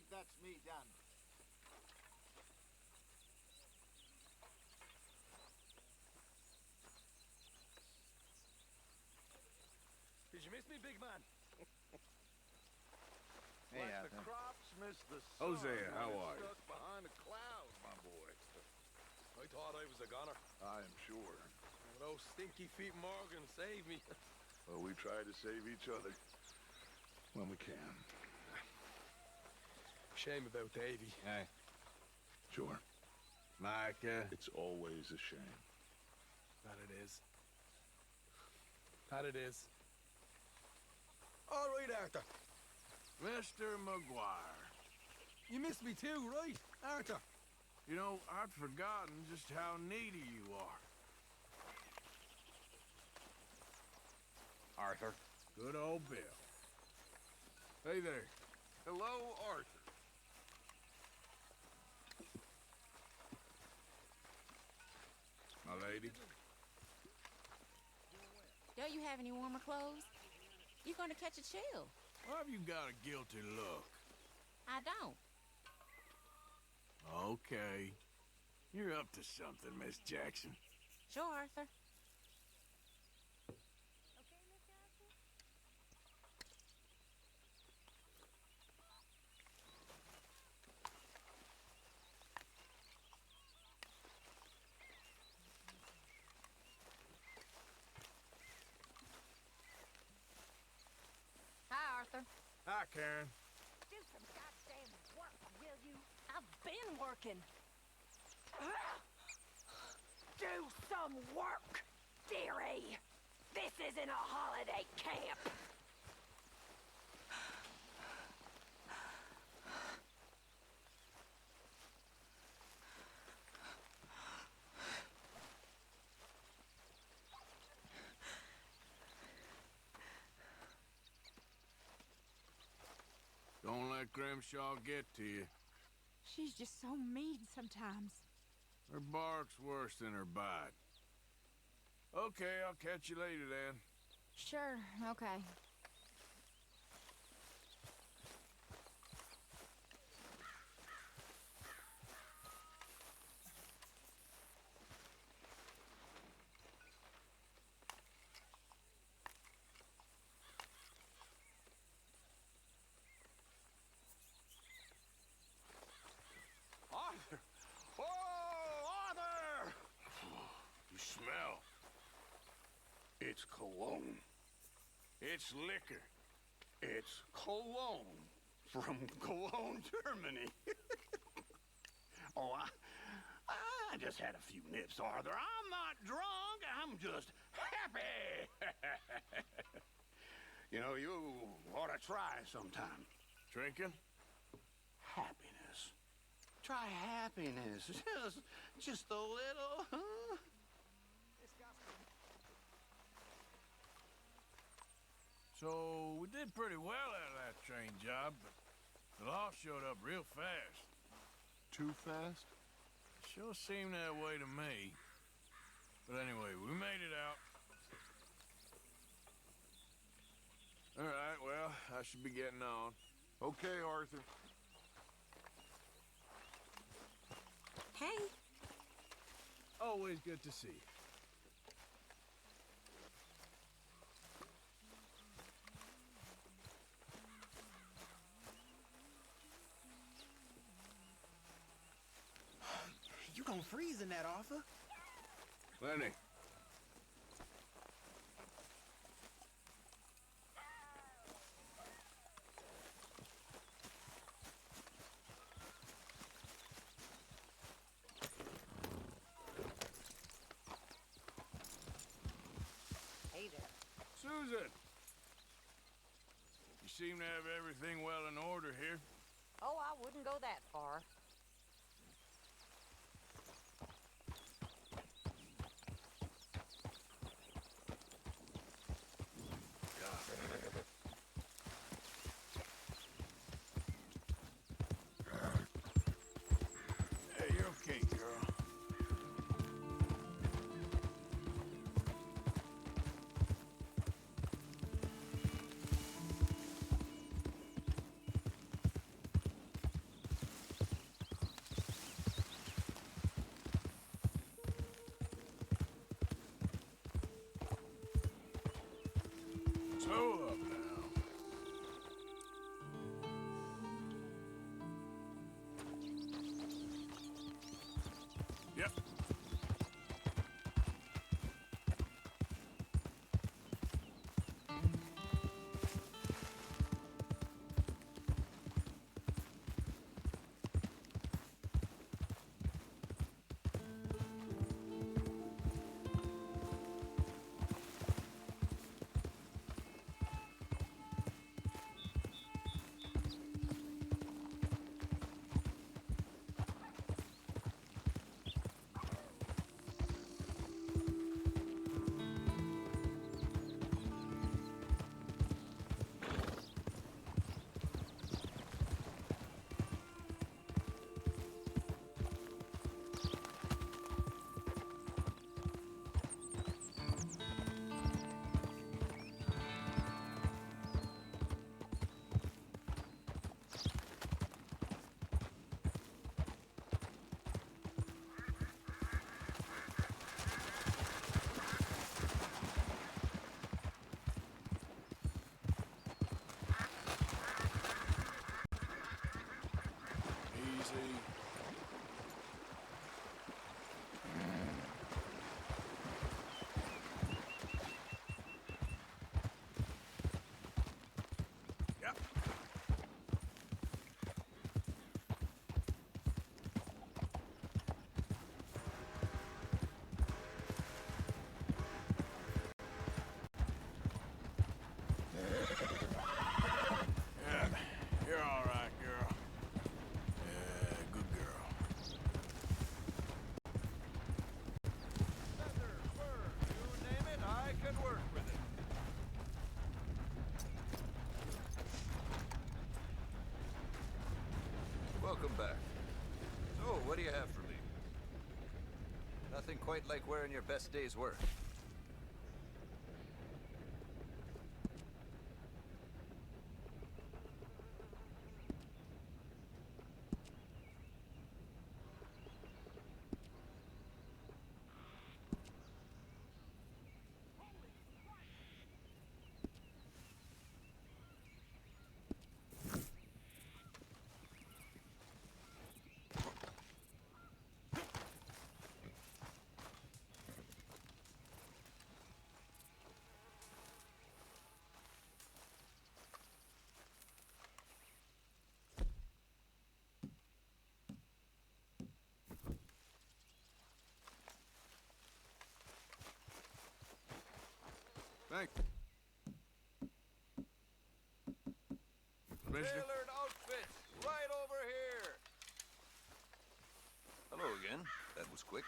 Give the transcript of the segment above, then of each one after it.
think that's me done. Did you miss me, big man? Hey, Like the Arthur. crops miss the sun. Hosea, how when it's are you? Stuck behind a cloud, my boy. I thought I was a goner. I am sure. Those stinky feet Morgan saved me. Well, we try to save each other when we can. Shame about Davy. Hey, Sure. Micah. It's always a shame. That it is. That it is. All right, Arthur. Mr. McGuire. You missed me too, right, Arthur? You know, I'd forgotten just how needy you are. Arthur. Good old Bill. Hey there. Hello, Arthur. My lady. Don't you have any warmer clothes? You're gonna catch a chill. Why have you got a guilty look? I don't. Okay. You're up to something, Miss Jackson. Sure, Arthur. Hi, Arthur. Hi, Karen. Do some goddamn work, will you? I've been working. Do some work, dearie. This isn't a holiday camp. Don't let Grimshaw get to you. She's just so mean sometimes. Her bark's worse than her bite. Okay, I'll catch you later then. Sure, okay. Arthur! Oh, Arthur! You smell. It's cologne. It's liquor. It's cologne from Cologne, Germany. Oh, I just had a few nips, Arthur. I'm not drunk. I'm just happy. You know, you ought to try sometime. Drinking? Happiness. Try happiness. Just a little, huh? So, we did pretty well out of that train job, but the law showed up real fast. Too fast? Sure seemed that way to me. But anyway, we made it out. All right, well, I should be getting on. Okay, Arthur. Hey. Always good to see you. You gonna freeze in that, Arthur? Lenny. Hey there. Susan! You seem to have everything well in order here. Oh, I wouldn't go that far. Hey, you're okay, girl. easy. Yep. Yeah, you're all right, girl. Yeah, good girl. Feather, fur, you name it, I can work with it. Welcome back. So, what do you have for me? Nothing quite like wearing your best day's work. Thank you. Commissioner? Tailored outfits, right over here. Hello again. That was quick.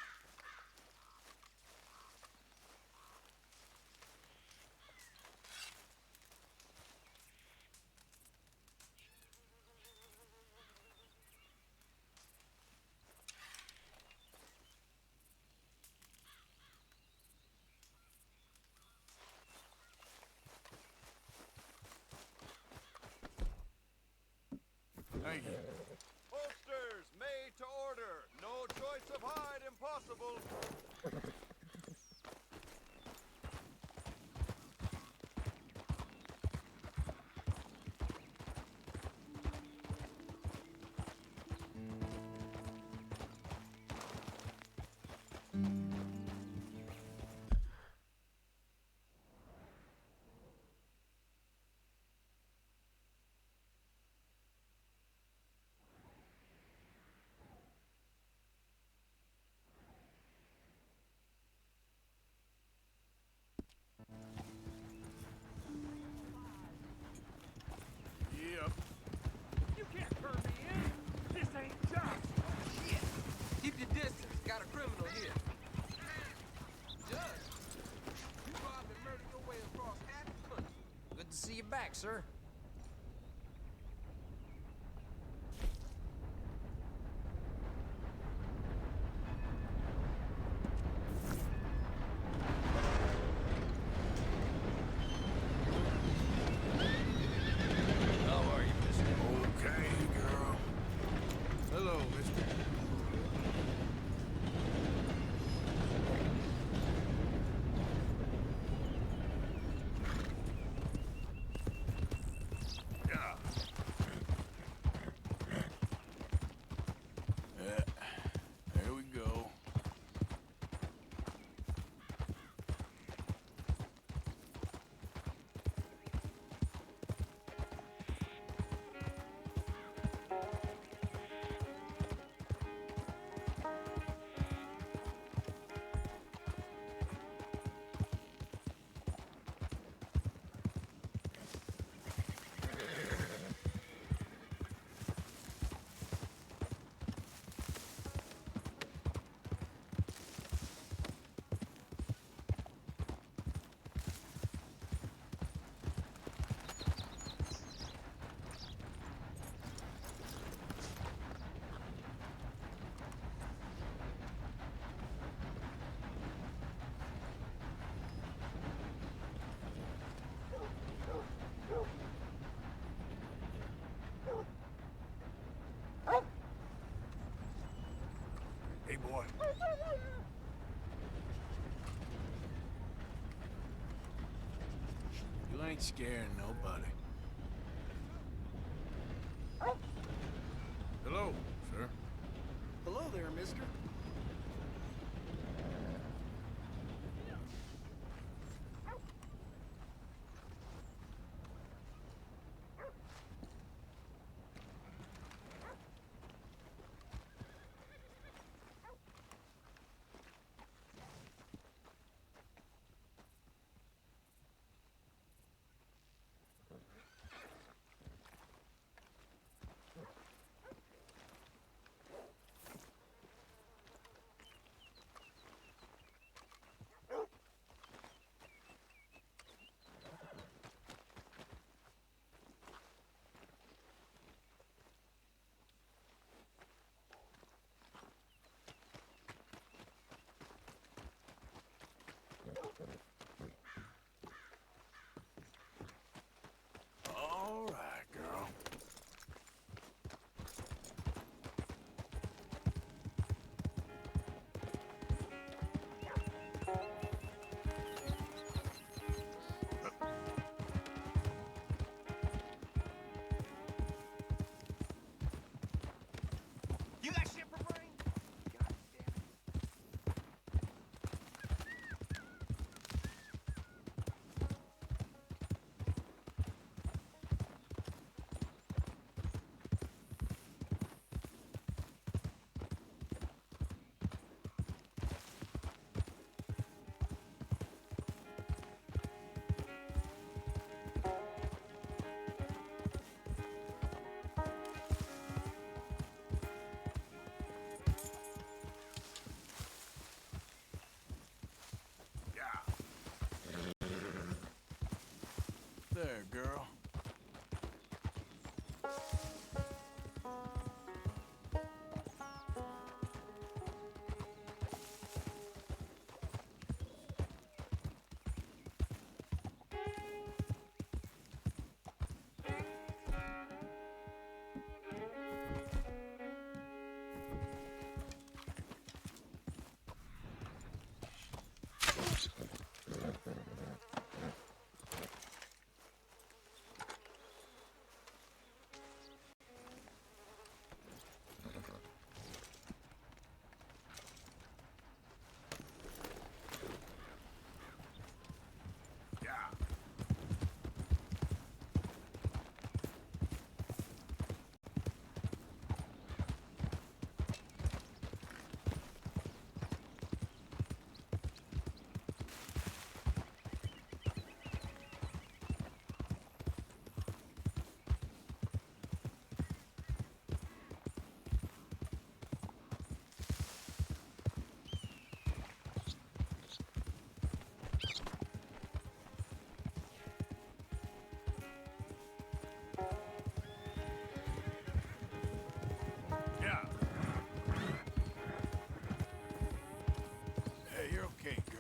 Thank you. Holsters made to order. No choice of hide impossible. Yep. You can't turn me in. This ain't just. Keep your distance. Got a criminal here. Judge, you robbed and murdered your way across half the country. Good to see you back, sir. How are you, mister? Okay, girl. Hello, mister. Yeah. Yeah. There we go. Hey, boy. You ain't scaring nobody. Hello, sir. mister. All right, girl. You got shit for brain? God damn it. Yeah. There, girl. Yeah. Yeah. Hey, you're okay, girl.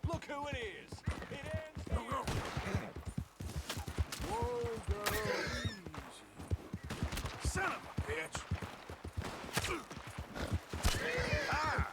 Look who it is. It ends Go, go. Whoa, girl. Easy. Son of a bitch. Ah!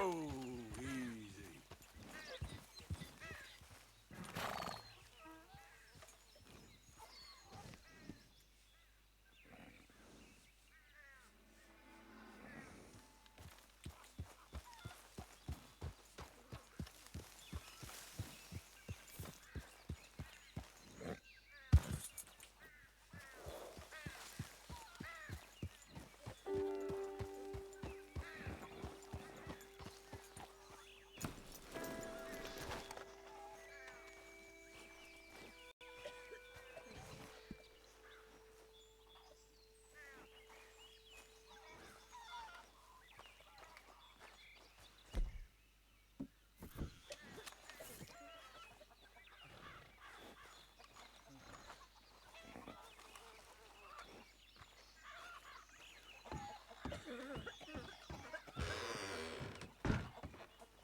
Whoa, easy.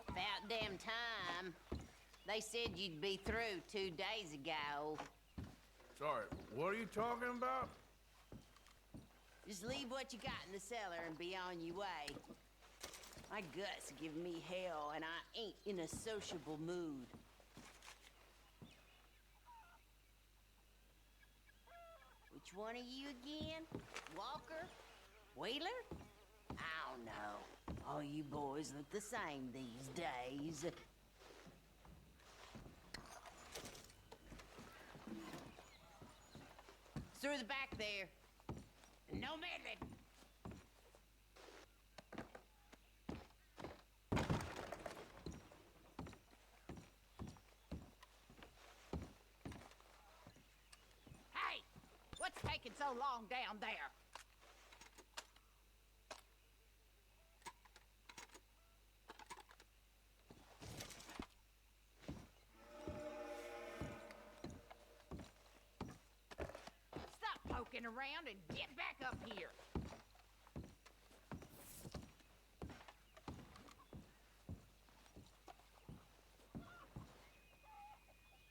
About damn time. They said you'd be through 2 days ago. Sorry, what are you talking about? Just leave what you got in the cellar and be on your way. My guts give me hell, and I ain't in a sociable mood. Which one are you again? Walker? Wheeler? I don't know. All you boys look the same these days. Through the back there. No meddling. Hey! What's taking so long down there? Stop poking around and get back up here.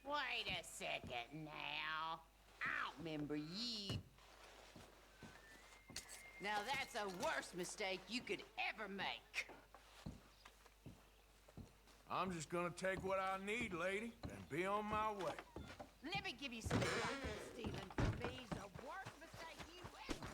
Wait a second now. I don't remember you. Now that's a worse mistake you could ever make. I'm just gonna take what I need, lady, and be on my way. Let me give you some advice. Stealing from me is the worst mistake you ever made.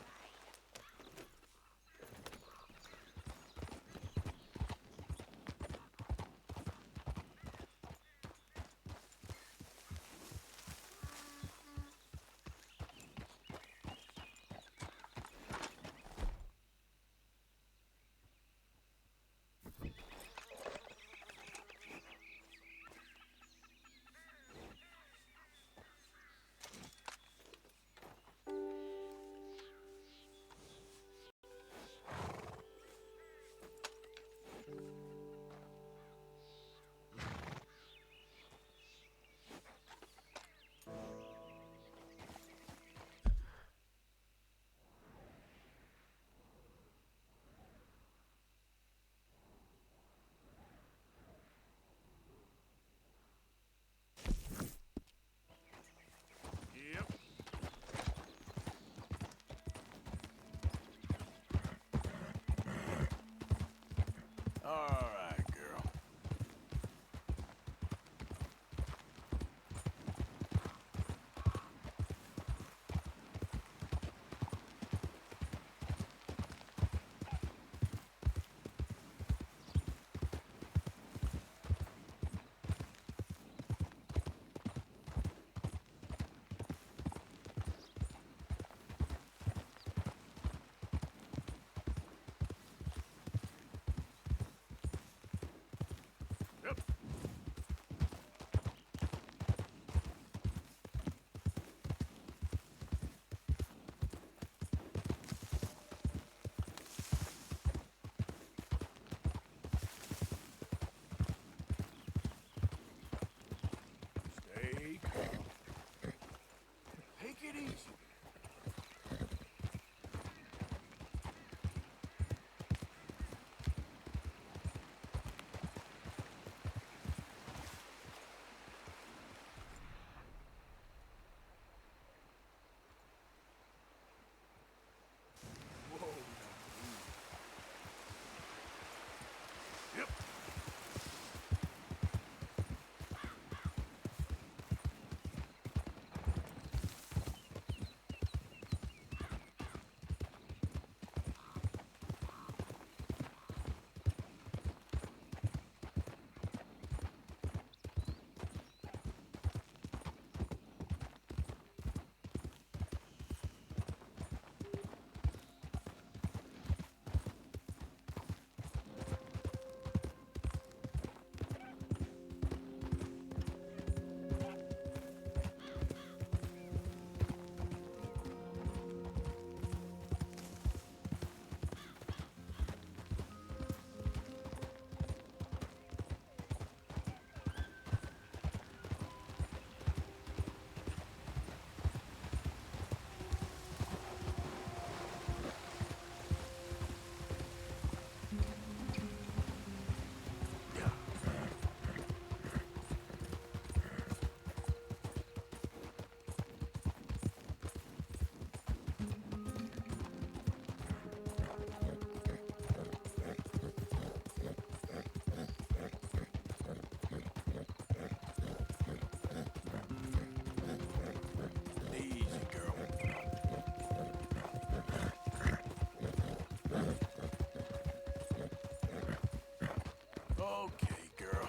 Okay, girl.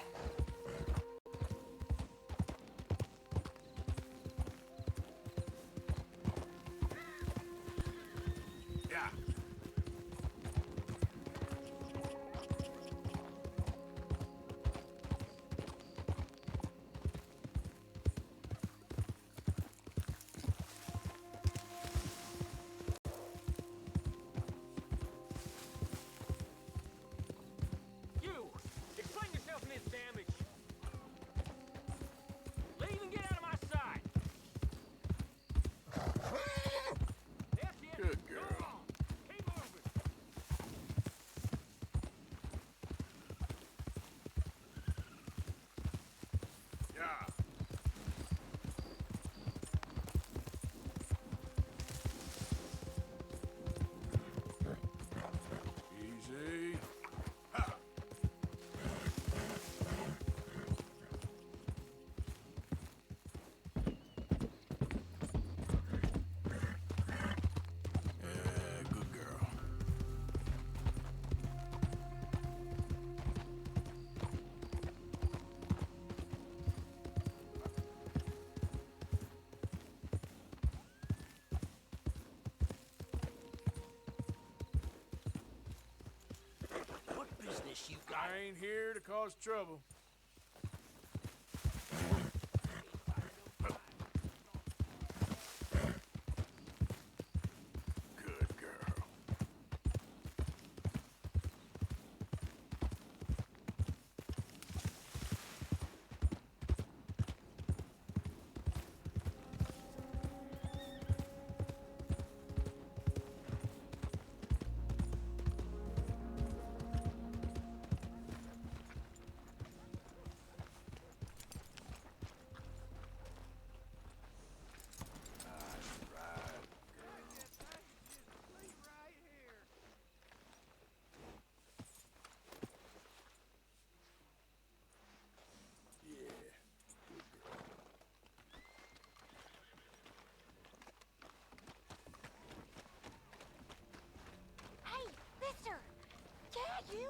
Yeah. You! Explain yourself, Miss Damage! Leave and get out of my sight! That's it! Good Go girl. on! Keep moving! Yeah. Easy. Ha. Yeah, good girl. What business you got? I ain't here to cause trouble. Good girl. Hey, mister! Yeah, you!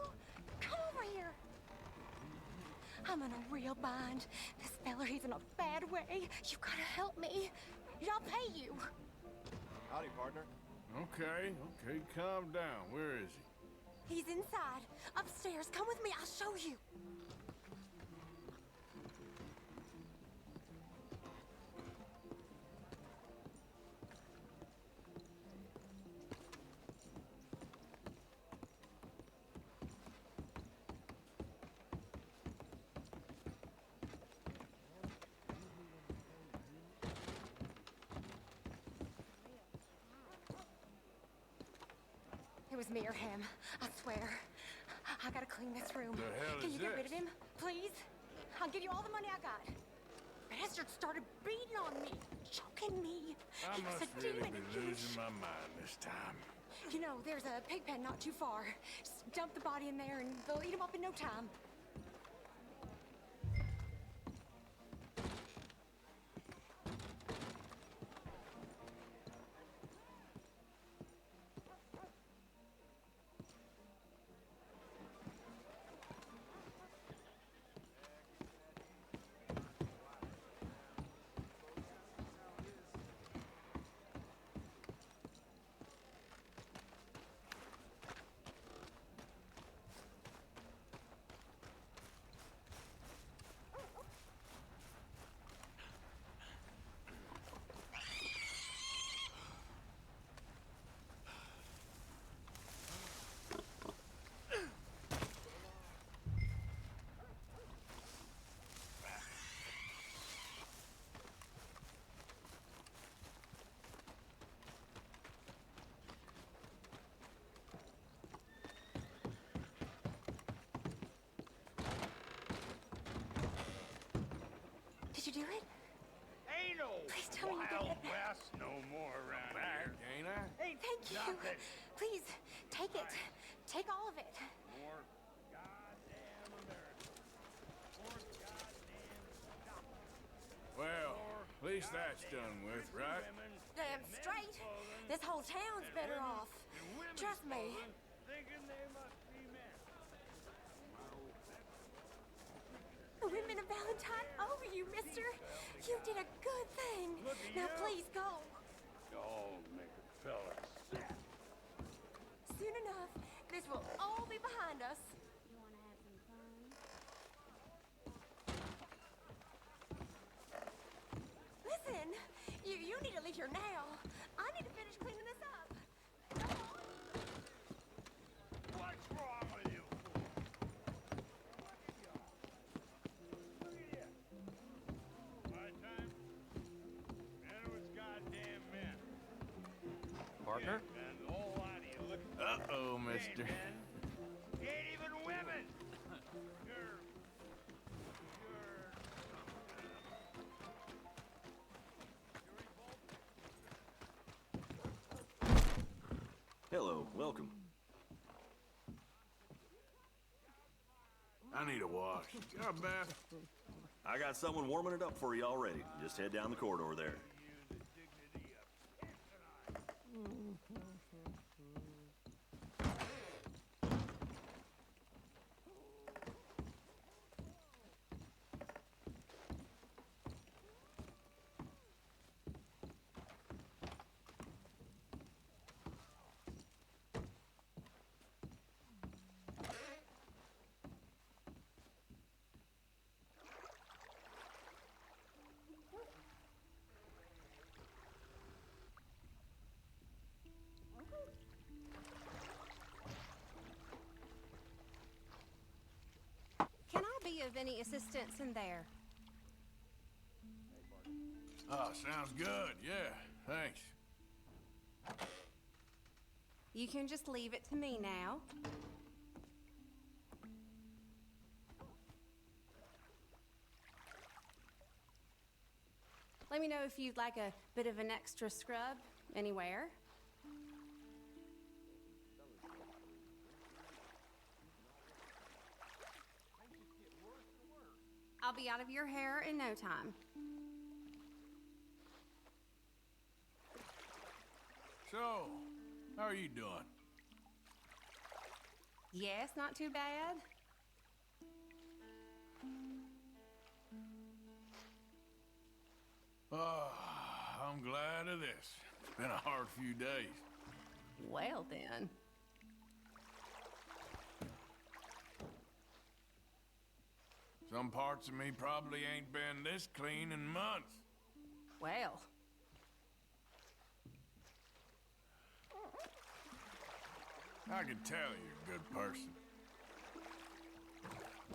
Come over here! I'm in a real bind. This feller, he's in a bad way. You gotta help me. I'll pay you. Howdy, partner. Okay, calm down. Where is he? He's inside. Upstairs. Come with me. I'll show you. It was me or him, I swear. I gotta clean this room. The hell Can is you get rid this? of him, please? I'll give you all the money I got. Bastard started beating on me, choking me. I He was must a really demon. be losing my mind this time. You know, there's a pig pen not too far. Just dump the body in there and they'll eat him up in no time. Did you do it? Ain't no Please tell me you did Wild it. West no more around Back, here. ain't I? Hey, thank you. Nothing. Please, take it. Take all of it. More goddamn America. More goddamn Well, at least that's done with, right? women. Damn straight. This whole town's better off. And women's Trust me. clothing, thinking they must be men. tight over you, mister. You did a good thing. Now please go. Dog make a fella sick. Soon enough, this will all be behind us. You want to have some fun? Listen, you need to leave here now. I need to finish cleaning this up. Come on. What's wrong with you? My time? Man, it was goddamn men. Partner? And the whole lot of you look Uh-oh, mister. ain't even women. Hello, welcome. I need a wash. Got a bath? I got someone warming it up for you already. Just head down the corridor there. Can I be of any assistance in there? Oh, sounds good. Yeah, thanks. You can just leave it to me now. Let me know if you'd like a bit of an extra scrub anywhere. I'll be out of your hair in no time. So, how are you doing? Yes, not too bad. Oh, I'm glad of this. It's been a hard few days. Well then. Some parts of me probably ain't been this clean in months. Well. I can tell you're a good person.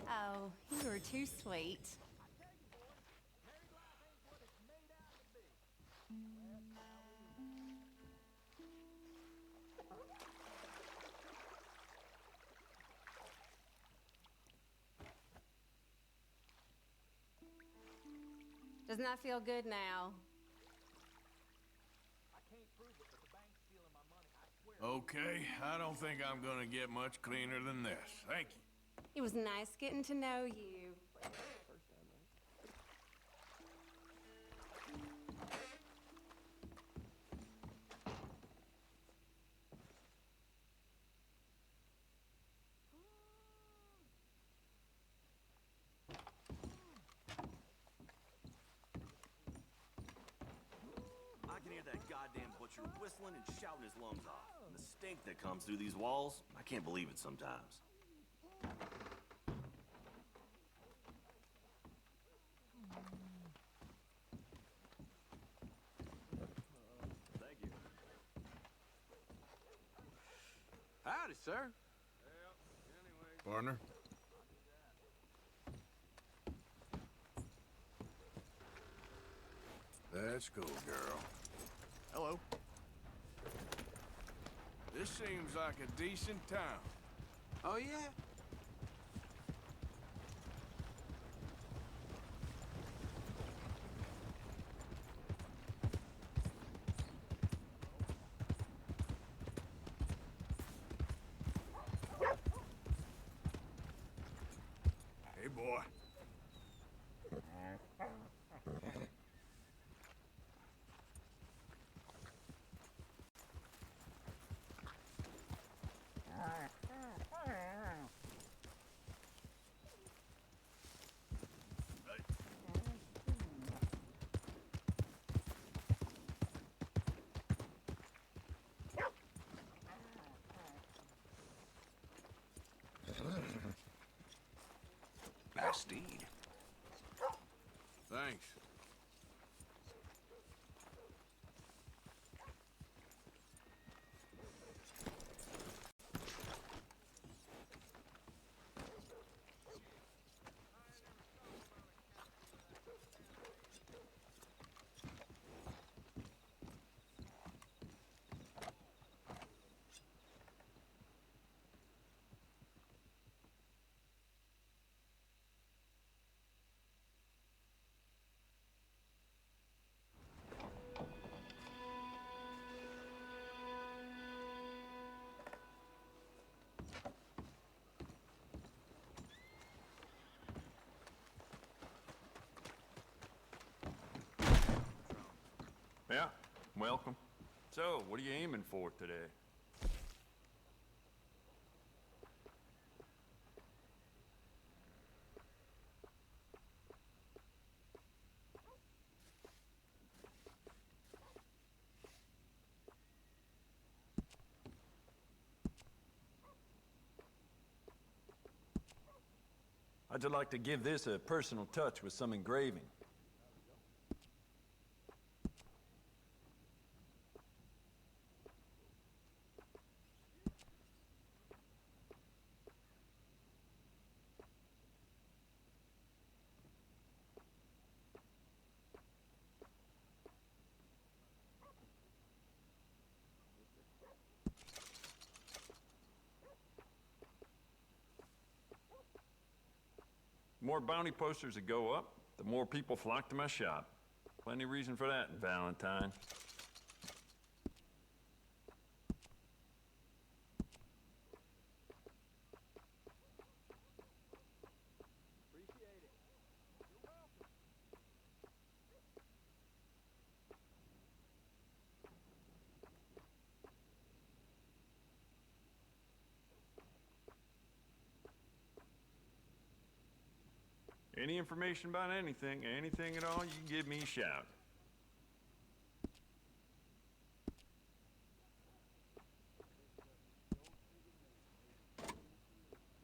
Oh, you are too sweet. Doesn't that feel good now? Okay, I don't think I'm gonna get much cleaner than this. Thank you. It was nice getting to know you. I can hear that goddamn butcher whistling and shouting his lungs off. And the stink that comes through these walls, I can't believe it sometimes. Thank you. Howdy, sir. Partner? Let's go, girl. Hello. This seems like a decent town. Oh, yeah? Hey, boy. nice steed. Thanks. Yeah, welcome. So, what are you aiming for today? I'd just like to give this a personal touch with some engraving. The more bounty posters that go up, the more people flock to my shop. Plenty of reason for that in Valentine. Any information about anything at all, you can give me a shout.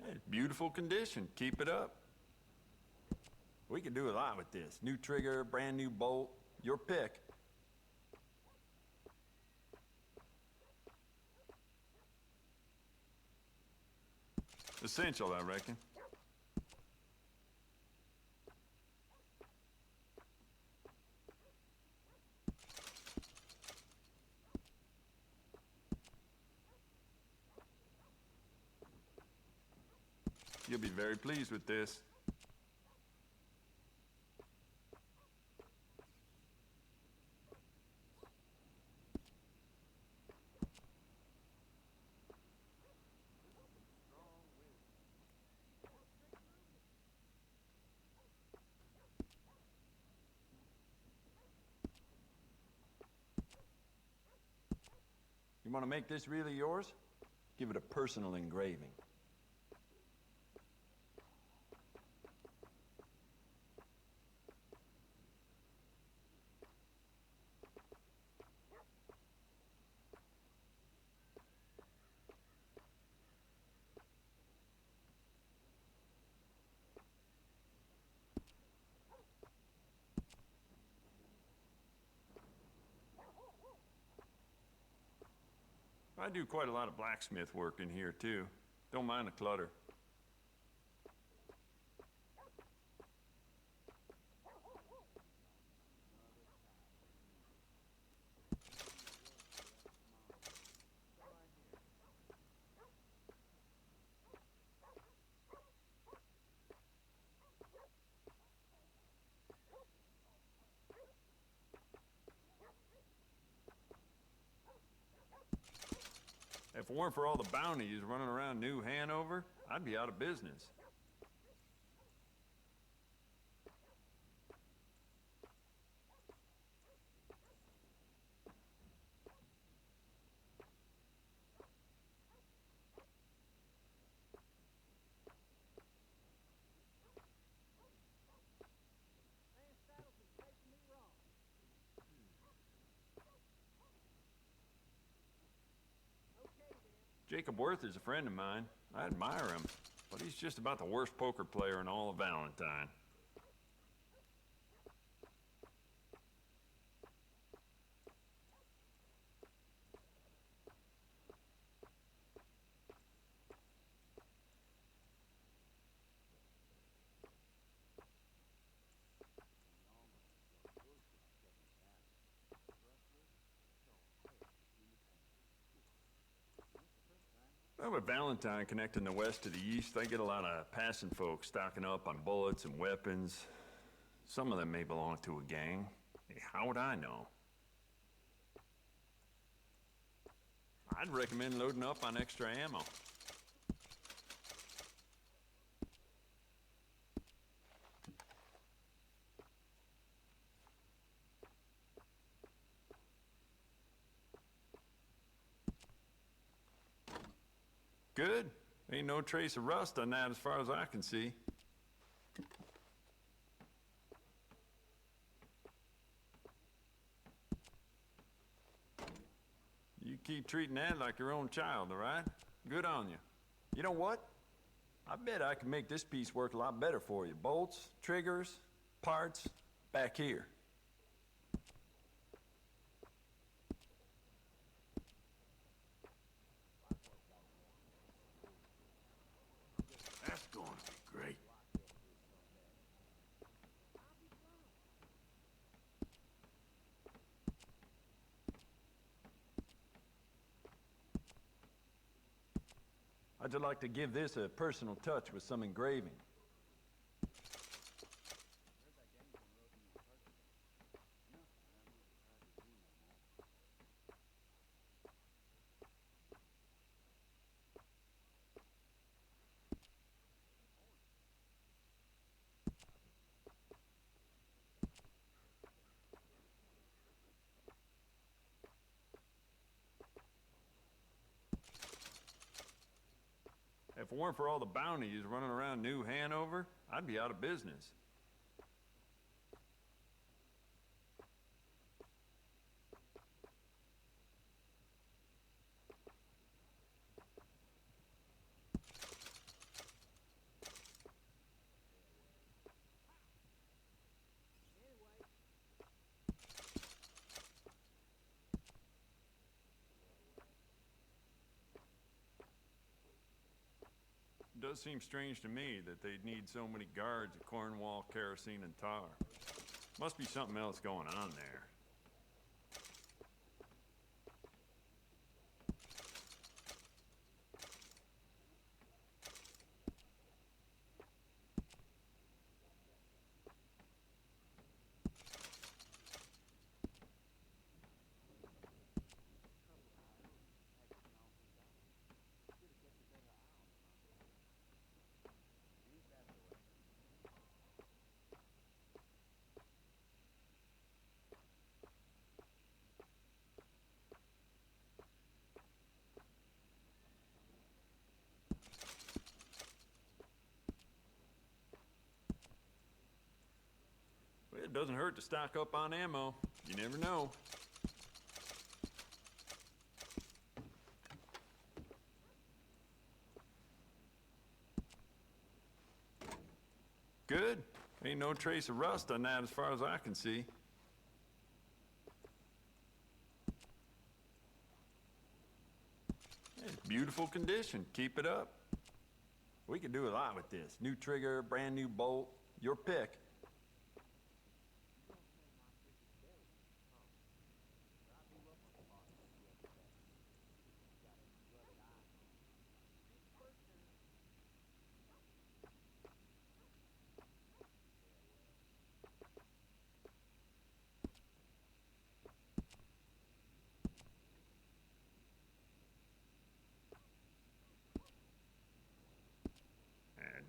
It's beautiful condition. Keep it up. We can do a lot with this. New trigger, brand new bolt, your pick. Essential, I reckon. You'll be very pleased with this. You want to make this really yours? Give it a personal engraving. I do quite a lot of blacksmith work in here, too. Don't mind the clutter. If it weren't for all the bounties running around New Hanover, I'd be out of business. Jacob Worth is a friend of mine. I admire him. but he's just about the worst poker player in all of Valentine. Well, with Valentine connecting the west to the east, they get a lot of passing folks stocking up on bullets and weapons. Some of them may belong to a gang. Hey, how would I know? I'd recommend loading up on extra ammo. Good. Ain't no trace of rust on that as far as I can see. You keep treating that like your own child, all right? Good on you. You know what? I bet I can make this piece work a lot better for you. Bolts, triggers, parts, back here. That's going to be great. I'd like to give this a personal touch with some engraving. If it weren't for all the bounties running around New Hanover, I'd be out of business. It does seem strange to me that they'd need so many guards at Cornwall, kerosene, and tar. Must be something else going on there. It doesn't hurt to stock up on ammo. You never know. Good. Ain't no trace of rust on that as far as I can see. It's beautiful condition. Keep it up. We could do a lot with this. New trigger, brand new bolt. Your pick.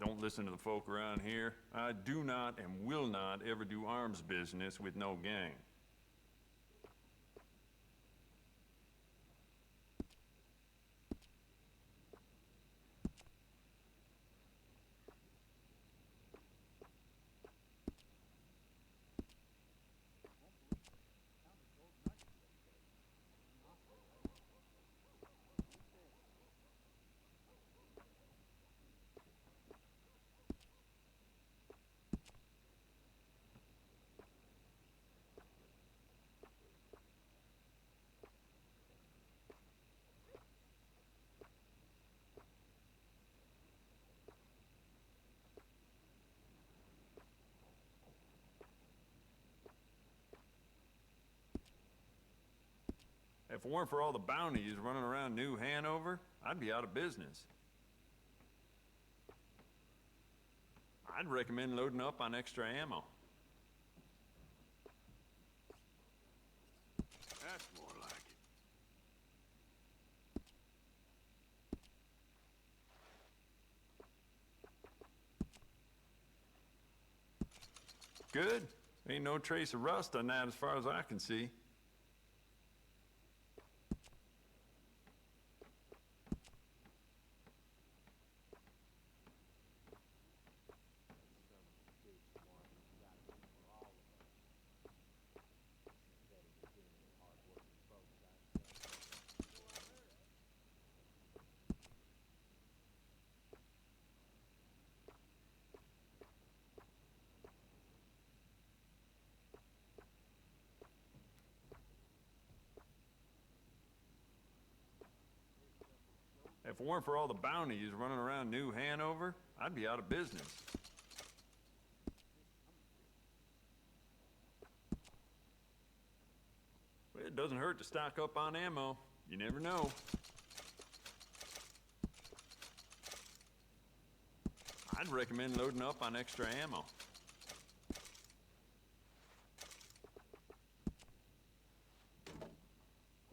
Don't listen to the folk around here. I do not and will not ever do arms business with no gang. If it weren't for all the bounties running around New Hanover, I'd be out of business. I'd recommend loading up on extra ammo. That's more like it. Good. Ain't no trace of rust on that as far as I can see. If it weren't for all the bounties running around New Hanover, I'd be out of business. Well, it doesn't hurt to stock up on ammo. You never know. I'd recommend loading up on extra ammo.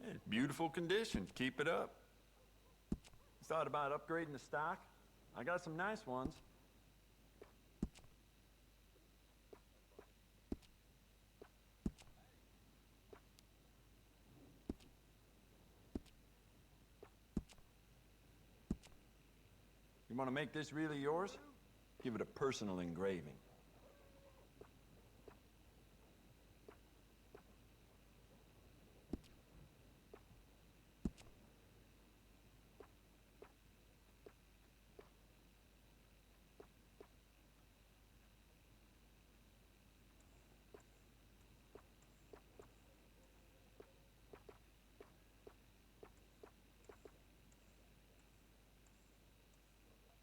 It's beautiful condition. Keep it up. Thought about upgrading the stock? I got some nice ones. You want to make this really yours? Give it a personal engraving.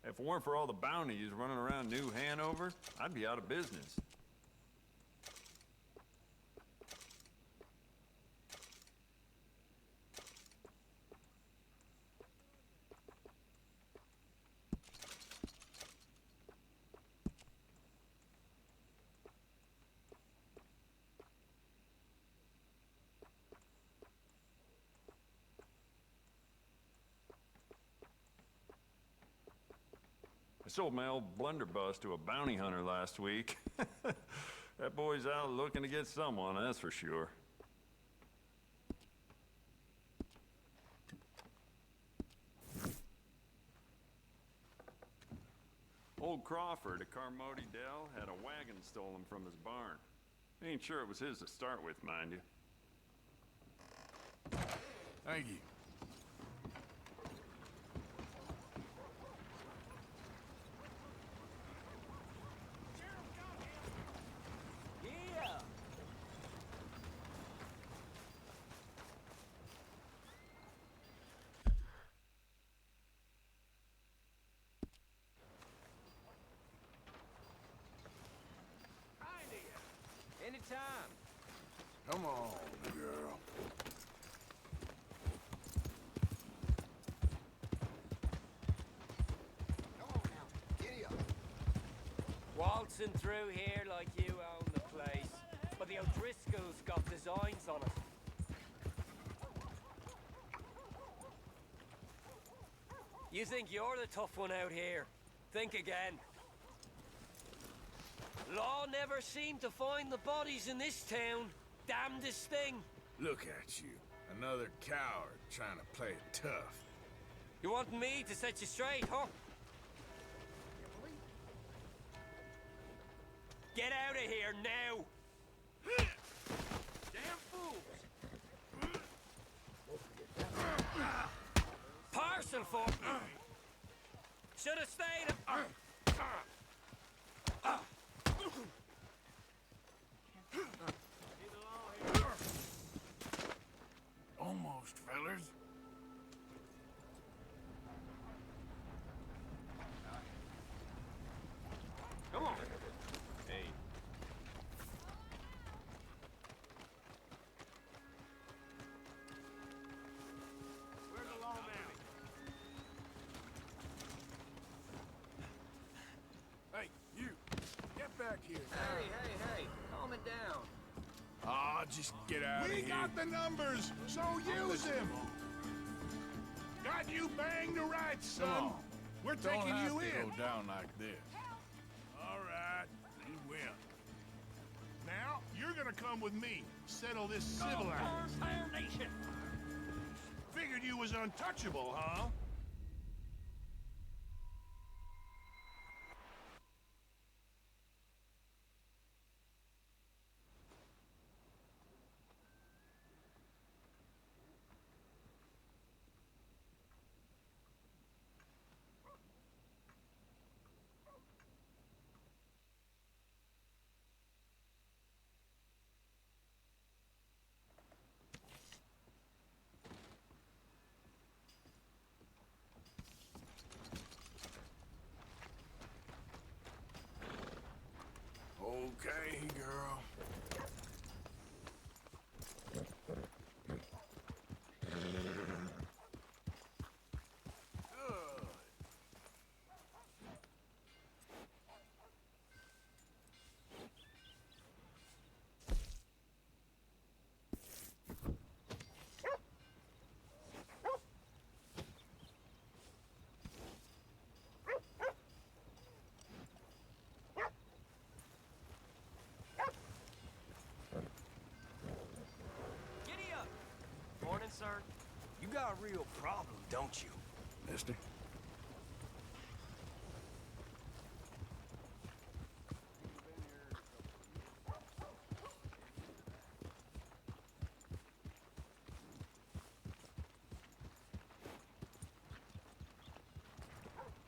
If it weren't for all the bounties running around New Hanover, I'd be out of business. I sold my old blunderbuss to a bounty hunter last week. That boy's out looking to get someone, that's for sure. Old Crawford at Carmody Dell had a wagon stolen from his barn. Ain't sure it was his to start with, mind you. Thank you. Anytime. Come on, girl. Come on now, giddy up. Waltzing through here like you own the place. But the O'Driscolls got designs on it. You think you're the tough one out here? Think again. Law never seemed to find the bodies in this town. Damnedest thing. Look at you. Another coward trying to play it tough. You want me to set you straight, huh? Get out of here now! Damn fools! Parcel for me! Should have stayed. Almost, fellers. Come on. Hey. here. Hey, calm it down. Aw, just get out of here. We got the numbers, so use them. Got you banged to rights, Come son. on. We're Don't taking have you to in. go down like this. All right, you win. Now, you're gonna come with me. Settle this civilized. Nation. Figured you was untouchable, huh? Okay, girl. Good. Giddy up. Morning, sir. You got a real problem, don't you? Mister?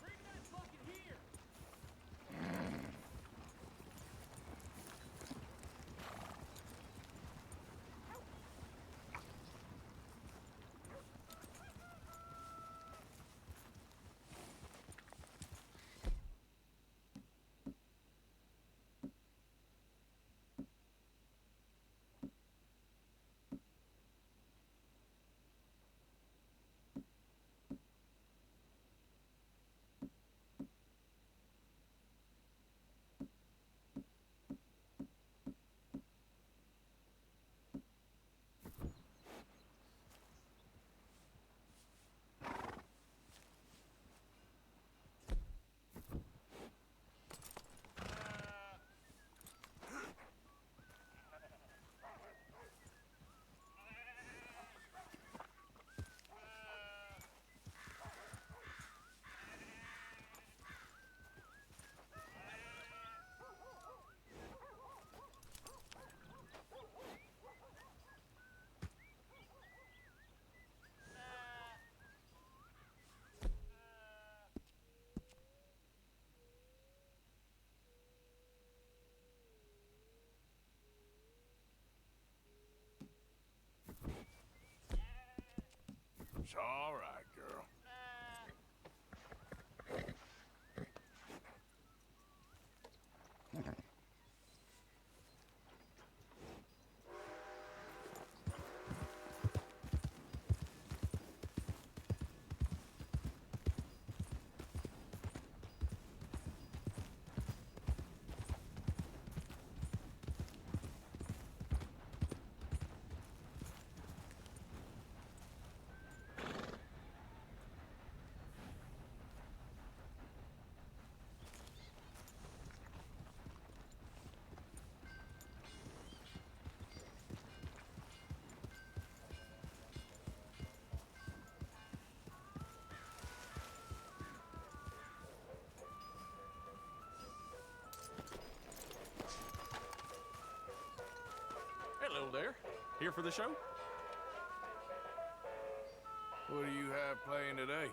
Bring that bucket here. It's all right, girl. Hello there. Here for the show? What do you have playing today?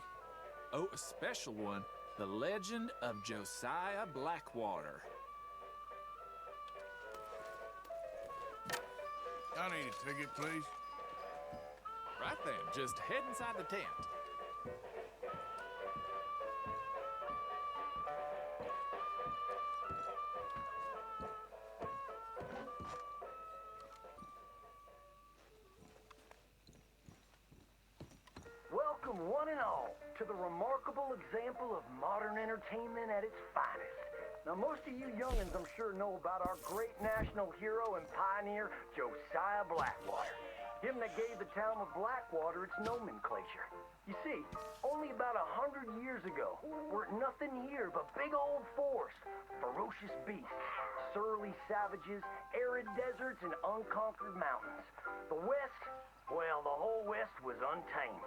Oh, a special one. The Legend of Josiah Blackwater. I need a ticket, please. Right then, just head inside the tent. Welcome, one and all, to the remarkable example of modern entertainment at its finest. Now, most of you youngins, I'm sure, know about our great national hero and pioneer, Josiah Blackwater. Him that gave the town of Blackwater its nomenclature. You see, only about 100 years ago, weren't nothing here but big old forests, ferocious beasts, surly savages, arid deserts, and unconquered mountains. The West, well, the whole West was untamed.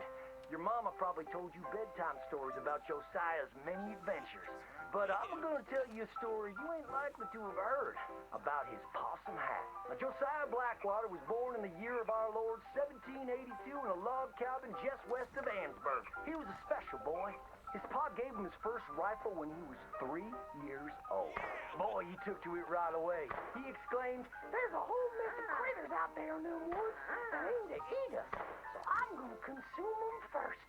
Your mama probably told you bedtime stories about Josiah's many adventures. But I'm gonna tell you a story you ain't likely to have heard about his possum hat. Now, Josiah Blackwater was born in the year of our Lord 1782 in a log cabin just west of Ansburg. He was a special boy. His pa gave him his first rifle when he was 3 years old. Boy, he took to it right away. He exclaimed, "There's a whole mess of critters out there in them woods that aim to eat us, so I'm gonna consume them first."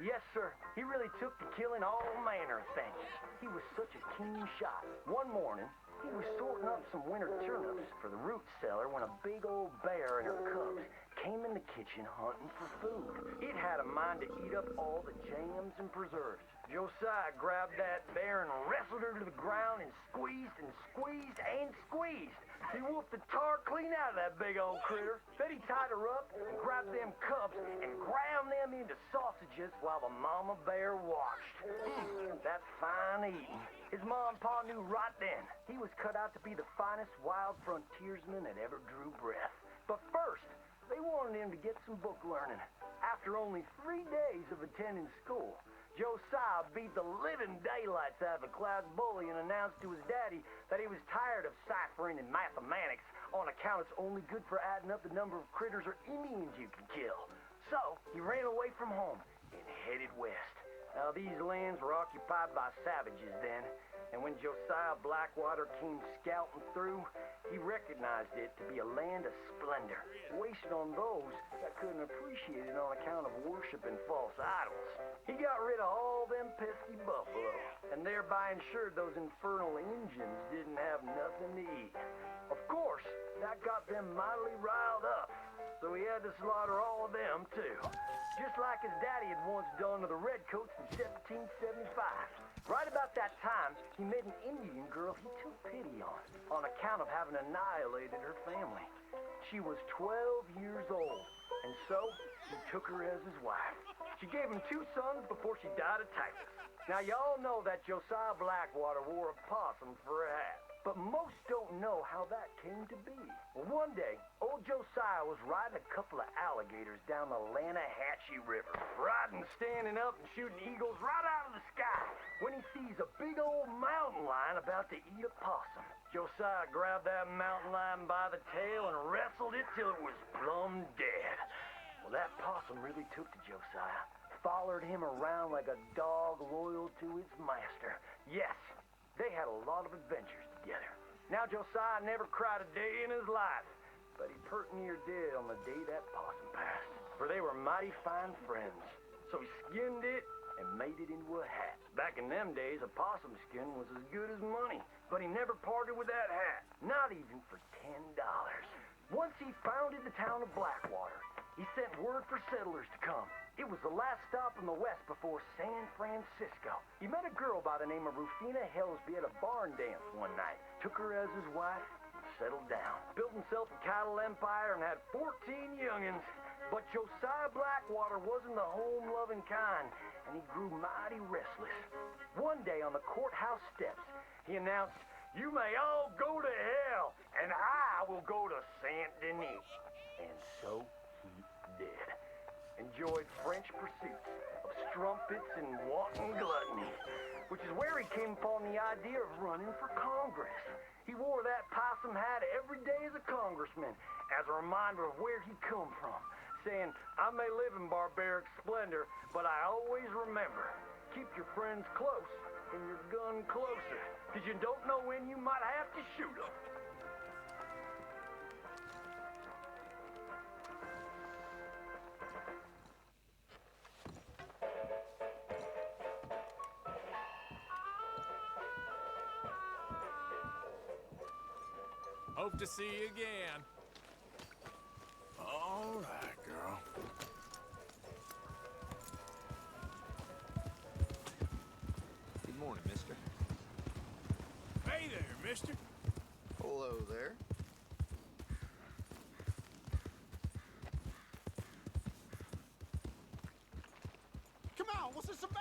Yes, sir. He really took to killing all manner of things. He was such a keen shot. One morning, he was sorting up some winter turnips for the root cellar when a big old bear and her cubs came in the kitchen hunting for food. It had a mind to eat up all the jams and preserves. Josiah grabbed that bear and wrestled her to the ground and squeezed and squeezed and squeezed. He whooped the tar clean out of that big old critter. Then he tied her up and grabbed them cubs and ground them into sausages while the mama bear watched. That's fine eating. His mom and pa knew right then he was cut out to be the finest wild frontiersman that ever drew breath. But first, they wanted him to get some book learning. After only 3 days of attending school, Josiah beat the living daylights out of a class bully and announced to his daddy that he was tired of ciphering and mathematics on account it's only good for adding up the number of critters or Indians you can kill. So he ran away from home and headed west. Now, these lands were occupied by savages then, and when Josiah Blackwater came scouting through, he recognized it to be a land of splendor, wasted on those that couldn't appreciate it on account of worshiping false idols. He got rid of all them pesky buffalo, and thereby ensured those infernal Injuns didn't have nothing to eat. Of course, that got them mightily riled up, so he had to slaughter all of them too. Just like his daddy had once done to the Redcoats in 1775. Right about that time, he met an Indian girl he took pity on account of having annihilated her family. She was 12 years old, and so he took her as his wife. She gave him 2 sons before she died of typhus. Now, y'all know that Josiah Blackwater wore a possum for a hat. But most don't know how that came to be. Well, one day, old Josiah was riding a couple of alligators down the Lanahatchee River. Riding, standing up, and shooting eagles right out of the sky when he sees a big old mountain lion about to eat a possum. Josiah grabbed that mountain lion by the tail and wrestled it till it was plumb dead. Well, that possum really took to Josiah. Followed him around like a dog loyal to its master. Yes, they had a lot of adventures together. Now, Josiah never cried a day in his life, but he pert near dead on the day that possum passed. For they were mighty fine friends. So he skinned it and made it into a hat. Back in them days, a possum skin was as good as money, but he never parted with that hat, not even for $10. Once he founded the town of Blackwater, he sent word for settlers to come. It was the last stop in the west before San Francisco. He met a girl by the name of Rufina Helsby at a barn dance one night, took her as his wife, and settled down. Built himself a cattle empire and had 14 youngins. But Josiah Blackwater wasn't the home-loving kind, and he grew mighty restless. One day on the courthouse steps, he announced, "You may all go to hell, and I will go to Saint Denis." And so he did. Enjoyed French pursuits of strumpets and wanton gluttony, which is where he came upon the idea of running for Congress. He wore that possum hat every day as a congressman, as a reminder of where he come from, saying, "I may live in barbaric splendor, but I always remember, keep your friends close and your gun closer, because you don't know when you might have to shoot them." Hope to see you again. All right, girl. Good morning, mister. Hey, mister. Hello there. Come on, what's this about?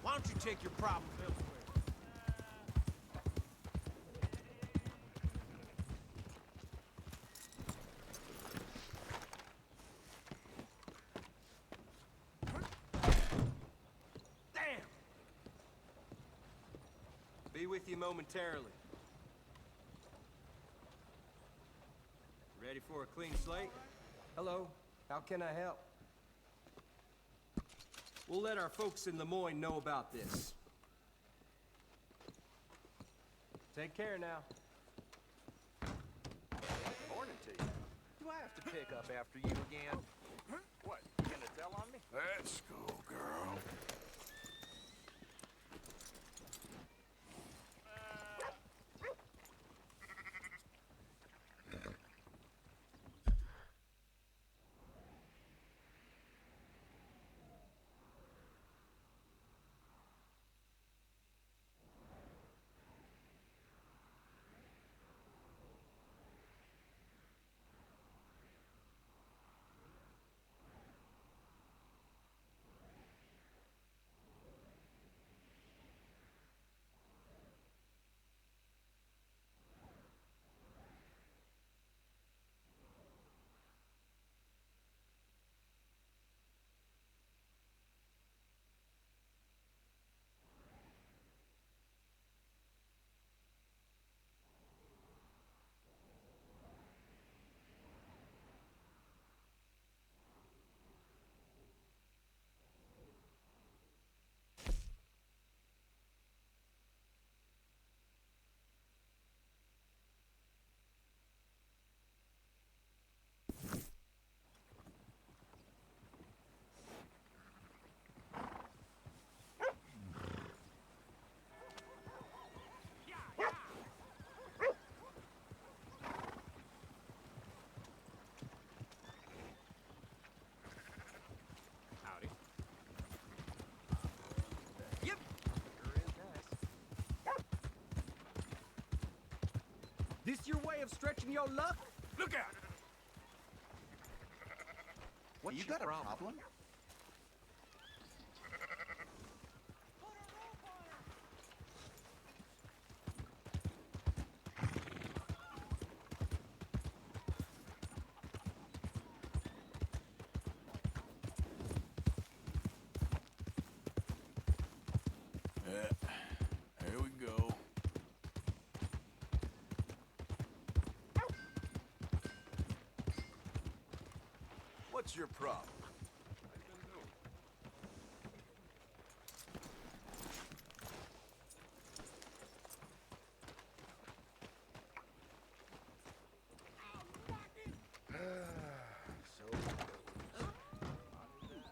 Why don't you take your problems elsewhere? Damn! Be with you momentarily. Ready for a clean slate? Hello, how can I help? We'll let our folks in Lemoyne know about this. Take care now. Morning to you. Do I have to pick up after you again? What, you gonna tell on me? Let's go, girl. This your way of stretching your luck? Look out! What, you got a problem? Here we go. What's your problem?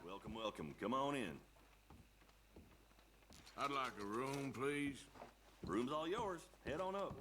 Welcome, welcome. Come on in. I'd like a room, please. Room's all yours. Head on up.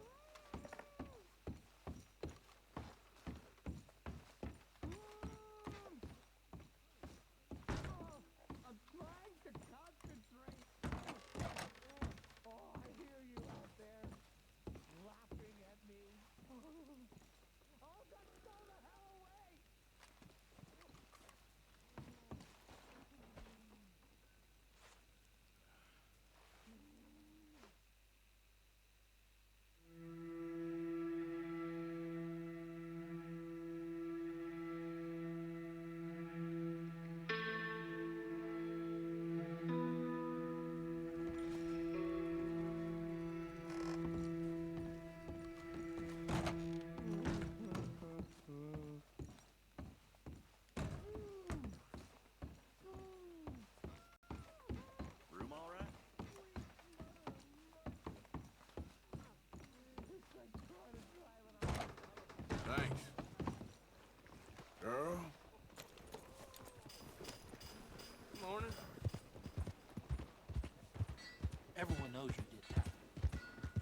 knows you did that.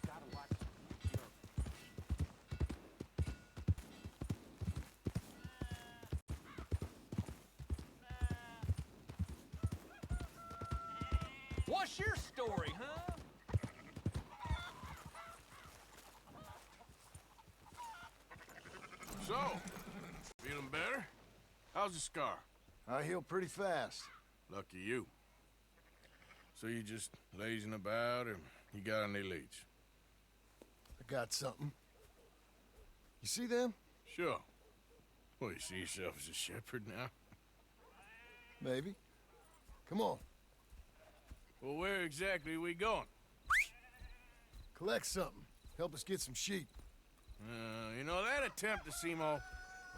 Gotta watch your... What's your story, huh? So, feeling better? How's the scar? I heal pretty fast. Lucky you. So you just lazing about, or you got any leads? I got something. You see them? Sure. Well, you see yourself as a shepherd now? Maybe. Come on. Well, where exactly are we going? Collect something. Help us get some sheep. You know, that attempt to seem all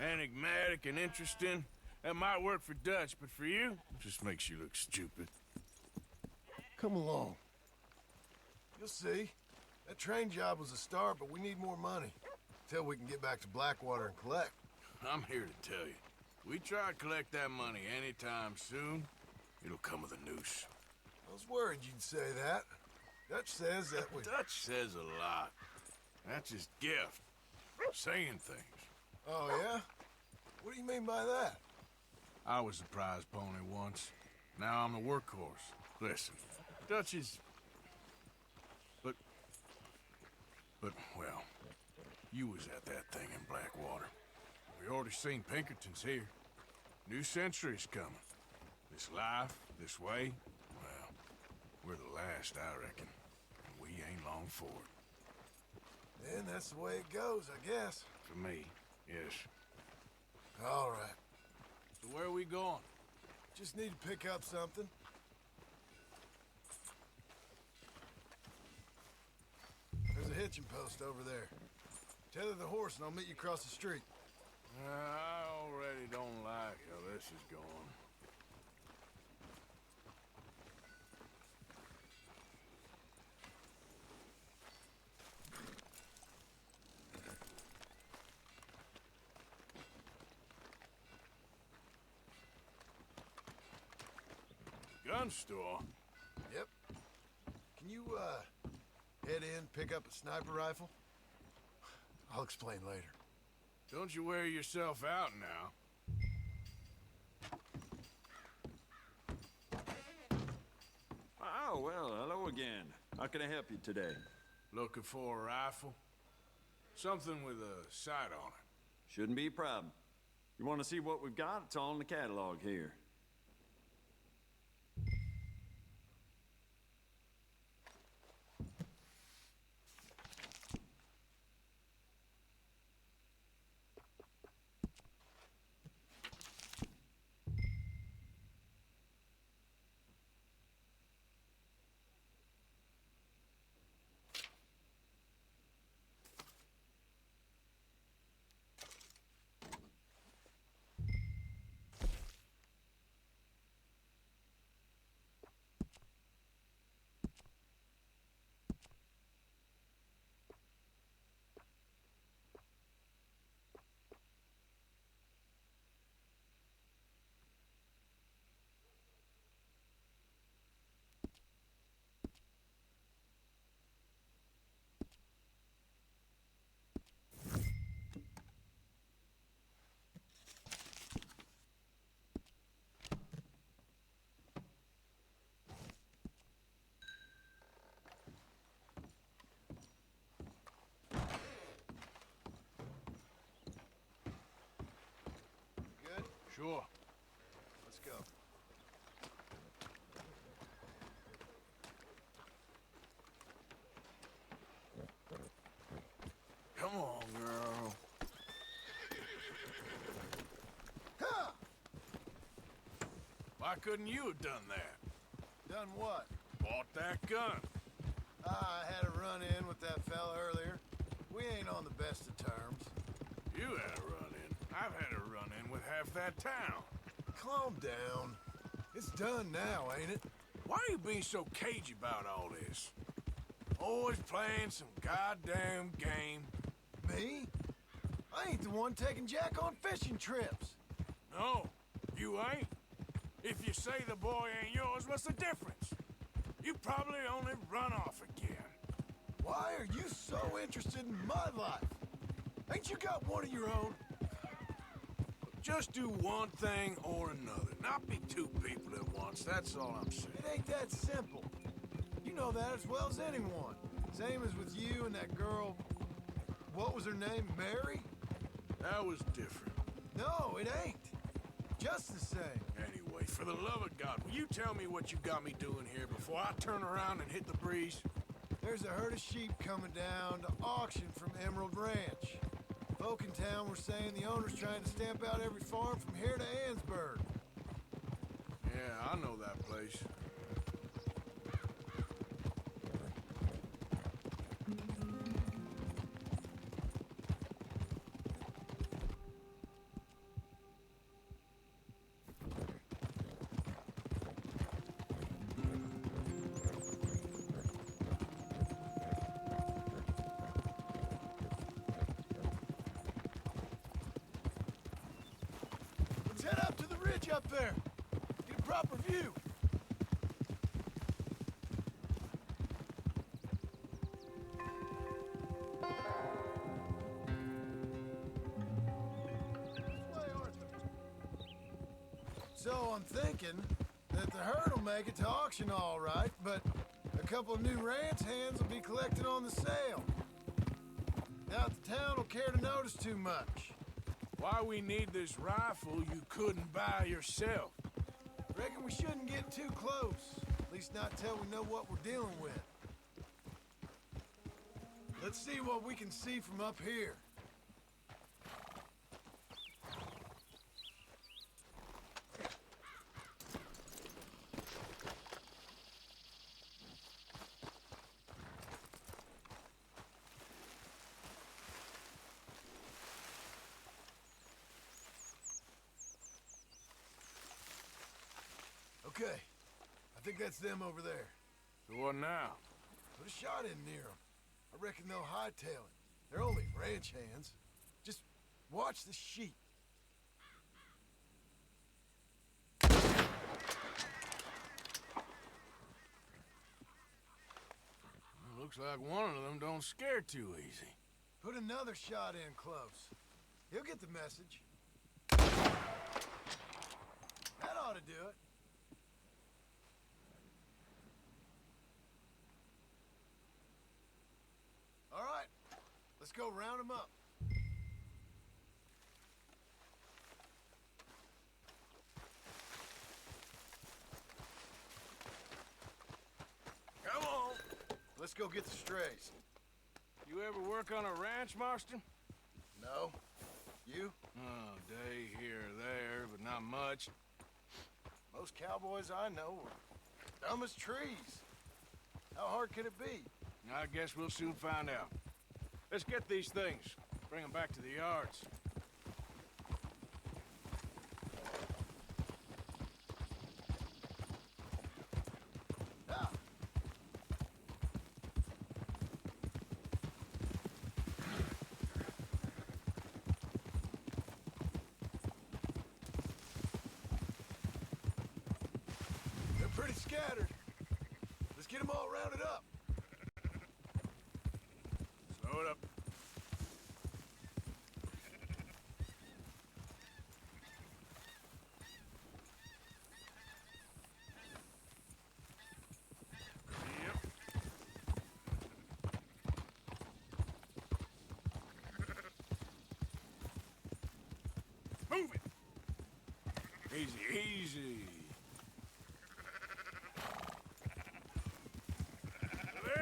enigmatic and interesting, that might work for Dutch, but for you, it just makes you look stupid. Come along. You'll see. That train job was a start, but we need more money. Till we can get back to Blackwater and collect. I'm here to tell you. We try to collect that money anytime soon, it'll come with a noose. I was worried you'd say that. Dutch says that we... Dutch says a lot. That's his gift. Saying things. Oh, yeah? What do you mean by that? I was the prize pony once. Now I'm the workhorse. Listen, Dutch is... But, well, you was at that thing in Blackwater. We already seen Pinkertons here. New century's coming. This life, this way, well, we're the last, I reckon. And we ain't long for it. Then that's the way it goes, I guess. For me, yes. All right. So where are we going? Just need to pick up something. There's a hitching post over there. Tether the horse and I'll meet you across the street. I already don't like how this is going. Gun store? Yep. Can you, head in, pick up a sniper rifle? I'll explain later. Don't you wear yourself out now. Oh, well, hello again. How can I help you today? Looking for a rifle? Something with a sight on it. Shouldn't be a problem. You want to see what we've got? It's all in the catalog here. Sure. Let's go. Come on, girl. Ha! Why couldn't you have done that? Done what? Bought that gun. I had a run-in with that fella earlier. We ain't on the best of terms. You had a run-in. I've had a run-in with half that town. Calm down. It's done now, ain't it? Why are you being so cagey about all this? Always playing some goddamn game. Me? I ain't the one taking Jack on fishing trips. No, you ain't. If you say the boy ain't yours, what's the difference? You probably only run off again. Why are you so interested in my life? Ain't you got one of your own? Just do one thing or another. Not be two people at once, that's all I'm saying. It ain't that simple. You know that as well as anyone. Same as with you and that girl... What was her name? Mary? That was different. No, it ain't. Just the same. Anyway, for the love of God, will you tell me what you got me doing here before I turn around and hit the breeze? There's a herd of sheep coming down to auction from Emerald Ranch. Folk in town were saying the owner's trying to stamp out every farm from here to Ansburg. Yeah, I know that place. Let's head up to the ridge up there. Get a proper view. So I'm thinking that the herd will make it to auction all right, but a couple of new ranch hands will be collecting on the sale. Doubt the town will care to notice too much. Why we need this rifle you couldn't buy yourself? Reckon we shouldn't get too close. At least not till we know what we're dealing with. Let's see what we can see from up here. Okay, I think that's them over there. So what now? Put a shot in near them. I reckon they'll hightail it. They're only ranch hands. Just watch the sheep. Looks like one of them don't scare too easy. Put another shot in close. He'll get the message. That ought to do it. All right, let's go round them up. Come on. Let's go get the strays. You ever work on a ranch, Marston? No. You? Oh, day here or there, but not much. Most cowboys I know are dumb as trees. How hard can it be? I guess we'll soon find out. Let's get these things. Bring them back to the yards. Ah. They're pretty scattered. Let's get them all rounded up. Slow it up. Yep. Move it. Easy, easy.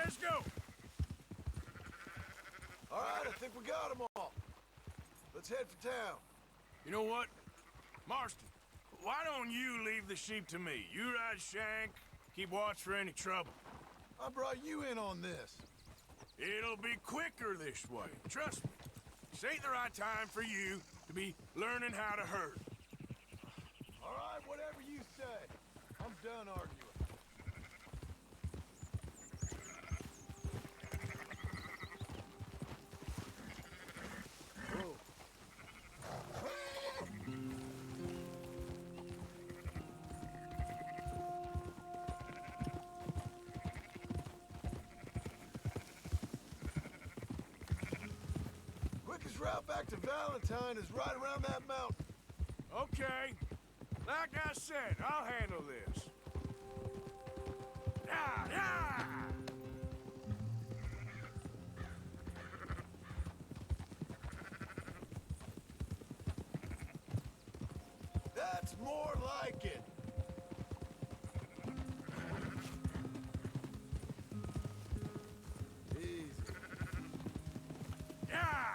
Let's go. All right, I think we got them all. Let's head for town. You know what? Marston, why don't you leave the sheep to me? You ride Shank, keep watch for any trouble. I brought you in on this. It'll be quicker this way. Trust me. This ain't the right time for you to be learning how to herd. All right, whatever you say. I'm done arguing. route back to Valentine is right around that mountain. Okay. Like I said, I'll handle this. Yeah, yeah! That's more like it. Easy. Yeah!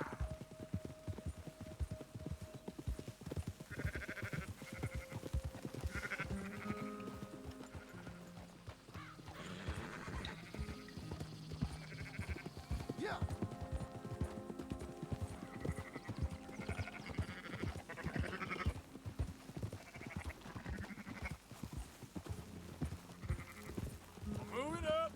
Yeah. Move it up.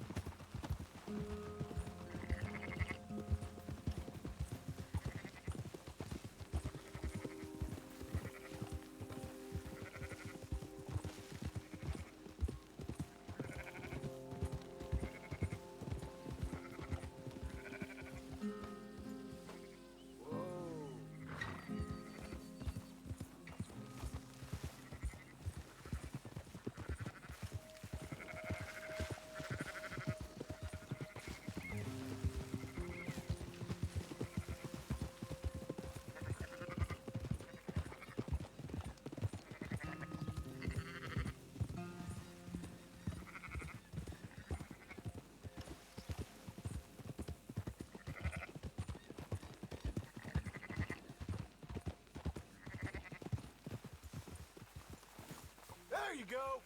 There you go.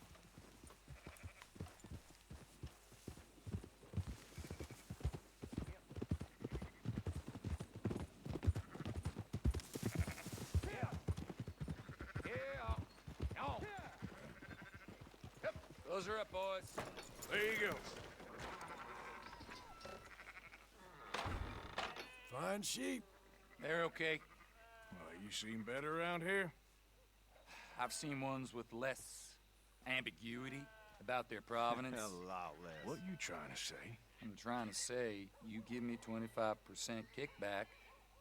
Those are up, boys. There you go. Fine sheep. They're okay. Well, you seen better around here? I've seen ones with less ambiguity about their provenance. A lot less. What you trying to say? I'm trying to say you give me 25% kickback,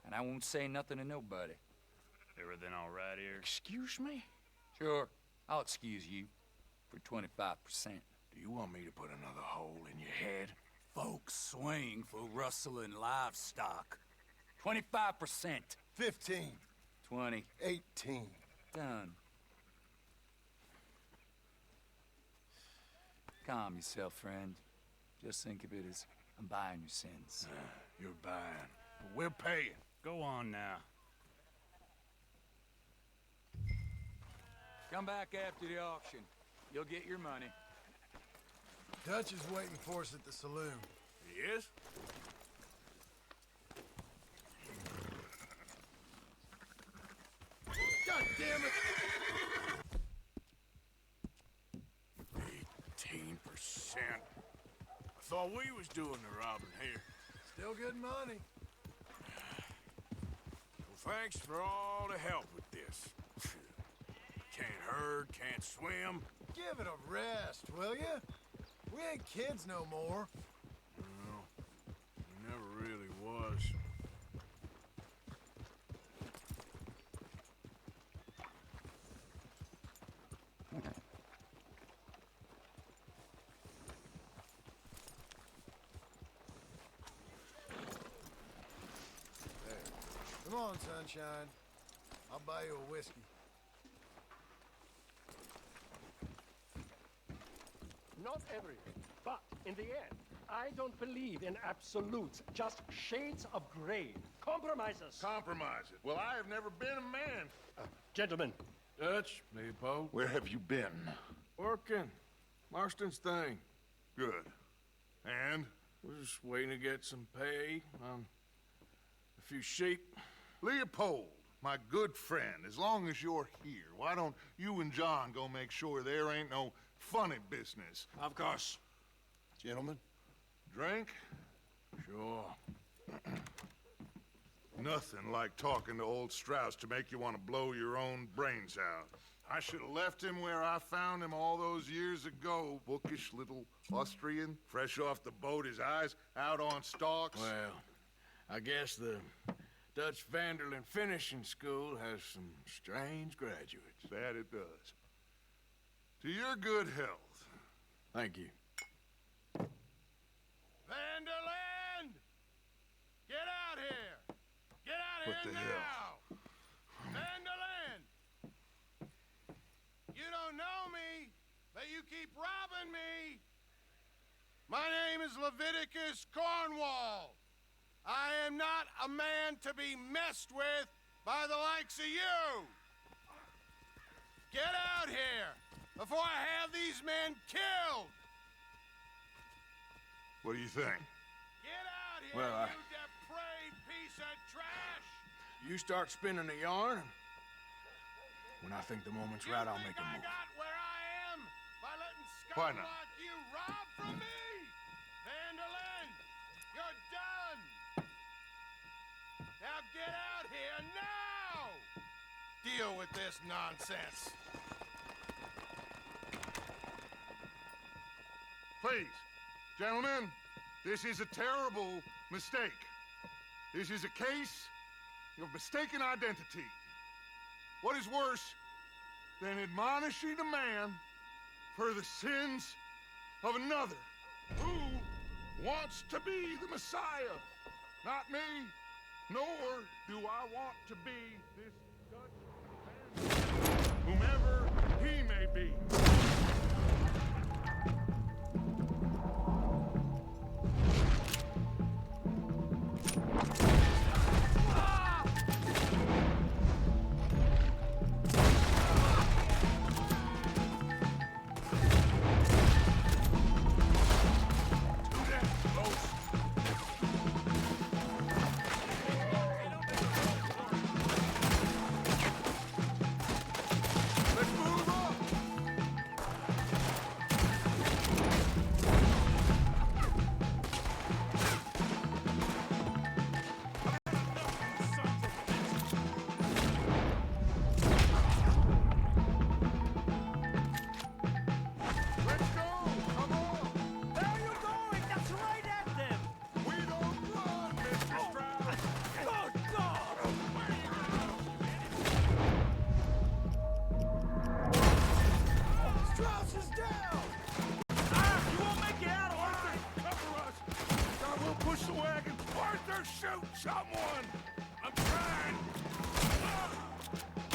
and I won't say nothing to nobody. Everything all right here? Excuse me? Sure, I'll excuse you for 25%. Do you want me to put another hole in your head? Folks swing for rustling livestock. 25%. 15. 20. 18. Done. Calm yourself, friend. Just think of it as I'm buying your sins. You're buying, but we're paying. Go on now. Come back after the auction. You'll get your money. Dutch is waiting for us at the saloon. He is? God damn it! 18%. I thought we was doing the robbing here. Still good money. Well, thanks for all the help with this. Can't herd, can't swim. Give it a rest, will ya? We ain't kids no more. No, we never really was. There. Come on, sunshine. I'll buy you a whiskey. Not everything, but in the end, I don't believe in absolutes, just shades of gray. Compromises. Compromise it. Well, I have never been a man. Gentlemen. Dutch, Leopold. Where have you been? Working. Marston's thing. Good. And? We're just waiting to get some pay on a few sheep. Leopold, my good friend, as long as you're here, why don't you and John go make sure there ain't no funny business? Of course. Gentlemen, drink? Sure. Nothing like talking to old Strauss to make you want to blow your own brains out. I should have left him where I found him all those years ago. Bookish little Austrian, fresh off the boat, his eyes out on stalks. Well, I guess the Dutch Vanderlyn Finishing School has some strange graduates. That it does. To your good health. Thank you. Vanderland! Get out here! Get out What here the now! hell? Vanderland! You don't know me, but you keep robbing me! My name is Leviticus Cornwall. I am not a man to be messed with by the likes of you! Get out here before I have these men killed! What do you think? Get out here, Well, you depraved piece of trash! You start spinning the yarn, and when I think the moment's right, I'll make a I move. got where I am by letting Why scum not? like you rob from me! Vanderlyn, you're done! Now get out here now! Deal with this nonsense. Please, gentlemen, this is a terrible mistake. This is a case of mistaken identity. What is worse than admonishing a man for the sins of another who wants to be the Messiah? Not me, nor do I want to be this Dutch man, whomever he may be. Someone! I'm trying!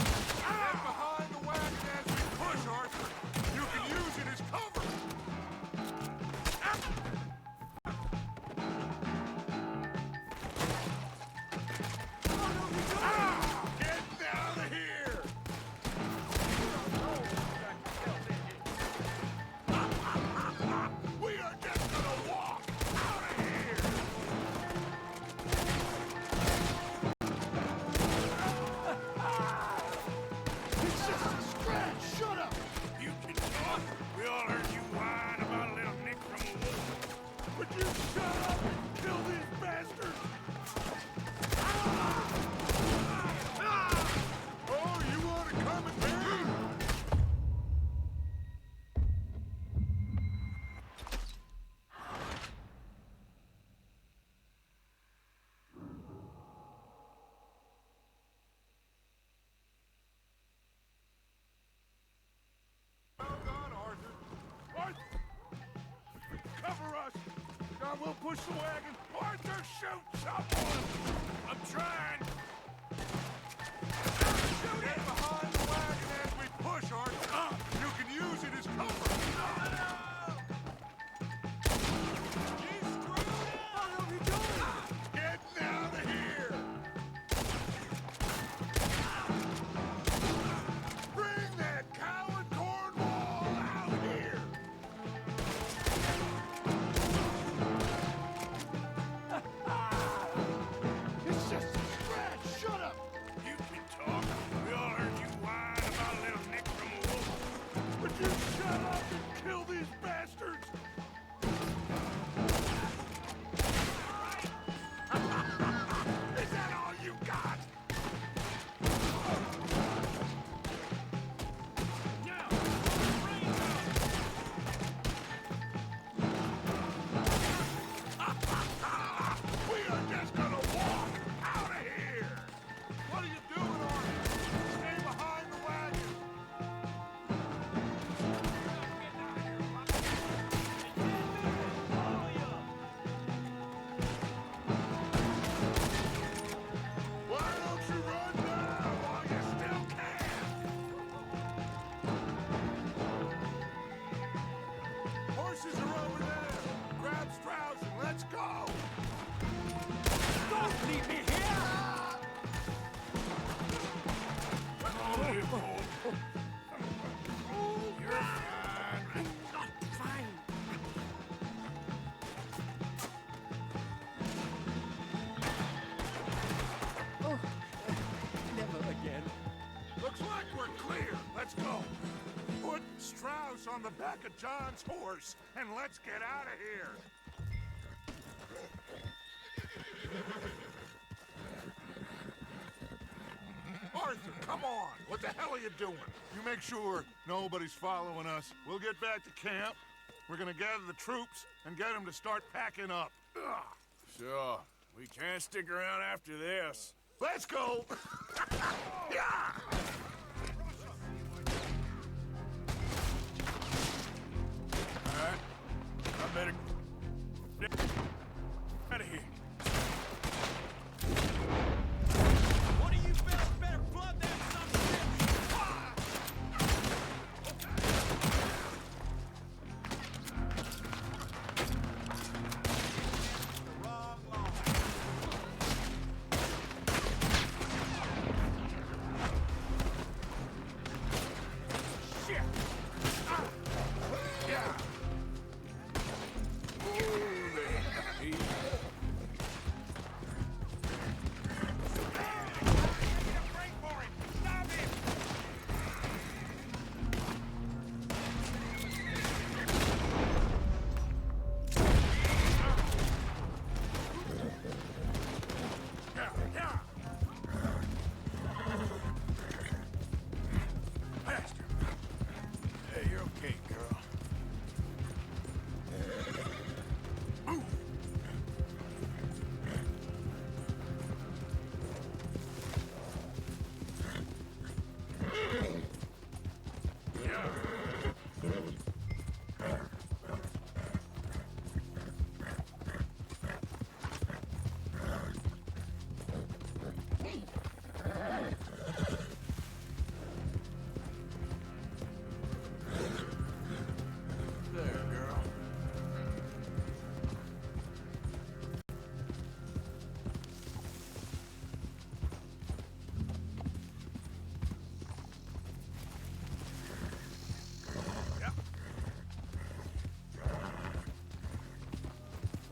Get behind the wagon as we push, Arthur! You can use it as cover! Get out of here! We are just gonna walk out of here! We'll push the wagon. Arthur, shoot someone! I'm trying! Shoot it! Behind the wagon as we push, Arthur. You can use it as cover. You screwed it! What are you doing? Getting out of here! Bring that coward Cornwall out here! It's just a scratch! Shut up! You can talk. We all heard leave me here! You're fine. I'm not fine. Oh, never again. Looks like we're clear. Let's go. Put Strauss on the back of John's horse, and let's get out of here. Arthur, come on. What the hell are you doing? You make sure nobody's following us. We'll get back to camp. We're gonna gather the troops and get them to start packing up. Ugh. Sure. We can't stick around after this. Let's go! Yeah! All right. I better get out of here. One of you fellas better flood that son of a bitch! The wrong line. Shit! Ah! Yeah! Hey, you're okay, girl. There, girl.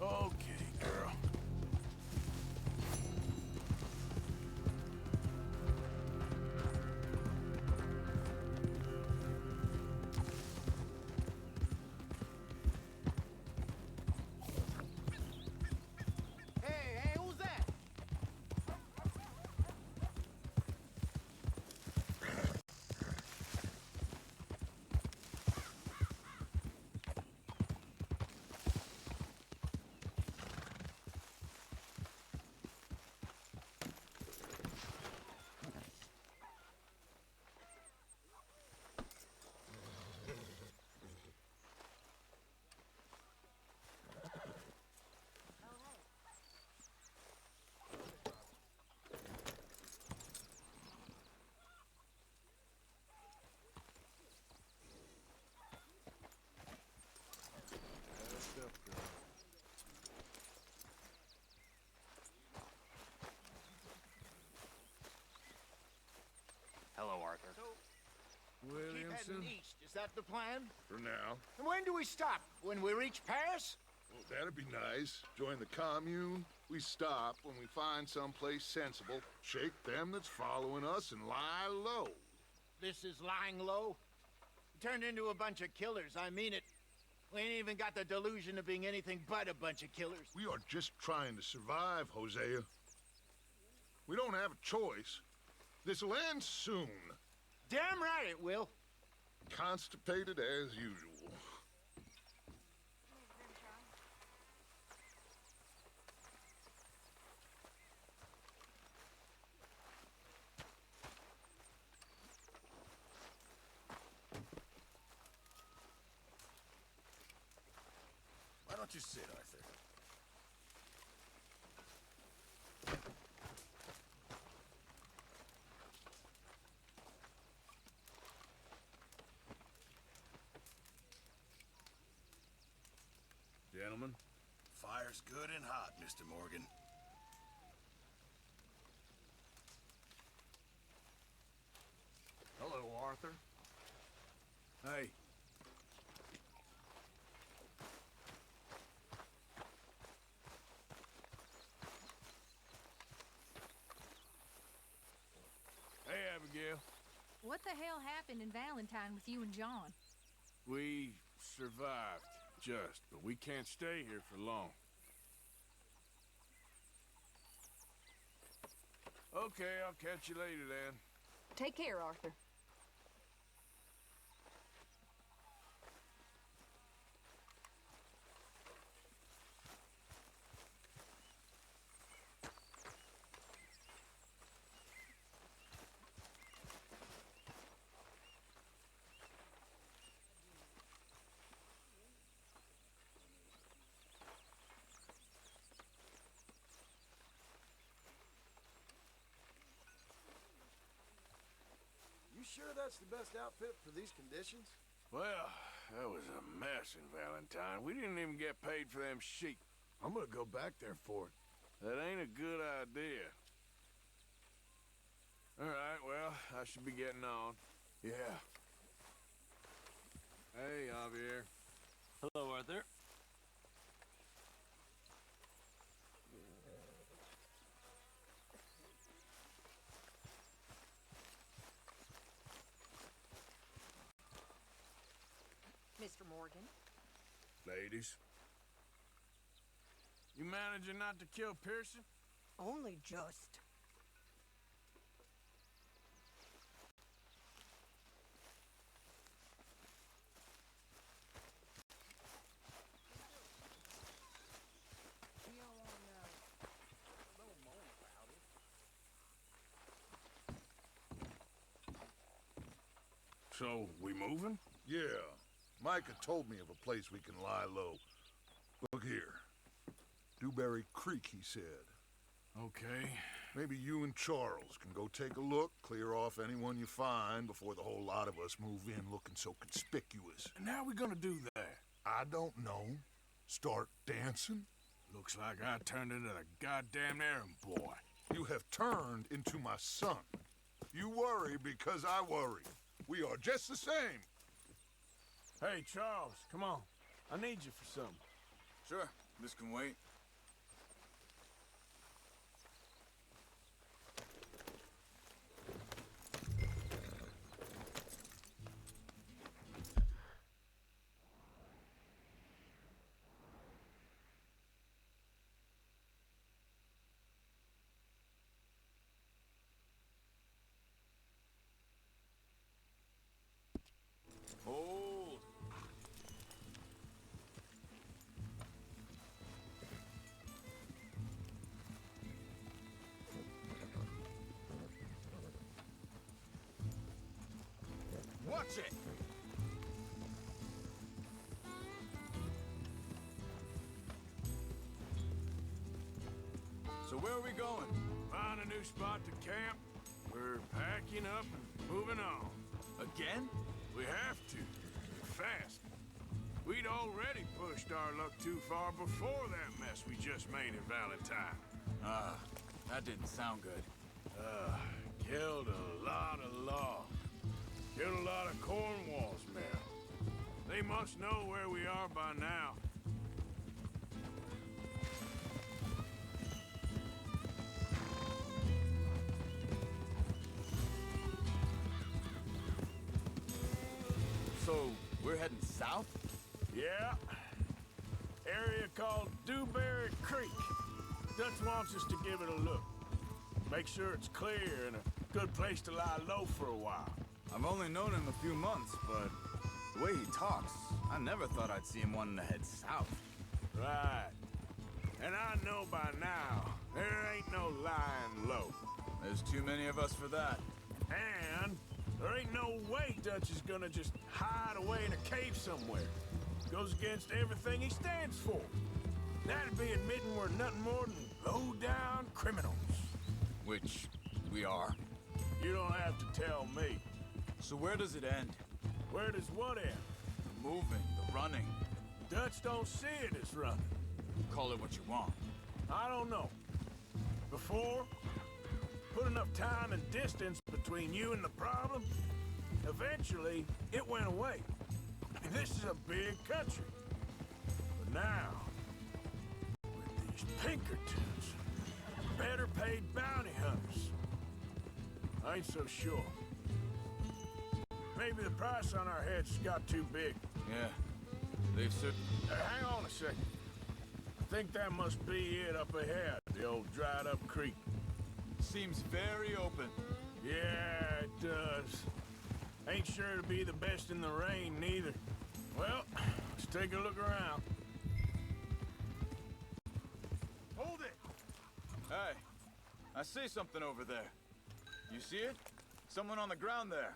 Okay, girl. Hey, who's that? Hello, Arthur. Keep Williamson? heading east. Is that the plan? For now. And when do we stop? When we reach Paris? Well, that'd be nice. Join the commune. We stop when we find someplace sensible, shake them that's following us, and lie low. This is lying low. We turned into a bunch of killers. I mean it. We ain't even got the delusion of being anything but a bunch of killers. We are just trying to survive, Hosea. We don't have a choice. This'll end soon. Damn right it will. Constipated as usual. Why don't you sit, Arthur? Gentlemen, fire's good and hot, Mr. Morgan. What the hell happened in Valentine with you and John? We survived, just, but we can't stay here for long. Okay, I'll catch you later then. Take care, Arthur. You sure that's the best outfit for these conditions? Well, that was a mess in Valentine. We didn't even get paid for them sheep. I'm gonna go back there for it. That ain't a good idea. All right, well, I should be getting on. Yeah. Hey, Javier. Hello, Arthur. Mr. Morgan. Ladies. You managing not to kill Pearson? Only just. So, we moving? Yeah. Micah told me of a place we can lie low. Look here. Dewberry Creek, he said. Okay. Maybe you and Charles can go take a look, clear off anyone you find before the whole lot of us move in looking so conspicuous. And how are we gonna do that? I don't know. Start dancing? Looks like I turned into the goddamn errand boy. You have turned into my son. You worry because I worry. We are just the same. Hey, Charles, come on. I need you for something. Sure, this can wait. Hold. Watch it! So where are we going? Find a new spot to camp. We're packing up and moving on. Again? We have to. Fast. We'd already pushed our luck too far before that mess we just made in Valentine. That didn't sound good. Killed a lot of law. Killed a lot of Cornwall's men. They must know where we are by now. So, we're heading south? Yeah. Area called Dewberry Creek. Dutch wants us to give it a look. Make sure it's clear and a good place to lie low for a while. I've only known him a few months, but the way he talks, I never thought I'd see him wanting to head south. Right. And I know by now, there ain't no lying low. There's too many of us for that. And there ain't no way Dutch is gonna just hide away in a cave somewhere. Goes against everything he stands for. That'd be admitting we're nothing more than low-down criminals. Which we are. You don't have to tell me. So where does it end? Where does what end? The moving, the running. Dutch don't see it as running. Call it what you want. I don't know. Before, put enough time and distance between you and the problem, eventually it went away. I mean, this is a big country. But now, with these Pinkertons, better paid bounty hunters, I ain't so sure. Maybe the price on our heads got too big. Yeah. They've Hang on a second. I think that must be it up ahead, the old dried-up creek. Seems very open. Yeah, it does. Ain't sure to be the best in the rain, neither. Well, let's take a look around. Hold it! Hey, I see something over there. You see it? Someone on the ground there.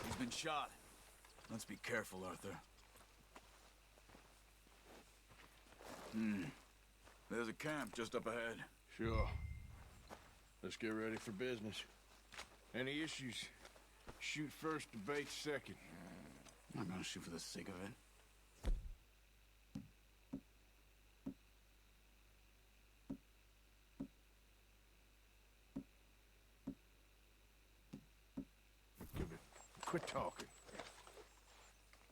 He's been shot. Let's be careful, Arthur. There's a camp just up ahead. Sure. Let's get ready for business. Any issues? Shoot first, debate second. I'm not gonna shoot for the sake of it. Quit talking.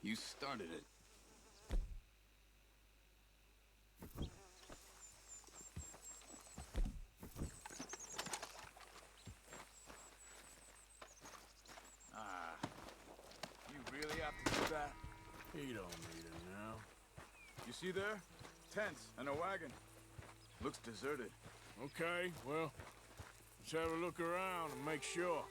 You started it. You really have to do that? He don't need it now. You see there? Tents and a wagon. Looks deserted. Okay, well, let's have a look around and make sure.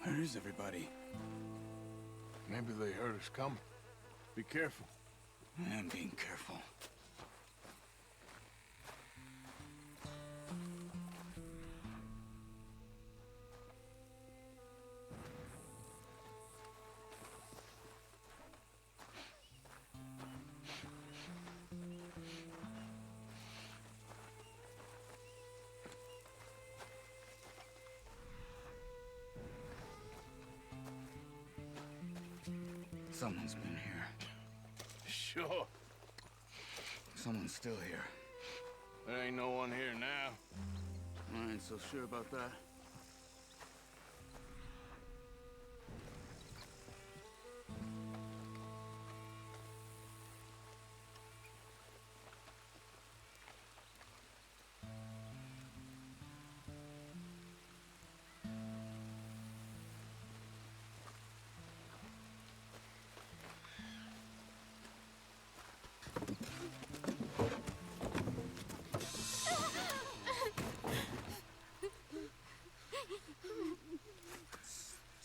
Where is everybody? Maybe they heard us coming. Be careful. I am being careful. Someone's been here. Sure. Someone's still here. There ain't no one here now. I ain't so sure about that.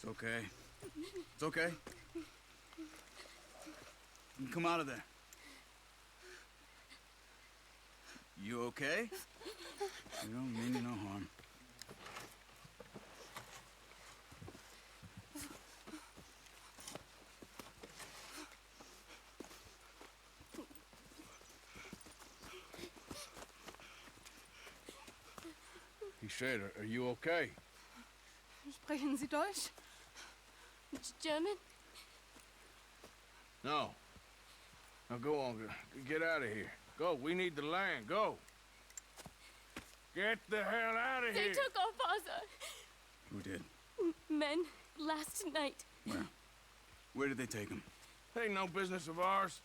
It's okay. It's okay. You can come out of there. You okay? You don't mean you no harm. He said, are you okay? Sprechen Sie Deutsch? German? No. Now go on, get out of here. Go, we need the land, go. Get the hell out of They here. took our father. Who did? Men, last night. Where? Where did they take him? Ain't no business of ours.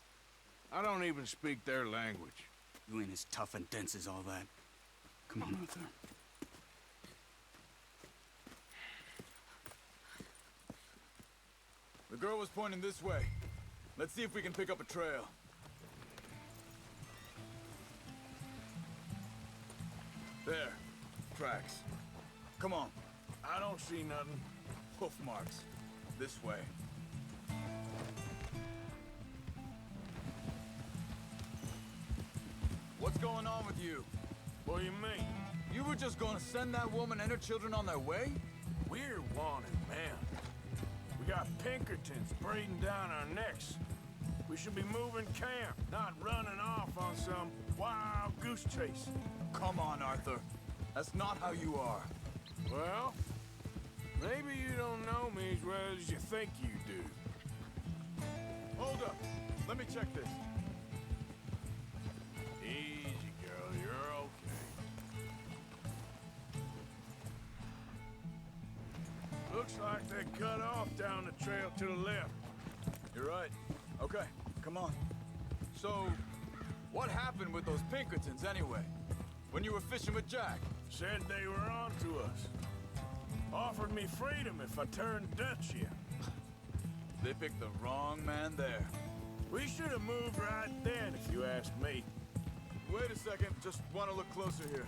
I don't even speak their language. You ain't as tough and dense as all that. Come on, Arthur. The girl was pointing this way. Let's see if we can pick up a trail. There. Tracks. Come on. I don't see nothing. Hoof marks. This way. What's going on with you? What do you mean? You were just gonna send that woman and her children on their way? We're wanted, man. We got Pinkertons breathing down our necks. We should be moving camp, not running off on some wild goose chase. Come on, Arthur. That's not how you are. Well, maybe you don't know me as well as you think you do. let me check this. Easy, girl. You're okay. Looks like they cut off down the trail to the left. You're right. Okay, come on. So, what happened with those Pinkertons anyway? When you were fishing with Jack? Said they were on to us. Offered me freedom if I turned Dutch here. They picked the wrong man there. We should have moved right then, if you ask me. Wait a second, just want to look closer here.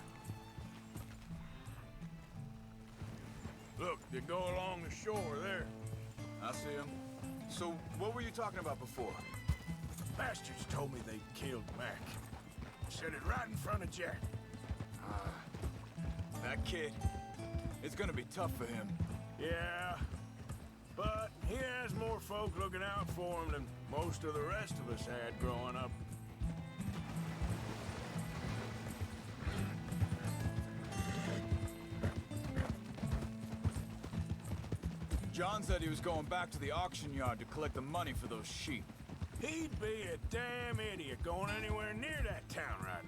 Look, they go along the shore there. I see him. So, what were you talking about before? Bastards told me they'd killed Mac. Said it right in front of Jack. That kid. It's gonna be tough for him. Yeah, but he has more folk looking out for him than most of the rest of us had growing up. John said he was going back to the auction yard to collect the money for those sheep. He'd be a damn idiot going anywhere near that town right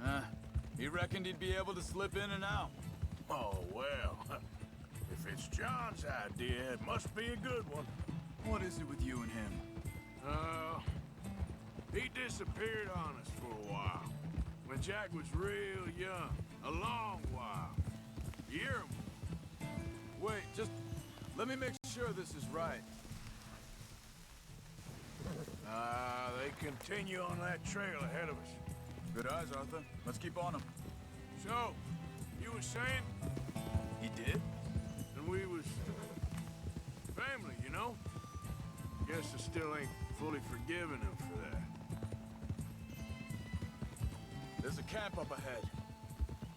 now. He reckoned he'd be able to slip in and out. Oh, well. If it's John's idea, it must be a good one. What is it with you and him? He disappeared on us for a while. When Jack was real young. A long while. Year. Wait, just let me make sure this is right. They continue on that trail ahead of us. Good eyes, Arthur. Let's keep on them. So, you were saying? He did? And we was family, you know? Guess I still ain't fully forgiven him for that. There's a camp up ahead.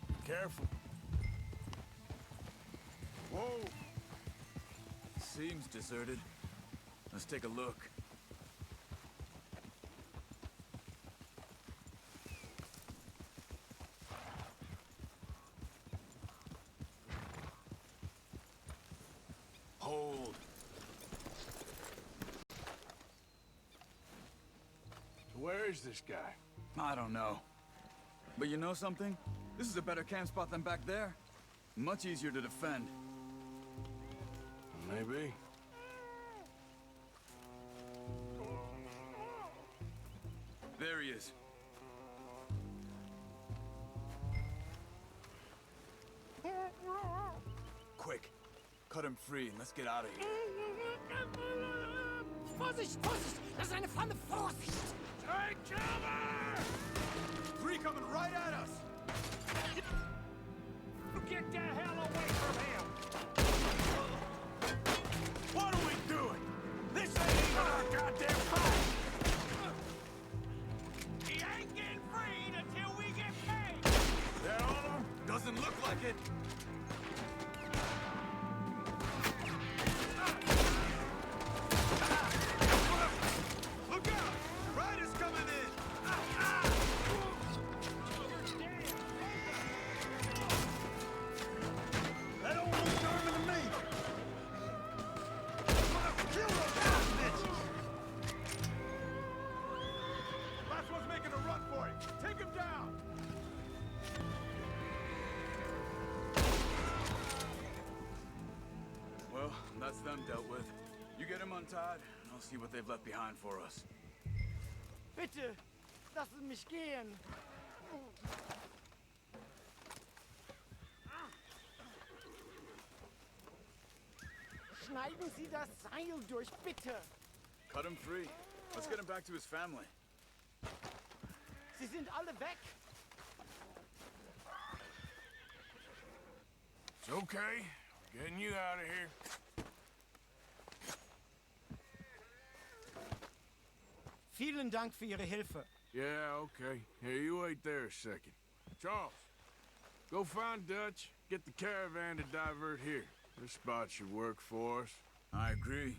Be careful. Whoa! Seems deserted. Let's take a look. Hold. Where is this guy? I don't know. But you know something? This is a better camp spot than back there. Much easier to defend. Maybe. There he is. Quick. Cut him free and let's get out of here. Vorsicht, Vorsicht! Das ist eine Pfanne, Vorsicht! Take cover! Three coming right at us! Get the hell away from him! What are we doing? This ain't even our goddamn fight! He ain't getting freed until we get paid! They're on him? Doesn't look like it. Look out! Riders coming in! That don't look German to me! Kill those bitches! Last one's making a run for it. Take him down! Well, that's them dealt with. You get them untied, and I'll see what they've left behind for us. Bitte, lassen mich gehen! Schneiden Sie das Seil durch, bitte! Cut him free. Let's get him back to his family. Sie sind alle weg! It's okay. We're getting you out of here. Vielen Dank für Ihre Hilfe. Yeah, okay. Here, you wait there a second. Charles, go find Dutch. Get the caravan to divert here. This spot should work for us. I agree.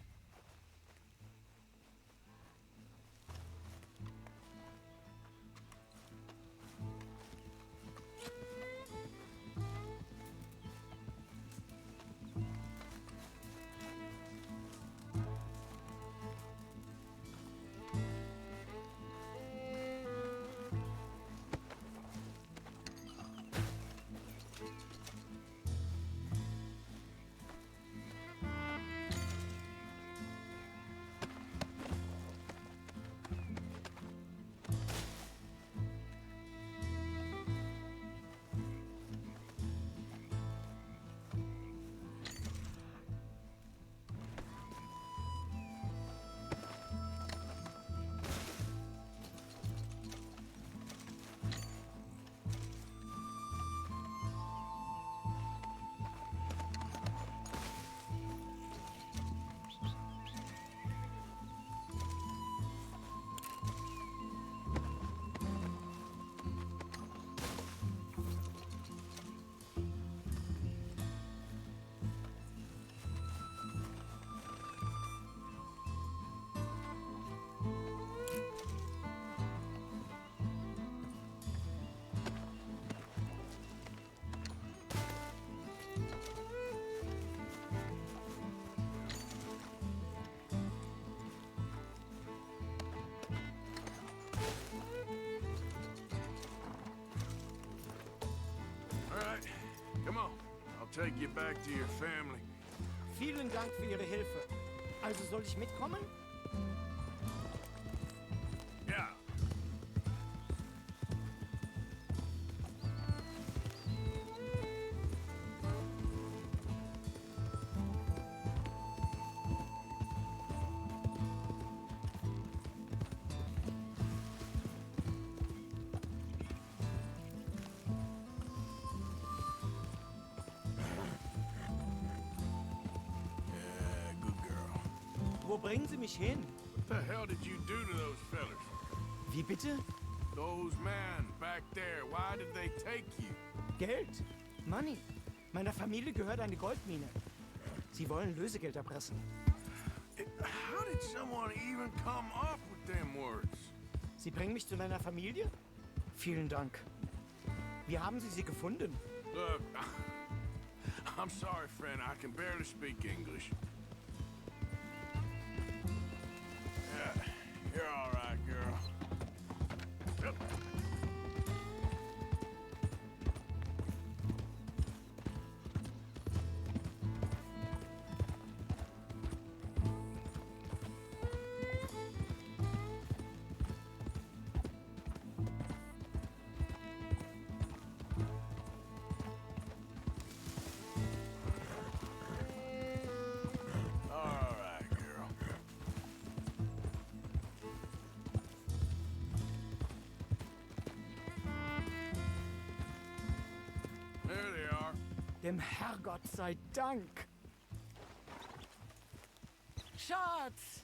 take you back to your family. Vielen Dank für Ihre Hilfe. Also soll ich mitkommen? Yeah. Wo bringen Sie mich hin? What the hell did you do to those fellers? Wie bitte? Those men back there, why did they take you? Geld. Money. Meiner Familie gehört eine Goldmine. Sie wollen Lösegeld erpressen. How did someone even come up with them words? Sie bringen mich zu meiner Familie? Vielen Dank. Wie haben Sie sie gefunden? Look, I'm sorry, friend. I can barely speak English. Yeah, you're all right, girl. Yep. Dem Herrgott sei Dank. Schatz!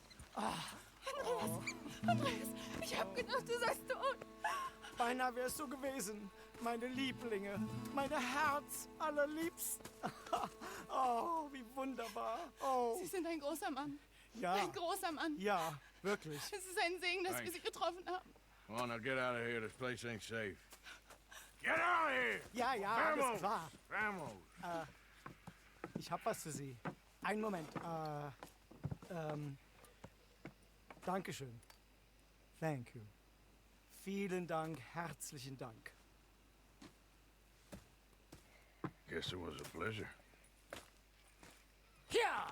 Andreas, ich hab gedacht, du seist tot. Beinahe wärst du gewesen. Meine Lieblinge, meine Herz allerliebst. Oh, wie wunderbar. Oh. Sie sind ein großer Mann. Ja. Ein großer Mann. Ja, wirklich. Es ist ein Segen, dass wir Sie getroffen haben. Come on, now get out of here. This place ain't safe. Get out of here! Ja, ja, Vamos! alles klar. Vamos! Ich hab was für Sie. Einen Moment. Dankeschön. Thank you. Vielen Dank, herzlichen Dank. Guess it was a pleasure. Ja!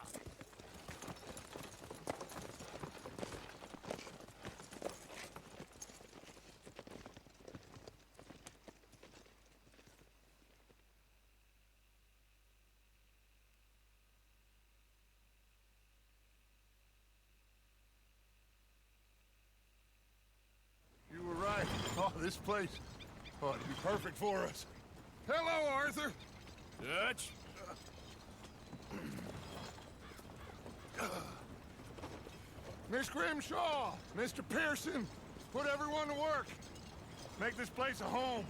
You were right. Oh, this place ought to be perfect for us. Hello, Arthur. Dutch? Miss Grimshaw, Mr. Pearson, put everyone to work. Make this place a home.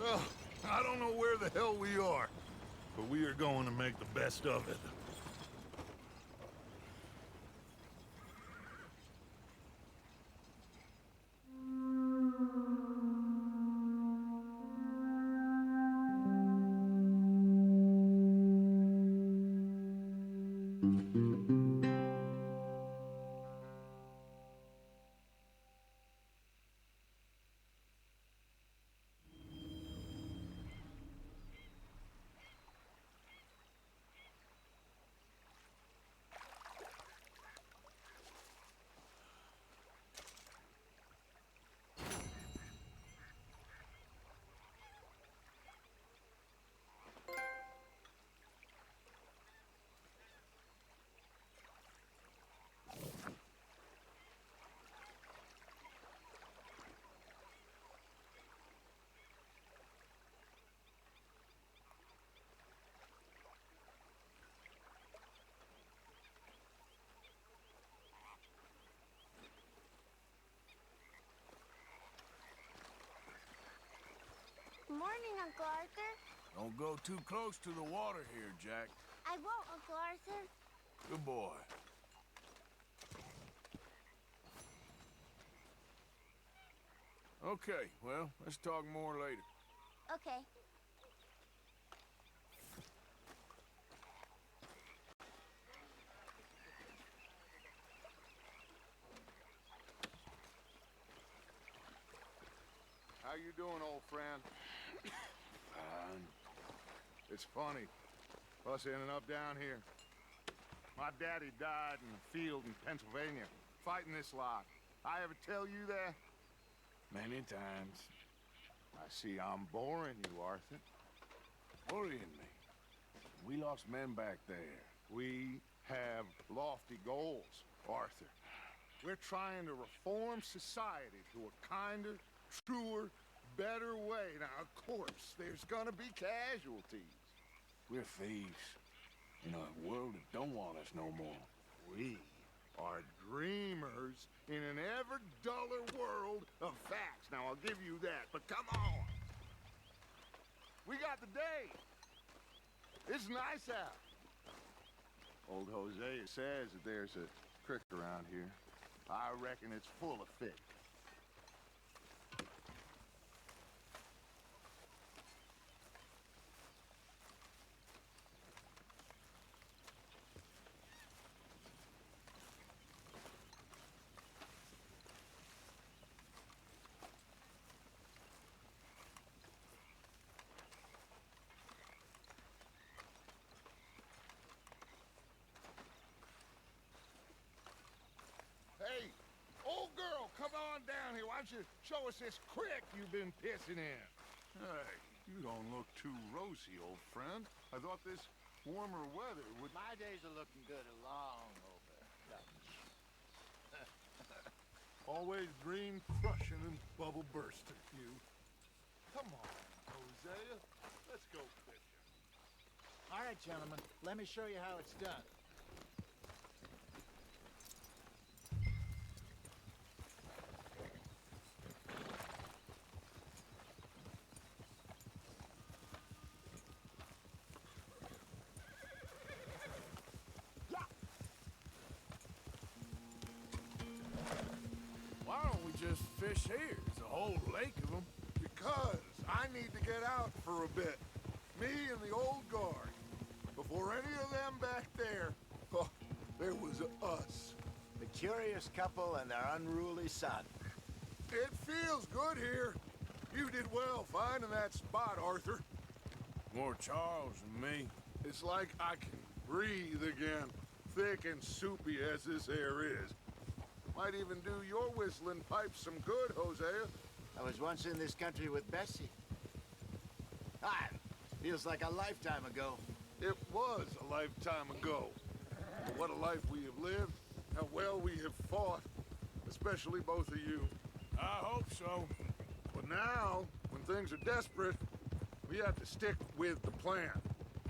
Well, I don't know where the hell we are, but we are going to make the best of it. Morning, Uncle Arthur. Don't go too close to the water here, Jack. I won't, Uncle Arthur. Good boy. Okay, well, let's talk more later. Okay. How you doing, old friend? Fine. It's funny, us ending up down here. My daddy died in the field in Pennsylvania, fighting this lot. I ever tell you that? Many times. I see I'm boring you, Arthur. Worrying me. We lost men back there. We have lofty goals, Arthur. We're trying to reform society to a kinder, truer, better way. Now, of course, there's gonna be casualties. We're thieves. In a world that don't want us no more. We are dreamers in an ever duller world of facts. Now, I'll give you that, but come on. We got the day. It's nice out. Old Hosea says that there's a creek around here. I reckon it's full of fish. Hey, old girl, come on down here. Why don't you show us this creek you've been pissing in? Hey, you don't look too rosy, old friend. I thought this warmer weather would... My days are looking good along over Dutch. Always green crushing and bubble bursting, you. Come on, Hosea. Let's go fishing. All right, gentlemen, let me show you how it's done. Why don't we just fish here? There's a whole lake of them. Because I need to get out for a bit. Me and the old guard. Before any of them back there, oh, there was us. The curious couple and their unruly son. It feels good here. You did well finding that spot, Arthur. More Charles than me. It's like I can breathe again, thick and soupy as this air is. Might even do your whistling pipes some good, Hosea. I was once in this country with Bessie. Ah, feels like a lifetime ago. It was a lifetime ago. But what a life we have lived, how well we have fought, especially both of you. I hope so. But now, when things are desperate, we have to stick with the plan.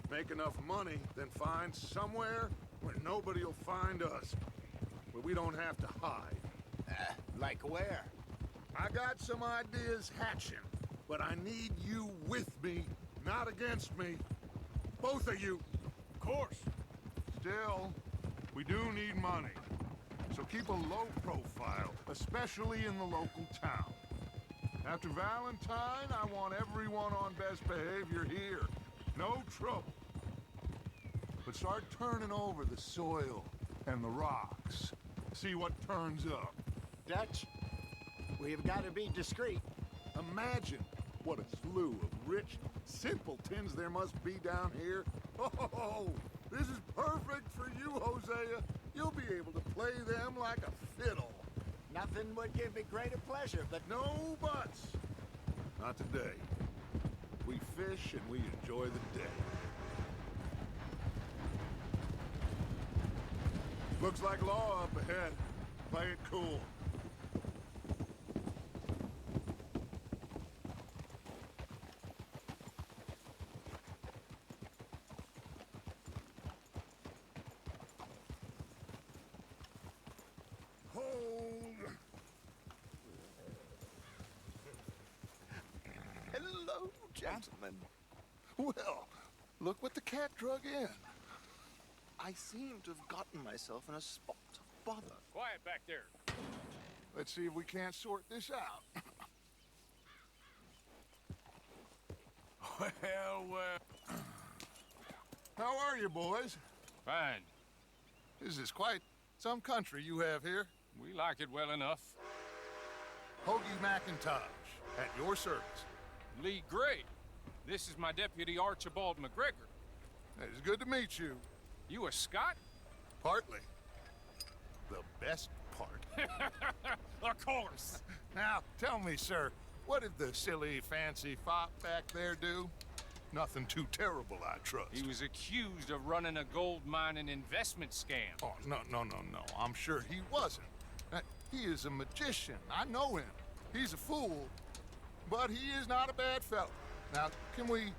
Make enough money, then find somewhere where nobody will find us. Where we don't have to hide. Like where? I got some ideas hatching, but I need you with me, not against me. Both of you. Of course. Still, we do need money. So keep a low profile, especially in the local town. After Valentine, I want everyone on best behavior here. No trouble. But start turning over the soil and the rocks. See what turns up. Dutch, we've got to be discreet. Imagine what a slew of rich simpletons there must be down here. Oh, this is perfect for you, Hosea. You'll be able to play them like a fiddle. Nothing would give me greater pleasure, but... No buts. Not today. We fish and we enjoy the day. Looks like law up ahead. Play it cool. Hello, gentlemen. Well, look what the cat drug in. I seem to have gotten myself in a spot of bother. Quiet back there. Let's see if we can't sort this out. Well, How are you, boys? Fine. This is quite some country you have here. We like it well enough. Hoagie McIntosh, at your service. Lee Gray, This is my deputy Archibald McGregor. It's good to meet you. You a Scot? Partly. The best part. Of course. Now, tell me, sir, what did the silly, fancy fop back there do? Nothing too terrible, I trust. He was accused of running a gold mining investment scam. Oh, no. I'm sure he wasn't. He is a magician. I know him. He's a fool, but he is not a bad fellow. Now, can we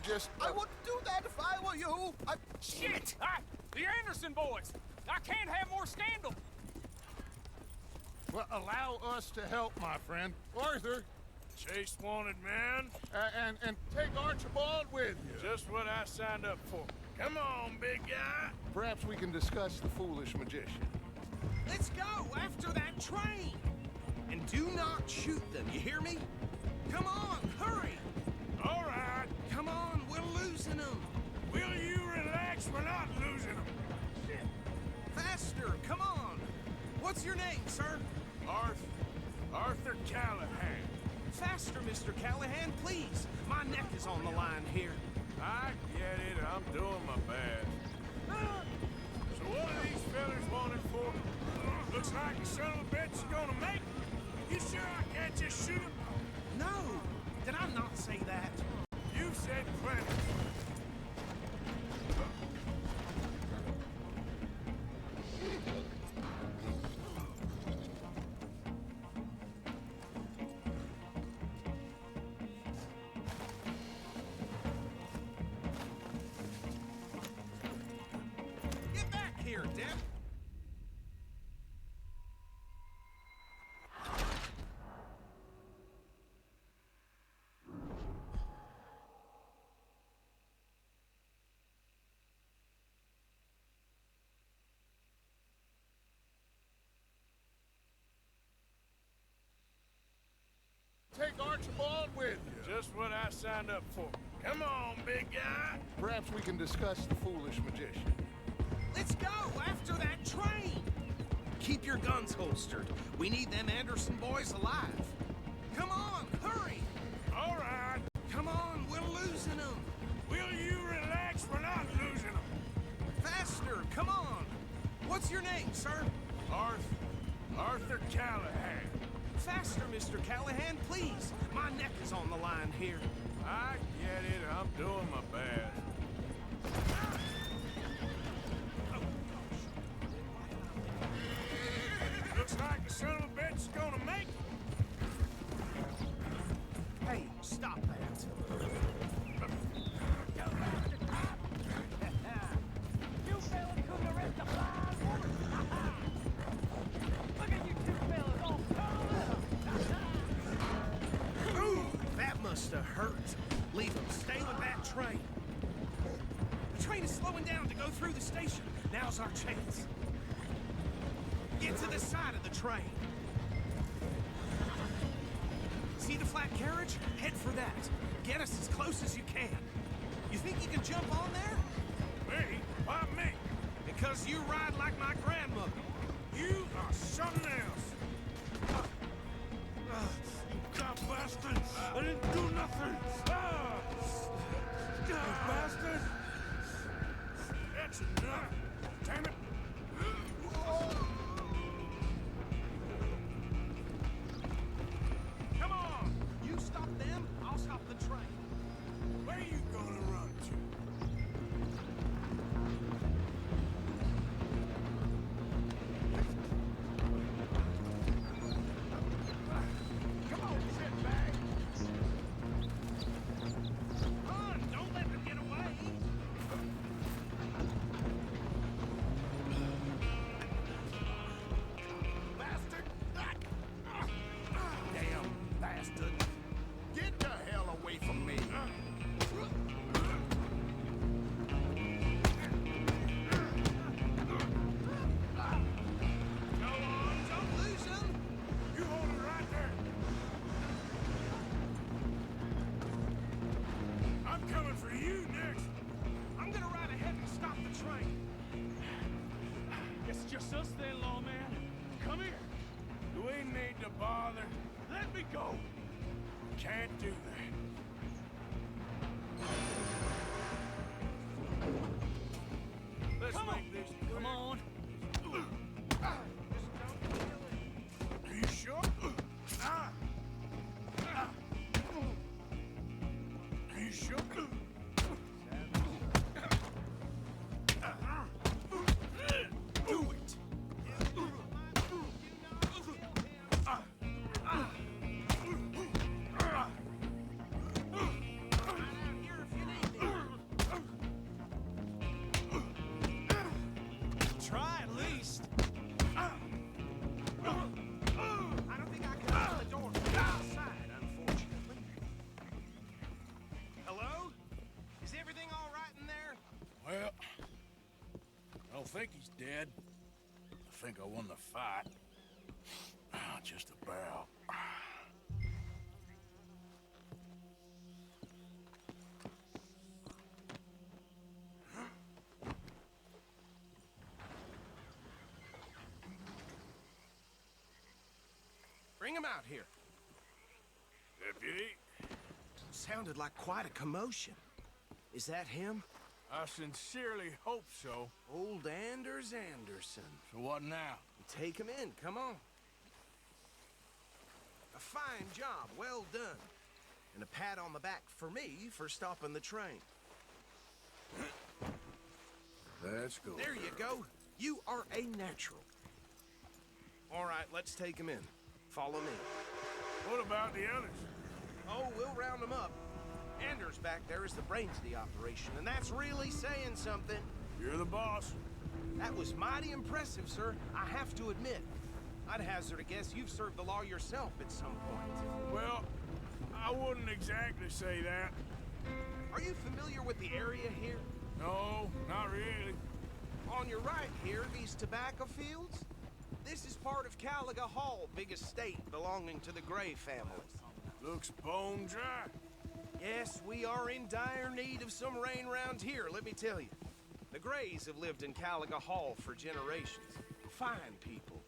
just... I wouldn't do that if I were you. Shit! The Anderson boys! I can't have more scandal! Well, allow us to help, my friend. Arthur. Chase wanted man. And take Archibald with you. Just what I signed up for. Come on, big guy. Perhaps we can discuss the foolish magician. Let's go after that train. And do not shoot them, you hear me? Come on, hurry. All right. Come on, we're losing them. Will you relax? We're not losing them. Shit. Faster, come on. What's your name, sir? Arthur Callahan. Faster, Mr. Callahan, please. My neck is on the line here. I get it. I'm doing my best. So what are these fellas wanted for? Looks like the son of a bitch is gonna make it. You sure I can't just shoot him? No. Did I not say that? You said plenty. Get back here, Dip. Take Archibald with you. Just what I signed up for. Come on, big guy. Perhaps we can discuss the foolish magician. Let's go after that train. Keep your guns holstered. We need them Anderson boys alive. Come on, hurry. All right. Come on, we're losing them. Will you relax? We're not losing them. Faster, come on. What's your name, sir? Arthur Callahan. Faster, Mr. Callahan, please. My neck is on the line here. I get it. I'm doing my best. Looks like the son of a bitch is gonna make it. Hey, stop that. You fellas couldn't arrest a blind woman. Look at you two fellas all Ooh, that must have hurt. Leave them. Stay with that train. The train is slowing down to go through the station. Now's our chance. Get to the side of the train. See the flat carriage? Head for that. Get us as close as you can. You think you can jump on there? Me? Why me? Because you ride like my grandmother. You are something else. You cop bastard! I didn't do nothing! You bastard! That's enough! Damn it! Come on! You stop them, I'll stop the train. Where are you gonna run to? Come on, shitbag! Run! Don't let them get away! Bastard! Damn bastard! Get the hell away from me! Go on, don't lose them! You hold it right there! I'm coming for you next! I'm gonna ride ahead and stop the train. Guess it's just us then, lawman. Come here. Do we need to bother? Let me go. can't do that. Let's make this clear. Come on. Are you sure? Are you sure? Do it. Try at least. I don't think I can open the door from the outside, unfortunately. Hello? Is everything all right in there? Well, I don't think he's dead. I think I won the fight. Just about. Bring him out here. Deputy? Sounded like quite a commotion. Is that him? I sincerely hope so. Old Anders Anderson. So what now? Take him in, come on. A fine job, well done. And a pat on the back for me for stopping the train. Let's go. There you go. You are a natural. All right, let's take him in. Follow me. What about the others? Oh, we'll round them up. Anders back there is the brains of the operation, and that's really saying something. You're the boss. That was mighty impressive, sir. I have to admit. I'd hazard a guess you've served the law yourself at some point. Well, I wouldn't exactly say that. Are you familiar with the area here? No, not really. On your right here, these tobacco fields? This is part of Caliga Hall, big estate belonging to the Gray family. Looks bone dry. Yes, we are in dire need of some rain round here, let me tell you. The Grays have lived in Caliga Hall for generations. Fine people.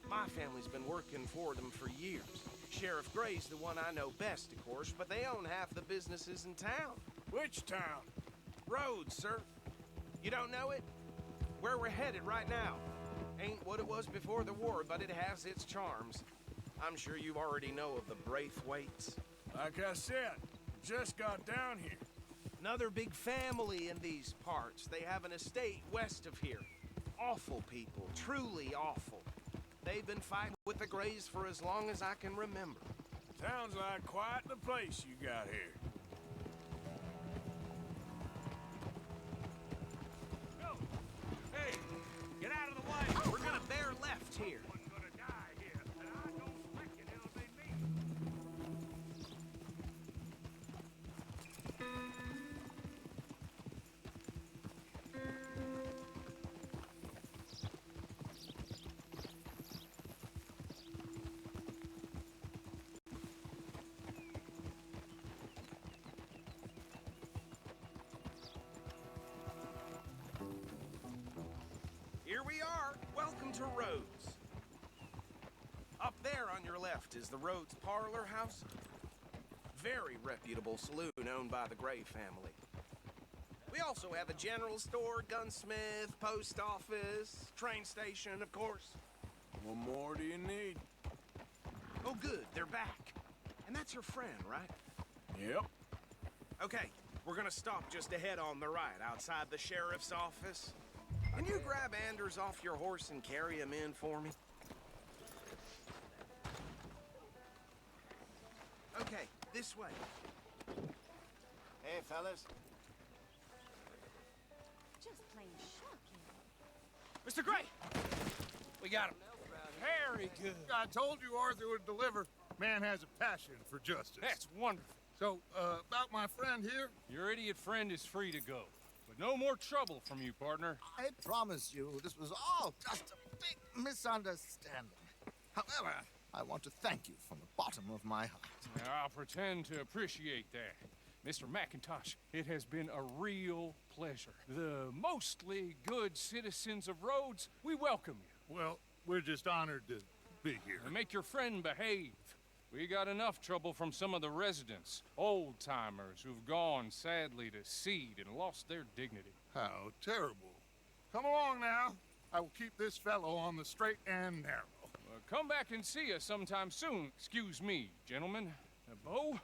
My family's been working for them for years. Sheriff Gray's the one I know best, of course, but they own half the businesses in town. Which town? Rhodes, sir. You don't know it? Where we're headed right now. Ain't what it was before the war, but it has its charms. I'm sure you already know of the Braithwaites. Like I said, just got down here. Another big family in these parts. They have an estate west of here. Awful people, truly awful. They've been fighting with the Grays for as long as I can remember. Sounds like quite the place you got here. Go! Hey, get out of the way! We're gonna bear left here. Here we are. Welcome to Rhodes. Up there on your left is the Rhodes Parlor House. Very reputable saloon owned by the Gray family. We also have a general store, gunsmith, post office, train station, of course. What more do you need? Oh, good. They're back. And that's your friend, right? Yep. Okay, we're gonna stop just ahead on the right, outside the sheriff's office. Can you grab Anders off your horse and carry him in for me? Okay, this way. Hey, fellas. Just plain shocking. Mr. Gray! We got him. Very good. I told you Arthur would deliver. Man has a passion for justice. That's wonderful. So, about my friend here? Your idiot friend is free to go. But no more trouble from you, partner. I promise you, this was all just a big misunderstanding. However, I want to thank you from the bottom of my heart. Now, I'll pretend to appreciate that. Mr. McIntosh, it has been a real pleasure. The mostly good citizens of Rhodes, we welcome you. Well, we're just honored to be here. Make your friend behave. We got enough trouble from some of the residents, old-timers who've gone, sadly, to seed and lost their dignity. How terrible. Come along now. I will keep this fellow on the straight and narrow. Come back and see us sometime soon. Excuse me, gentlemen. Bo,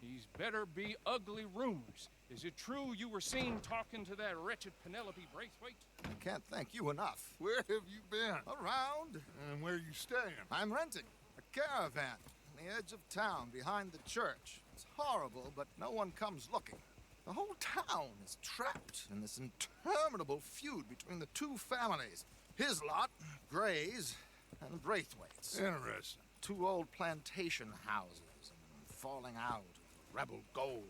these better be ugly rumors. Is it true you were seen talking to that wretched Penelope Braithwaite? I can't thank you enough. Where have you been? Around. And where you staying? I'm renting a caravan on the edge of town behind the church. It's horrible, but no one comes looking. The whole town is trapped in this interminable feud between the two families. His lot, Gray's, and Braithwaite's. Interesting. Two old plantation houses, and falling out of rebel gold,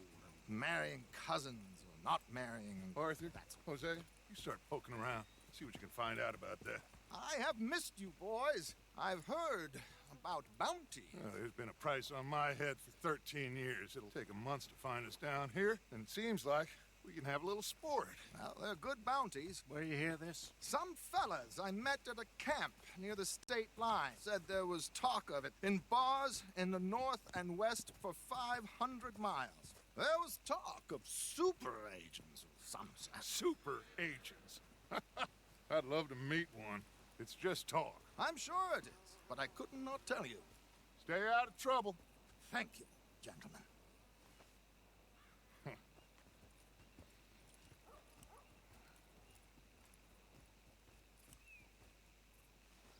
and marrying cousins, or not marrying. Arthur, Jose, you start poking around. See what you can find out about that. I have missed you, boys. I've heard about bounty. There's been a price on my head for 13 years. It'll take a month to find us down here, and it seems like we can have a little sport. Well, they're good bounties. Where you hear this? Some fellas I met at a camp near the state line said there was talk of it in bars in the north and west for 500 miles. There was talk of super agents of some sort. Super agents? I'd love to meet one. It's just talk. I'm sure it is, but I couldn't not tell you. Stay out of trouble. Thank you, gentlemen.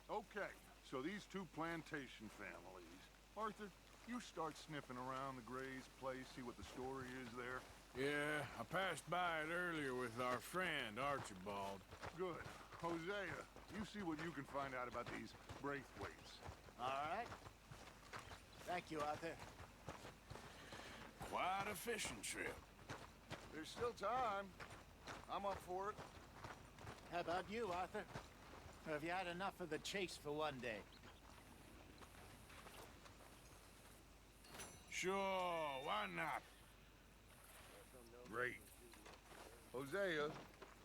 Okay, so these two plantation families. Arthur, you start sniffing around the Gray's place, see what the story is there. Yeah, I passed by it earlier with our friend, Archibald. Good. Hosea, you see what you can find out about these Braithwaites. All right. Thank you, Arthur. Quite a fishing trip. There's still time. I'm up for it. How about you, Arthur? Or have you had enough of the chase for one day? Sure, why not? Great. Hosea,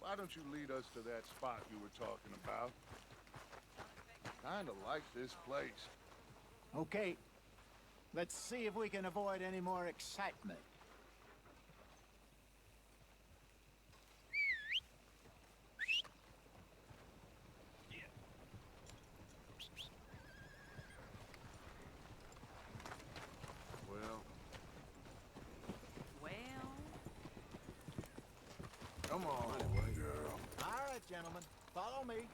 why don't you lead us to that spot you were talking about? Kinda like this place. Okay. Let's see if we can avoid any more excitement. Come on, girl. All right, gentlemen. Follow me.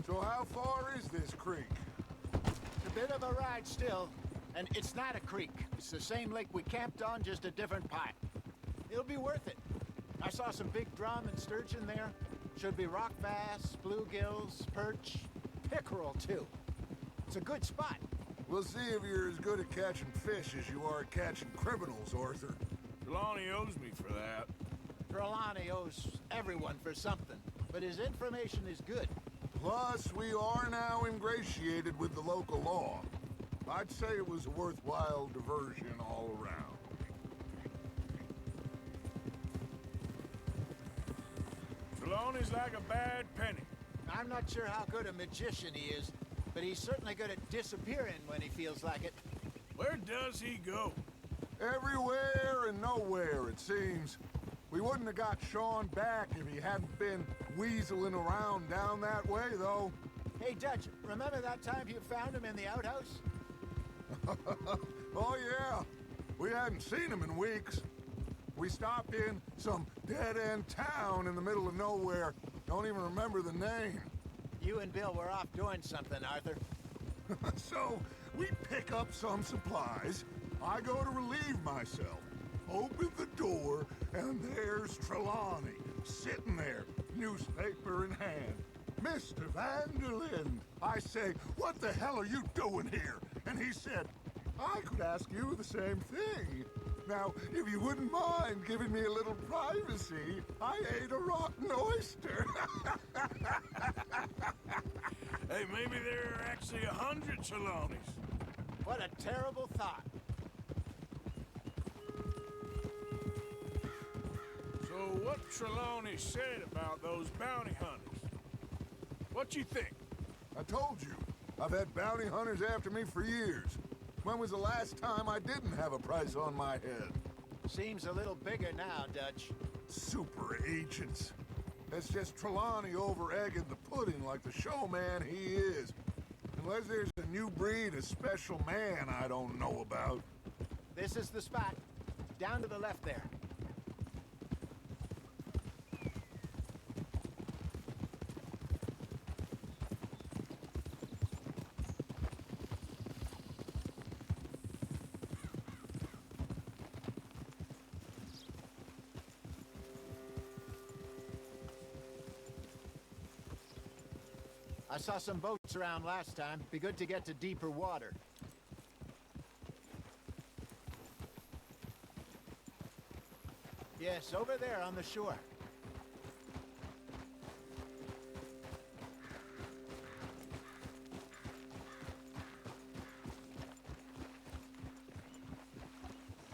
So how far is this creek? It's a bit of a ride still, and it's not a creek. It's the same lake we camped on, just a different part. It'll be worth it. I saw some big drum and sturgeon there. Should be rock bass, bluegills, perch, pickerel, too. It's a good spot. We'll see if you're as good at catching fish as you are at catching criminals, Arthur. Trelawney owes me for that. Trelawney owes everyone for something, but his information is good. Plus, we are now ingratiated with the local law. I'd say it was a worthwhile diversion all around. Trelawney's like a bad penny. I'm not sure how good a magician he is, but he's certainly good at disappearing when he feels like it. Where does he go? Everywhere and nowhere, it seems. We wouldn't have got Sean back if he hadn't been weaseling around down that way, though. Hey, Judge, remember that time you found him in the outhouse? Oh, yeah. We hadn't seen him in weeks. We stopped in some dead-end town in the middle of nowhere. Don't even remember the name. You and Bill were off doing something, Arthur. So, we pick up some supplies. I go to relieve myself. Open the door, and there's Trelawney, sitting there, newspaper in hand. Mr. Vanderlinde. I say, what the hell are you doing here? And he said, I could ask you the same thing. Now, if you wouldn't mind giving me a little privacy, I ate a rotten oyster. Hey, maybe there are actually 100 Trelawneys. What a terrible thought. Trelawney said about those bounty hunters. What you think? I told you. I've had bounty hunters after me for years. When was the last time I didn't have a price on my head? Seems a little bigger now, Dutch. Super agents. That's just Trelawney over-egging the pudding like the showman he is. Unless there's a new breed of special man I don't know about. This is the spot. Down to the left there. I saw some boats around last time. Be good to get to deeper water. Yes, over there on the shore.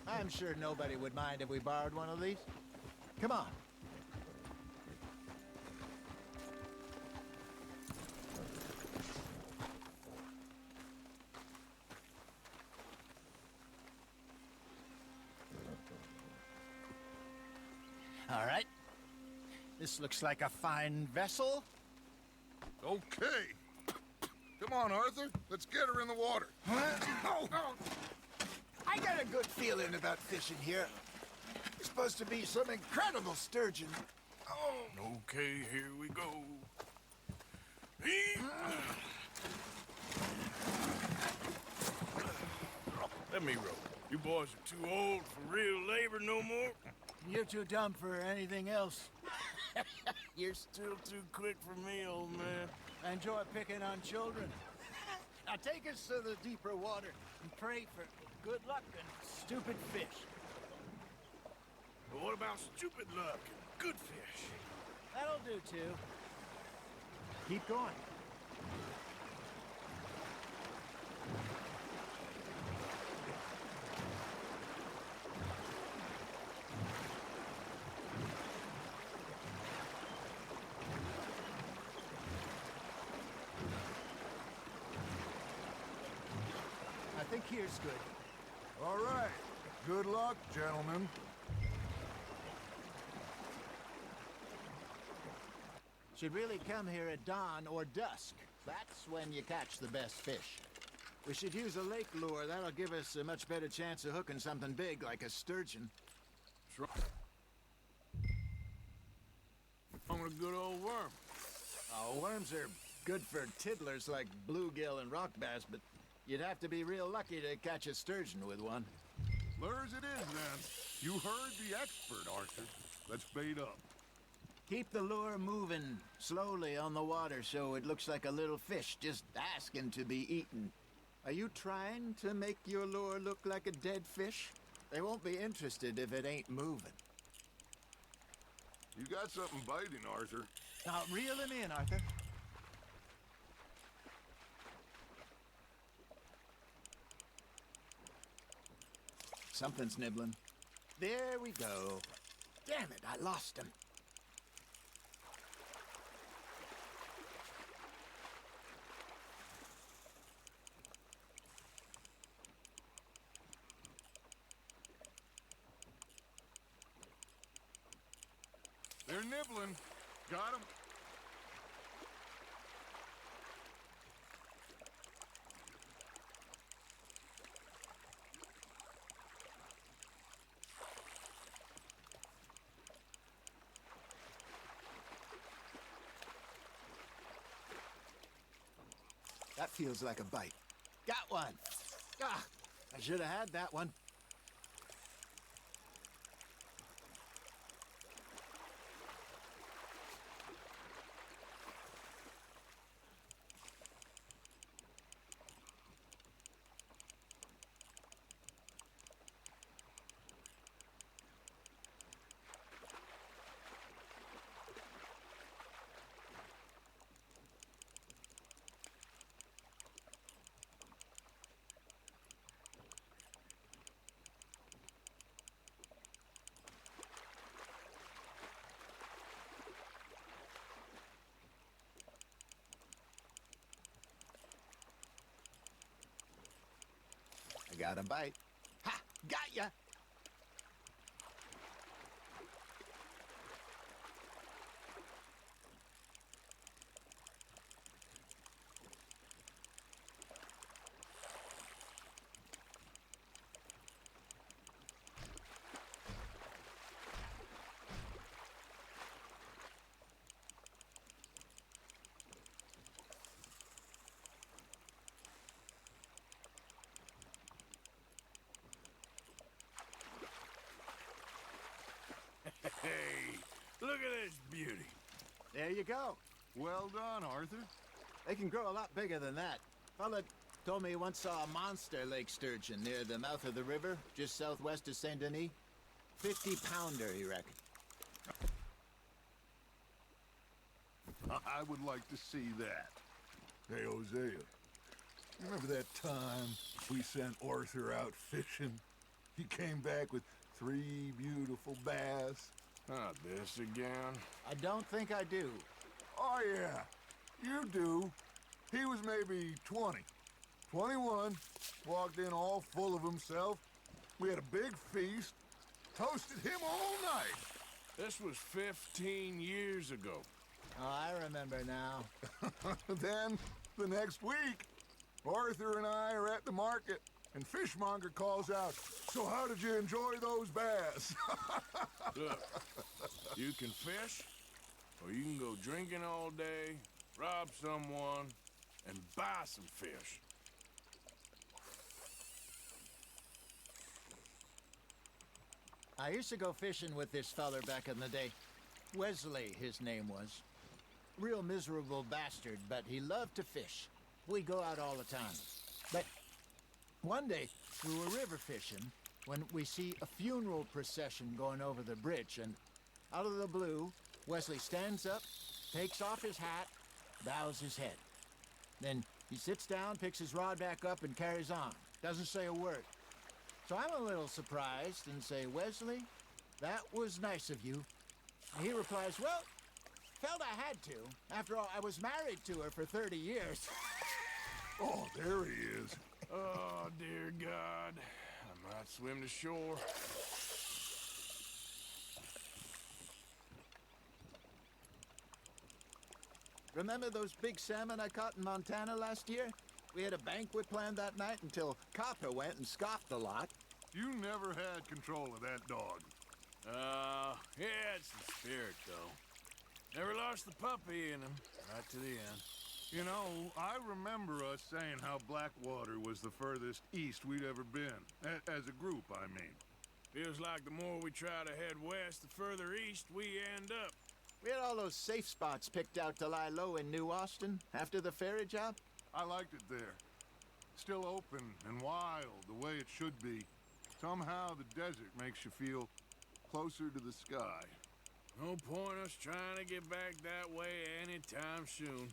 I'm sure nobody would mind if we borrowed one of these. Come on. All right. This looks like a fine vessel. Okay. Come on, Arthur. Let's get her in the water. Oh. I got a good feeling about fishing here. It's supposed to be some incredible sturgeon. Oh. Okay, here we go. Let me row. You boys are too old for real labor no more. You're too dumb for anything else. You're still too quick for me, old man. I enjoy picking on children. Now take us to the deeper water and pray for good luck and stupid fish. But what about stupid luck and good fish? That'll do, too. Keep going. I think here's good. All right. Good luck, gentlemen. Should really come here at dawn or dusk. That's when you catch the best fish. We should use a lake lure. That'll give us a much better chance of hooking something big like a sturgeon. I'm a good old worm. Oh, worms are good for tiddlers like bluegill and rock bass, but you'd have to be real lucky to catch a sturgeon with one. Lures it is, then. You heard the expert, Arthur. Let's bait up. Keep the lure moving slowly on the water so it looks like a little fish just asking to be eaten. Are you trying to make your lure look like a dead fish? They won't be interested if it ain't moving. You got something biting, Arthur. Now, reel him in, Arthur. Something's nibbling. There we go. Damn it, I lost him. They're nibbling. Got 'em. That feels like a bite. Got one. Ah, I should have had that one. got a bite. Ha! Got ya! Hey, look at this beauty. There you go. Well done, Arthur. They can grow a lot bigger than that. Fella told me he once saw a monster lake sturgeon near the mouth of the river, just southwest of Saint Denis. 50-pounder, he reckoned. I would like to see that. Hey, Hosea, remember that time we sent Arthur out fishing? He came back with 3 beautiful bass. Not this again. I don't think I do. Oh, yeah, you do. He was maybe 20, 21, walked in all full of himself. We had a big feast, toasted him all night. This was 15 years ago. Oh, I remember now. Then, the next week, Arthur and I are at the market, and Fishmonger calls out, "So how did you enjoy those bass?" Look, you can fish, or you can go drinking all day, rob someone, and buy some fish. I used to go fishing with this feller back in the day. Wesley, his name was. Real miserable bastard, but he loved to fish. We go out all the time. But one day, we were river fishing when we see a funeral procession going over the bridge, and out of the blue, Wesley stands up, takes off his hat, bows his head. Then he sits down, picks his rod back up, and carries on. Doesn't say a word. So I'm a little surprised and say, "Wesley, that was nice of you." And he replies, "Well, felt I had to. After all, I was married to her for 30 years. Oh, there he is. Oh, dear God. I might swim to shore. Remember those big salmon I caught in Montana last year? We had a banquet planned that night until Copper went and scoffed a lot. You never had control of that dog. He had some spirit, though. Never lost the puppy in him, right to the end. You know, I remember us saying how Blackwater was the furthest east we'd ever been. As a group, I mean. Feels like the more we try to head west, the further east we end up. We had all those safe spots picked out to lie low in New Austin after the ferry job. I liked it there. Still open and wild, the way it should be. Somehow the desert makes you feel closer to the sky. No point us trying to get back that way anytime soon.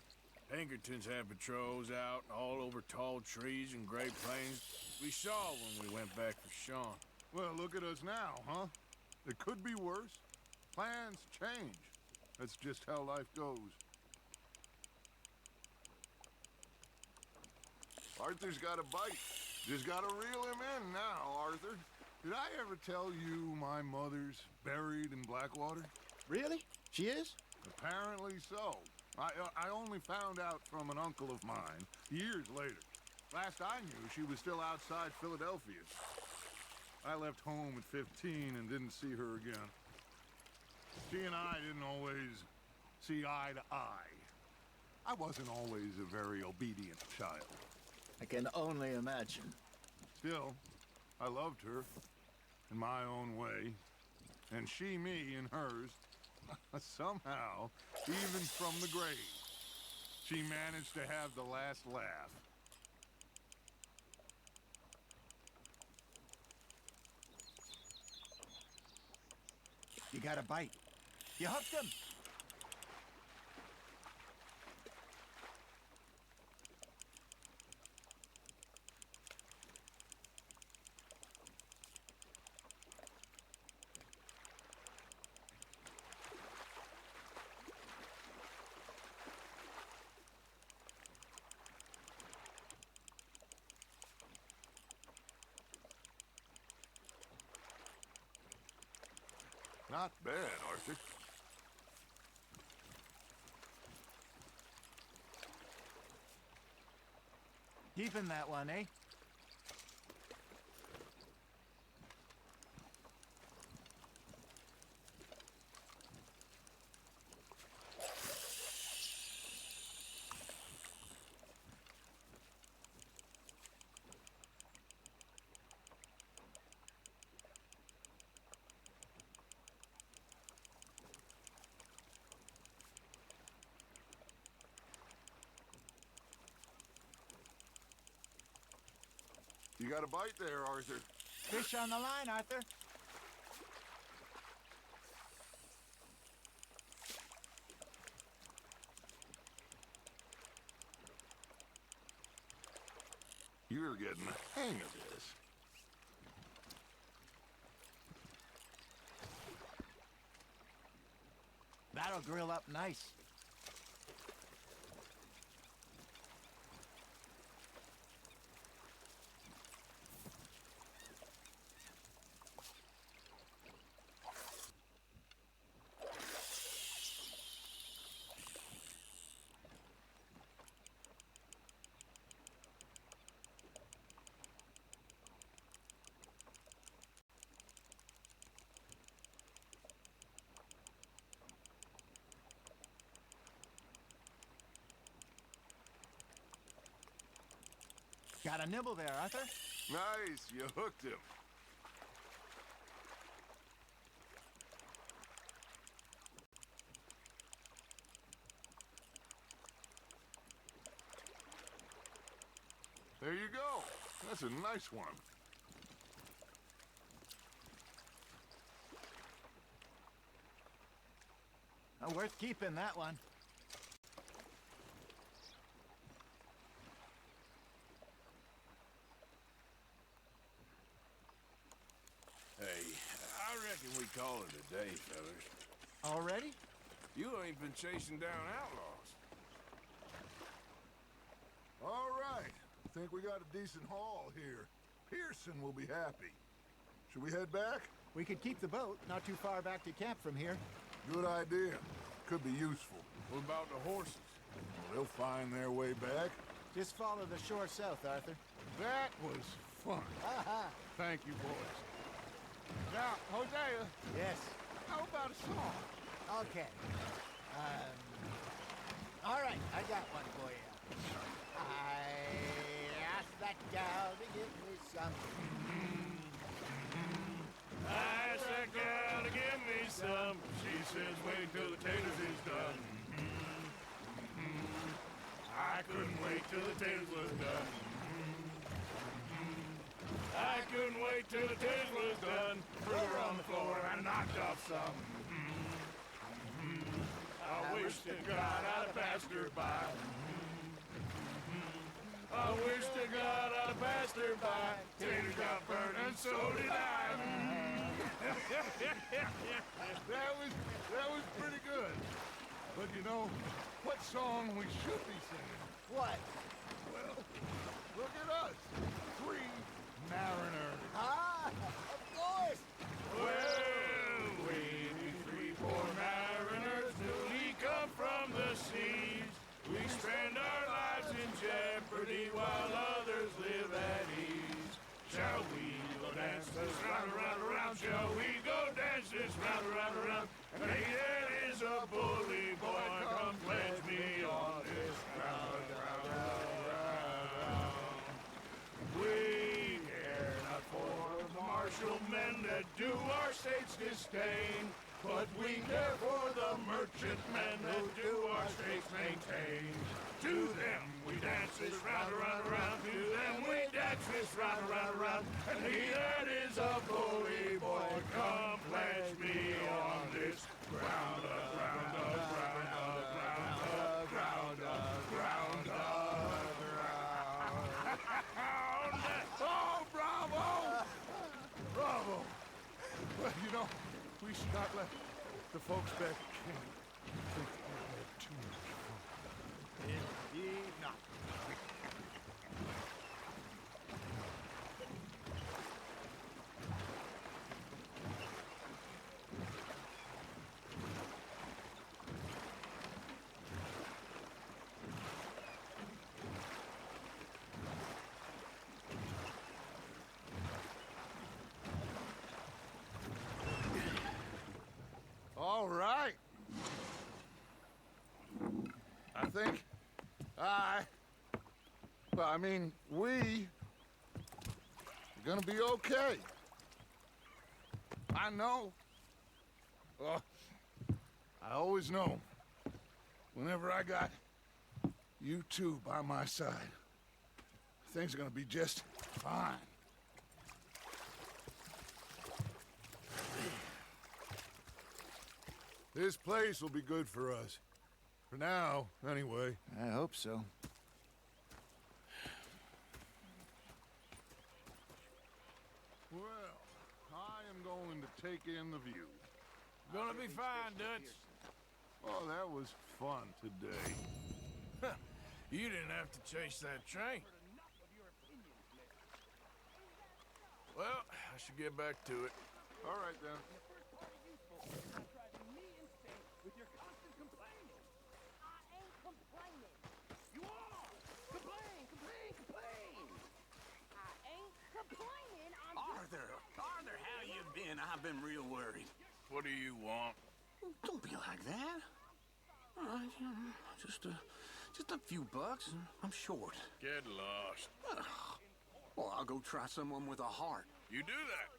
Pinkertons had patrols out all over tall trees and Great Plains. We saw when we went back for Sean. Well, look at us now, huh? It could be worse. Plans change. That's just how life goes. Arthur's got a bite. Just gotta reel him in now, Arthur. Did I ever tell you my mother's buried in Blackwater? Really? She is? Apparently so. I only found out from an uncle of mine years later. Last I knew, she was still outside Philadelphia. I left home at 15 and didn't see her again. She and I didn't always see eye to eye. I wasn't always a very obedient child. I can only imagine. Still, I loved her in my own way, and she me in hers. Somehow, even from the grave, she managed to have the last laugh. You got a bite. You hooked him. Not bad, Arthur. Keeping that one, eh? You got a bite there, Arthur. Fish on the line, Arthur. You're getting the hang of this. That'll grill up nice. Got a nibble there, Arthur. Nice, you hooked him. There you go. That's a nice one. Worth keeping, that one. Hey, I reckon we call it a day, fellas. Already? You ain't been chasing down outlaws. All right. Think we got a decent haul here. Pearson will be happy. Should we head back? We could keep the boat not too far back to camp from here. Good idea. Could be useful. What about the horses? Well, they'll find their way back. Just follow the shore south, Arthur. That was fun. Thank you, boys. Now, Hosea. Yes. How about a song? Okay. All right, I got one for you. I asked that gal to give me some. I asked that gal to give me some. She says, wait till the taters is done. I couldn't wait till the taters was done. I couldn't wait till the taters was done. Threw her on the floor and knocked off some. I wish to God I'd have passed her by. I wish to God I'd have passed her by. Taters got burned and so did I. That was pretty good. But you know, what song we should be singing? What? Well, look at us. 3 mariners. Ah, of course. Well, we 3 poor mariners newly come from the seas. We spend our lives in jeopardy while others live at ease. Shall we go dance this round, around, around? Shall we go dance this round, around, around? And hey, there is a bully boy, come pledge me on this round, round, round, round. We care not for the martial men that do our state's disdain, but we care for the merchant men that do our states maintain. To them we dance this round, around, around. To them we dance this round, around, around. And he that is a bully boy, come pledge me on this ground up, ground up, ground up, ground up, ground up, ground up, ground. Oh, bravo! Bravo! Well, you know, we should not let the folks back at camp think we had too much fun. Indeed not. think we are gonna be okay. I know. I always know. Whenever I got you two by my side, things are gonna be just fine. This place will be good for us. For now, anyway. I hope so. Well, I am going to take in the view. Gonna be fine, Dutch. Oh, that was fun today. You didn't have to chase that train. Well, I should get back to it. All right, then. With your constant complaining. I ain't complaining. You are! Complain, complain, complain! I ain't complaining, Arthur, how you been? I've been real worried. What do you want? Don't be like that. All right, just a few bucks, and I'm short. Get lost. Well, I'll go try someone with a heart. You do that.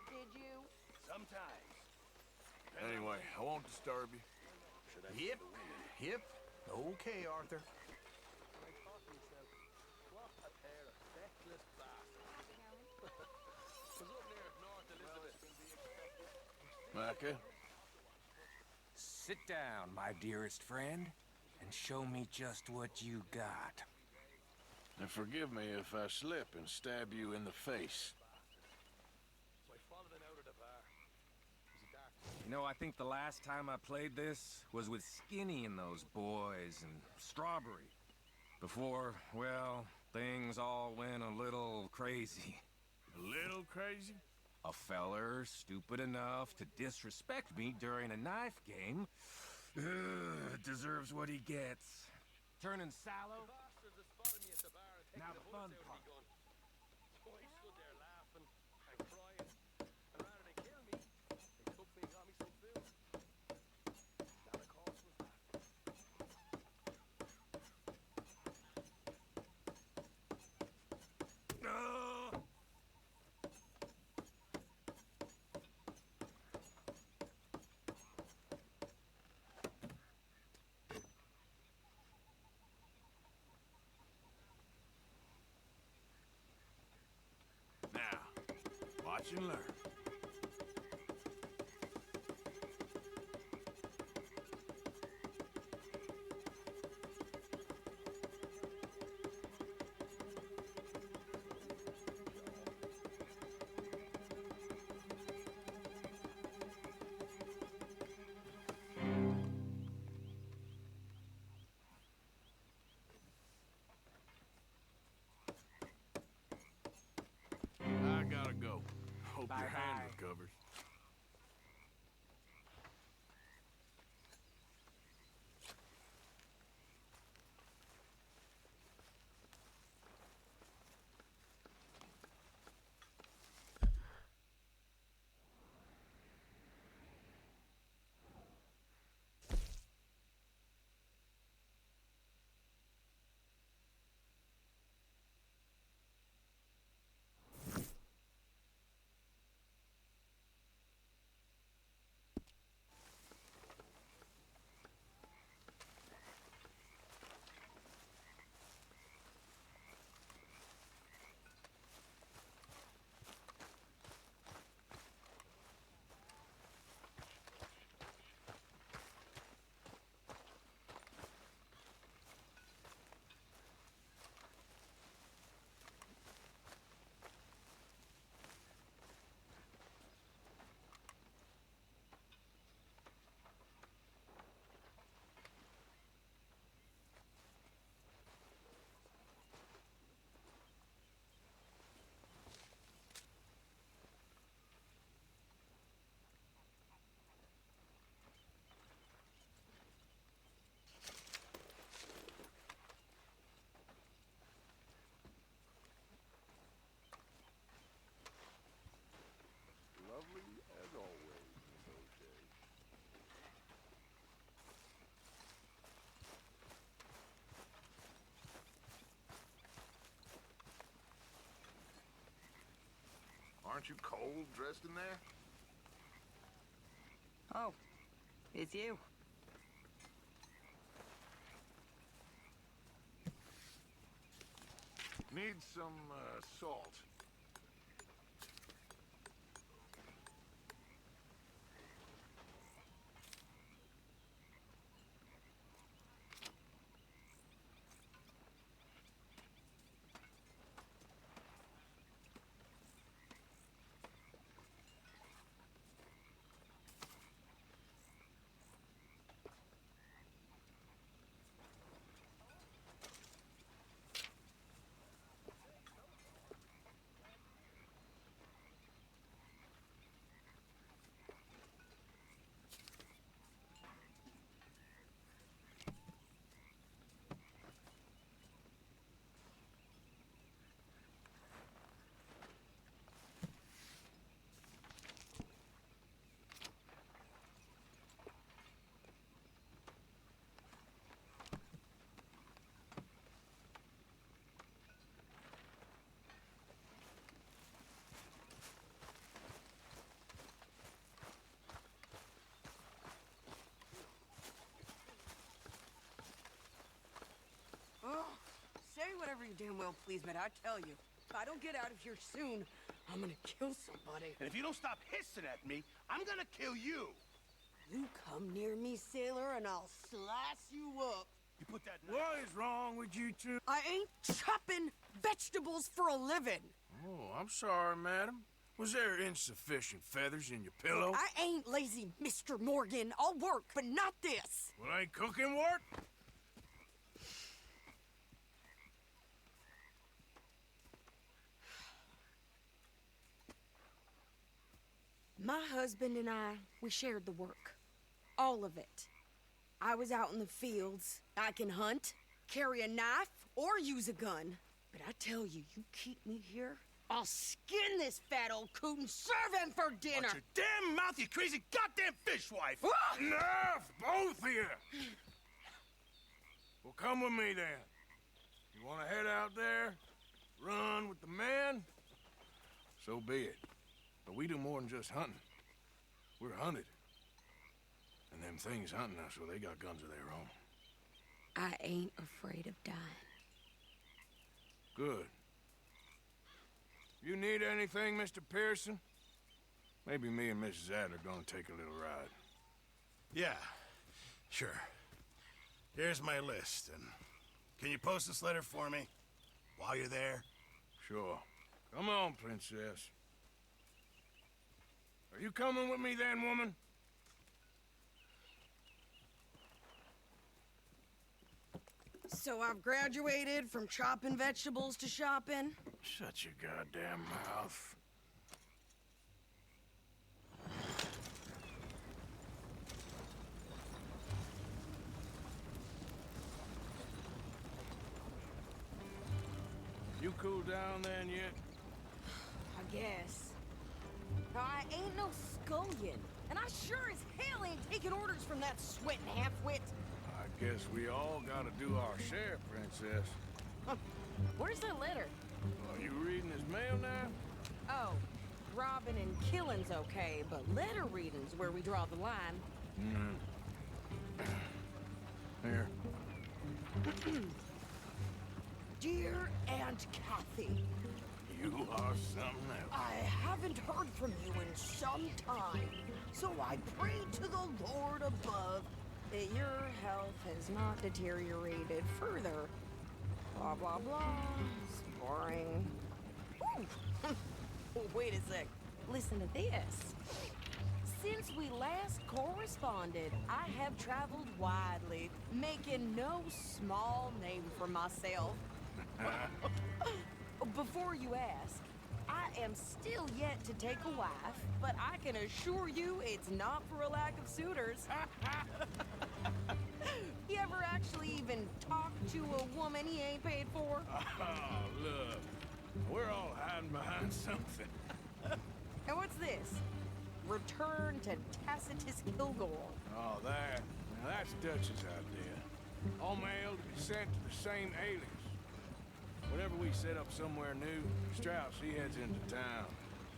Did you? Sometimes. Anyway, I won't disturb you. Hip. Okay, Arthur. Micah? Sit down, my dearest friend, and show me just what you got. And forgive me if I slip and stab you in the face. You know, I think the last time I played this was with Skinny and those boys and Strawberry. Before, well, things all went a little crazy. A little crazy? A feller stupid enough to disrespect me during a knife game deserves what he gets. Turning sallow? Now the fun part. So I stood there laughing and crying, and rather than kill me, they took me and got me some food. That, of course, was that. Now, watch and learn. I gotta go. Hope Bye your bye. Aren't you cold dressed in there? Oh, it's you. Need some, salt. Oh, say whatever you damn well please, but I tell you, if I don't get out of here soon, I'm gonna kill somebody. And if you don't stop hissing at me, I'm gonna kill you. You come near me, sailor, and I'll slice you up. You put that. What is wrong with you two? I ain't chopping vegetables for a living. Oh, I'm sorry, madam. Was there insufficient feathers in your pillow? I ain't lazy, Mr. Morgan. I'll work, but not this. Well, ain't cooking work? My husband and I, we shared the work. All of it. I was out in the fields. I can hunt, carry a knife, or use a gun. But I tell you, you keep me here, I'll skin this fat old coot and serve him for dinner. Watch your damn mouth, you crazy goddamn fishwife! Enough, both of you! Well, come with me then. You want to head out there, run with the men? So be it. But we do more than just hunting. We're hunted. And them things hunting us, well, they got guns of their own. I ain't afraid of dying. Good. You need anything, Mr. Pearson? Maybe me and Mrs. Adler gonna take a little ride. Yeah, sure. Here's my list, and can you post this letter for me while you're there? Sure. Come on, princess. Are you coming with me then, woman? So I've graduated from chopping vegetables to shopping. Shut your goddamn mouth. You cool down then yet? I guess. I ain't no scullion, and I sure as hell ain't taking orders from that sweating half-wit. I guess we all gotta do our share, princess. Where's that letter? Are you reading his mail now? Oh, robbing and killing's okay, but letter reading's where we draw the line. Here. Dear Aunt Kathy, You are something else. I haven't heard from you in some time, so I pray to the Lord above that your health has not deteriorated further. Blah, blah, blah. It's boring. Ooh. Oh, wait a sec. Listen to this. Since we last corresponded, I have traveled widely, making no small name for myself. Before you ask, I am still yet to take a wife, but I can assure you it's not for a lack of suitors. You ever actually even talk to a woman he ain't paid for? Oh, look. We're all hiding behind something. And what's this? Return to Tacitus Kilgore. Oh, that. Now, that's Dutch's idea. All mail to be sent to the same alias. Whenever we set up somewhere new, Strauss, he heads into town.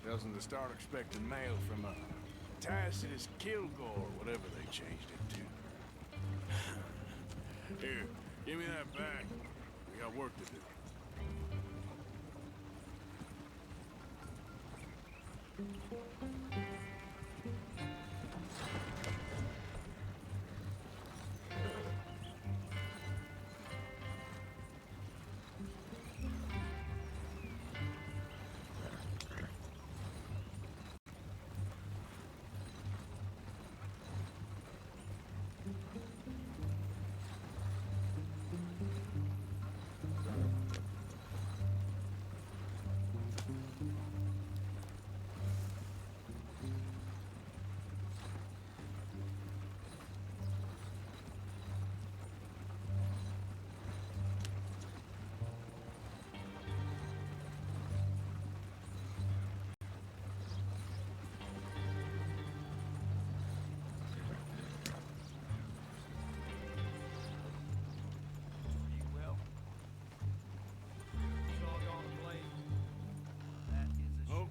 Tells them to start expecting mail from a Tacitus Kilgore, whatever they changed it to. Here, give me that bag. We got work to do.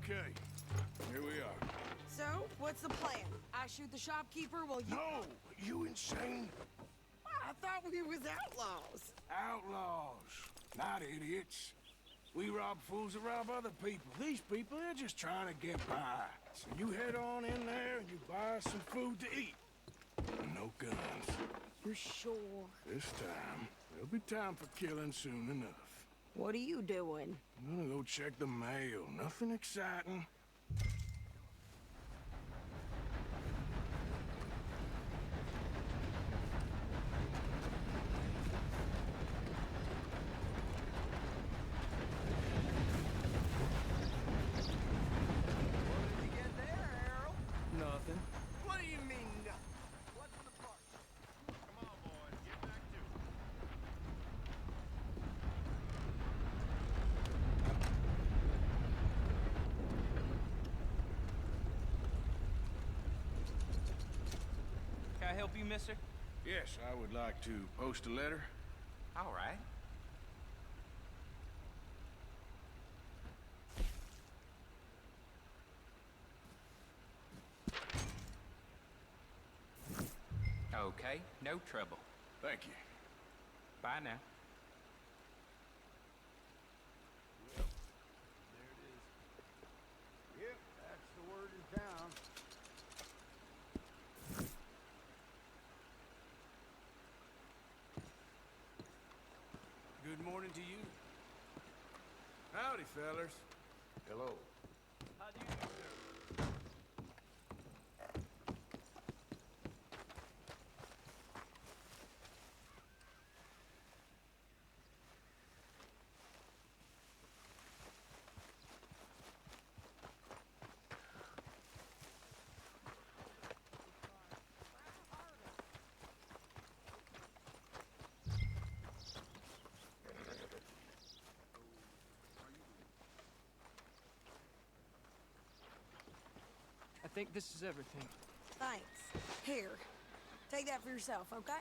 Okay, here we are. So, what's the plan? I shoot the shopkeeper while you... No! You insane? I thought we was outlaws. Outlaws, not idiots. We rob fools that rob other people. These people, they're just trying to get by. So you head on in there and you buy some food to eat. No guns. You're sure? This time, there'll be time for killing soon enough. What are you doing? I'm gonna go check the mail. Nothing exciting. Nothing. What do you mean, nothing? What's in the park? Come on, boys, get back to it. Can I help you, mister? Yes, I would like to post a letter. All right. Okay, no trouble. Thank you. Bye now. Yep, that's the word in town. Good morning to you. Howdy, fellers. Hello. How do you do, sir? I think this is everything. Thanks. Here, take that for yourself, okay?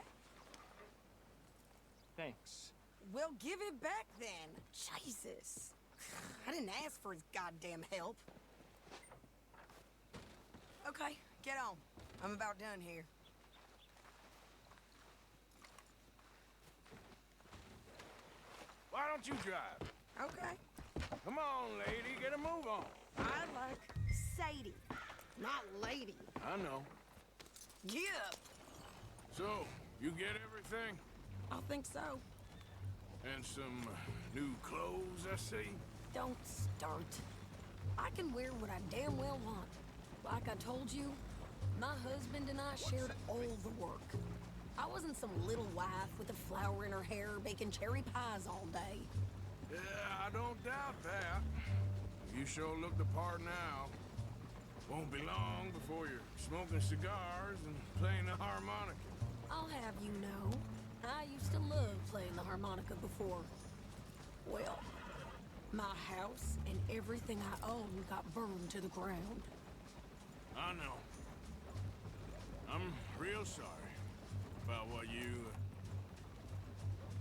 Thanks. Well, give it back then. Jesus. I didn't ask for his goddamn help. Okay, get on. I'm about done here. Why don't you drive? Okay. Come on, lady, get a move on. I like Sadie, not lady. I know. Get up. So, you get everything? I think so. And some new clothes, I see? Don't start. I can wear what I damn well want. Like I told you, my husband and I shared all the work. I wasn't some little wife with a flower in her hair baking cherry pies all day. Yeah, I don't doubt that. You sure look the part now. Won't be long before you're smoking cigars and playing the harmonica. I'll have you know, I used to love playing the harmonica before. Well, my house and everything I owned got burned to the ground. I know. I'm real sorry about what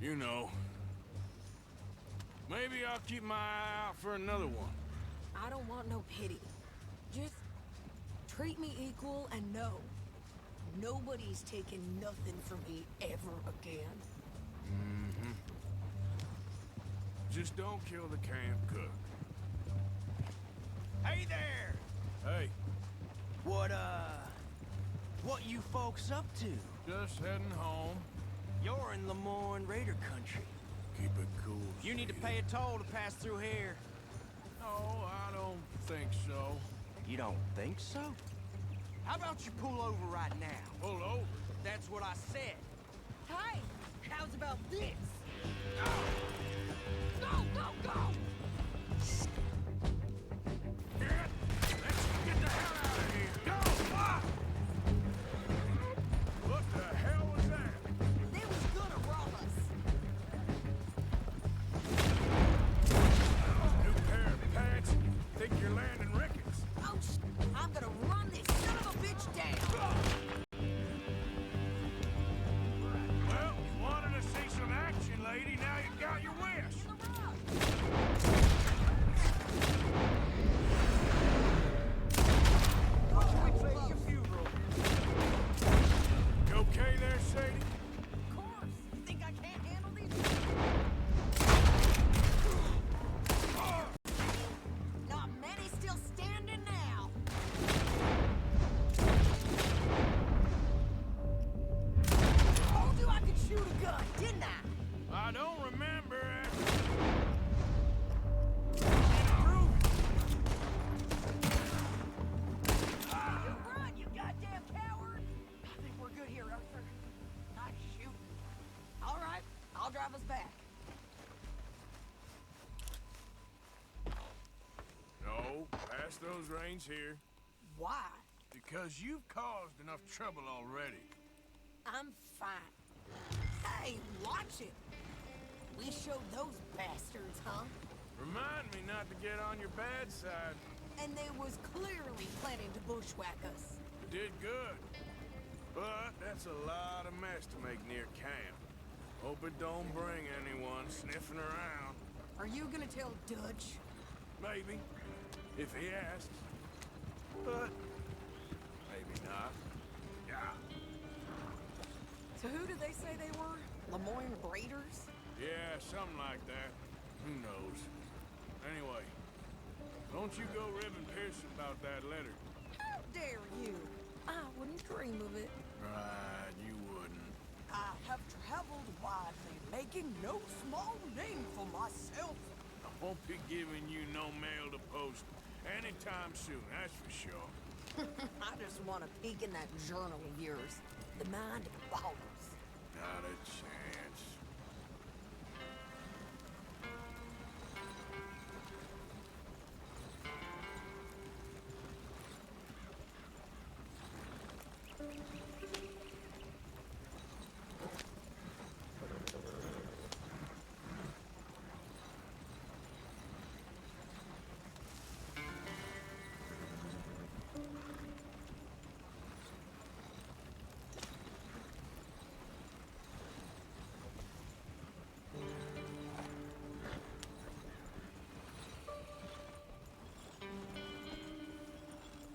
you know. Maybe I'll keep my eye out for another one. I don't want no pity. Just treat me equal and no. Nobody's taking nothing from me ever again. Mm-hmm. Just don't kill the camp cook. Hey there! Hey, What you folks up to? just heading home. You're in Lemoyne Raider country. Keep it cool. You need to pay a toll to pass through here. No, I don't think so. You don't think so? How about you pull over right now? Pull over? That's what I said. Hey, how's about this? Go, go, go! Let's get the hell out of here! Go! Ah! What the hell was that? They was gonna rob us. New pair of pants? Think you're landing Ricketts? Oh, I'm gonna run this son of a bitch down. Well, you wanted to see some action, lady. Now you got your wish. You okay there, Sadie? Of course. You think I can't handle these? Not many still standing now. Told you I could shoot a gun, didn't I? I don't remember You run, you goddamn coward! I think we're good here, Arthur. Nice shooting. All right, I'll drive us back. No, pass those reins here. Why? Because you've caused enough trouble already. I'm fine. Hey, watch it. We showed those bastards, huh? Remind me not to get on your bad side. And they was clearly planning to bushwhack us. Did good. But that's a lot of mess to make near camp. Hope it don't bring anyone sniffing around. Are you gonna tell Dutch? Maybe. If he asks. But maybe not. Yeah. So who did they say they were? Lemoyne Raiders? Yeah, something like that. Who knows? Anyway, don't you go ribbing Pearson about that letter. How dare you? I wouldn't dream of it. Right, you wouldn't. I have traveled widely, making no small name for myself. I won't be giving you no mail to post anytime soon, that's for sure. I just want to peek in that journal of yours. The mind boggles. Not a chance.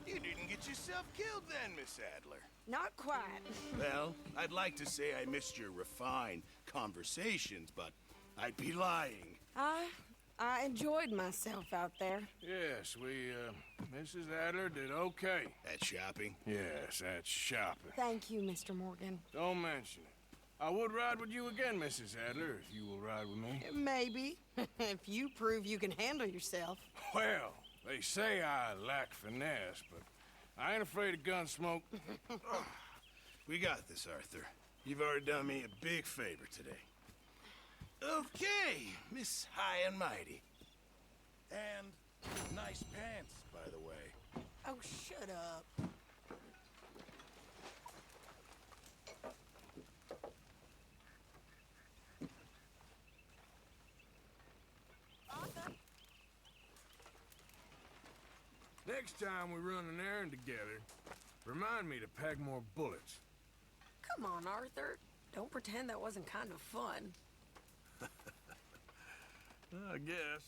You didn't get yourself killed then, Miss Adler. Not quite. Well, I'd like to say I missed your refined conversations, but I'd be lying. I enjoyed myself out there. Yes, Mrs. Adler did okay. At shopping? Yes, that's shopping. Thank you, Mr. Morgan. Don't mention it. I would ride with you again, Mrs. Adler, if you will ride with me. Maybe. If you prove you can handle yourself. Well, they say I lack finesse, but I ain't afraid of gun smoke. We got this, Arthur. You've already done me a big favor today. Okay, Miss High and Mighty. And nice pants, by the way. Oh, shut up. Next time we run an errand together, remind me to pack more bullets. Come on, Arthur. Don't pretend that wasn't kind of fun. I guess.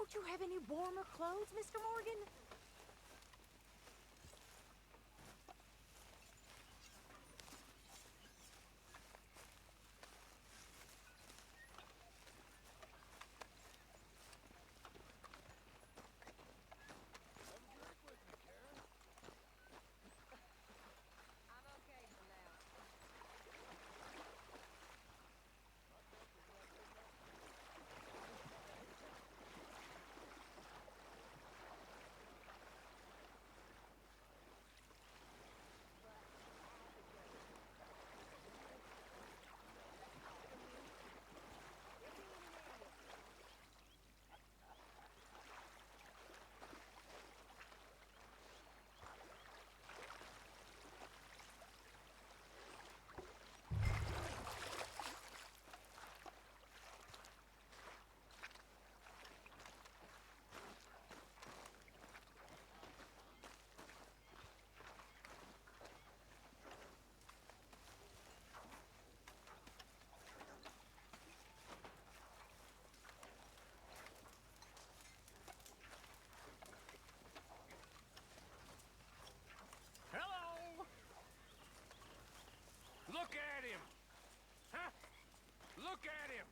Don't you have any warmer clothes, Mr. Morgan? Hello! Look at him! Huh? Look at him!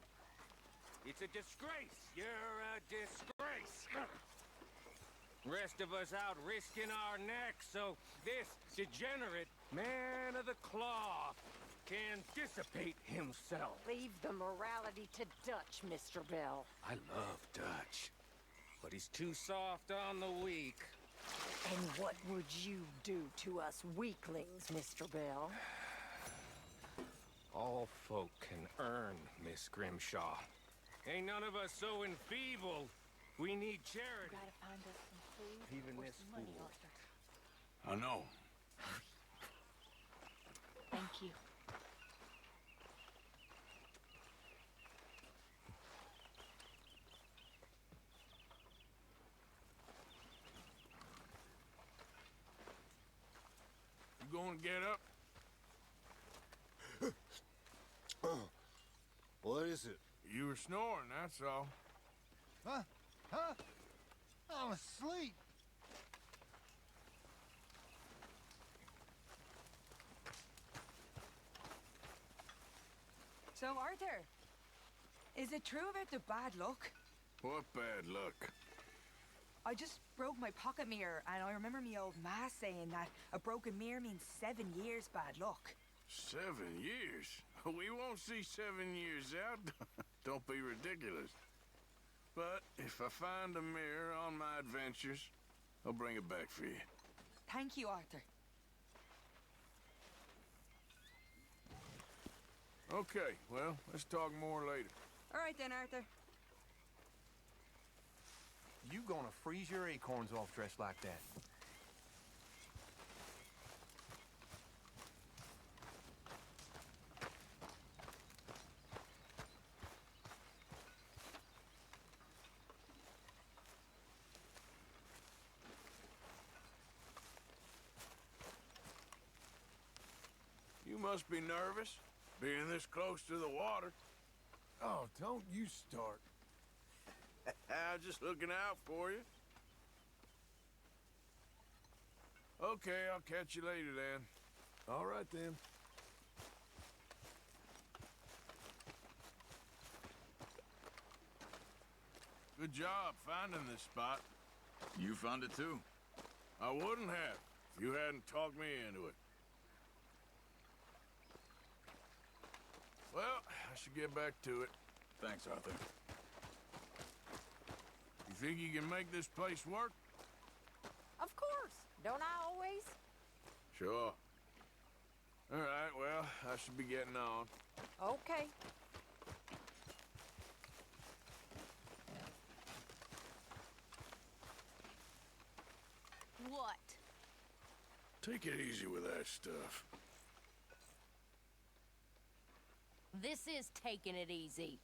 It's a disgrace. You're a disgrace. Rest of us out risking our necks so this degenerate man of the cloth can dissipate himself. Leave the morality to Dutch, Mr. Bell. I love Dutch, but he's too soft on the weak. And what would you do to us weaklings, Mr. Bell? All folk can earn, Miss Grimshaw. Ain't none of us so enfeebled. We need charity. Gotta find us some food. Even or this some money, fool. Arthur. I know. Thank you. You gonna get up? What is it? You were snoring, that's all. Huh? Huh? I'm asleep. So, Arthur, is it true about the bad luck? What bad luck? I just broke my pocket mirror, and I remember me old ma saying that a broken mirror means 7 years bad luck. 7 years? We won't see 7 years out. Don't be ridiculous. But if I find a mirror on my adventures, I'll bring it back for you. Thank you, Arthur. Okay, well, let's talk more later. All right then, Arthur. You gonna freeze your acorns off dressed like that? You must be nervous, being this close to the water. Oh, don't you start. I'm just looking out for you. Okay, I'll catch you later then. All right then. Good job finding this spot. You found it too. I wouldn't have if you hadn't talked me into it. Well, I should get back to it. Thanks, Arthur. You think you can make this place work? Of course. Don't I always? Sure. All right, well, I should be getting on. Okay. What? Take it easy with that stuff. This is taking it easy.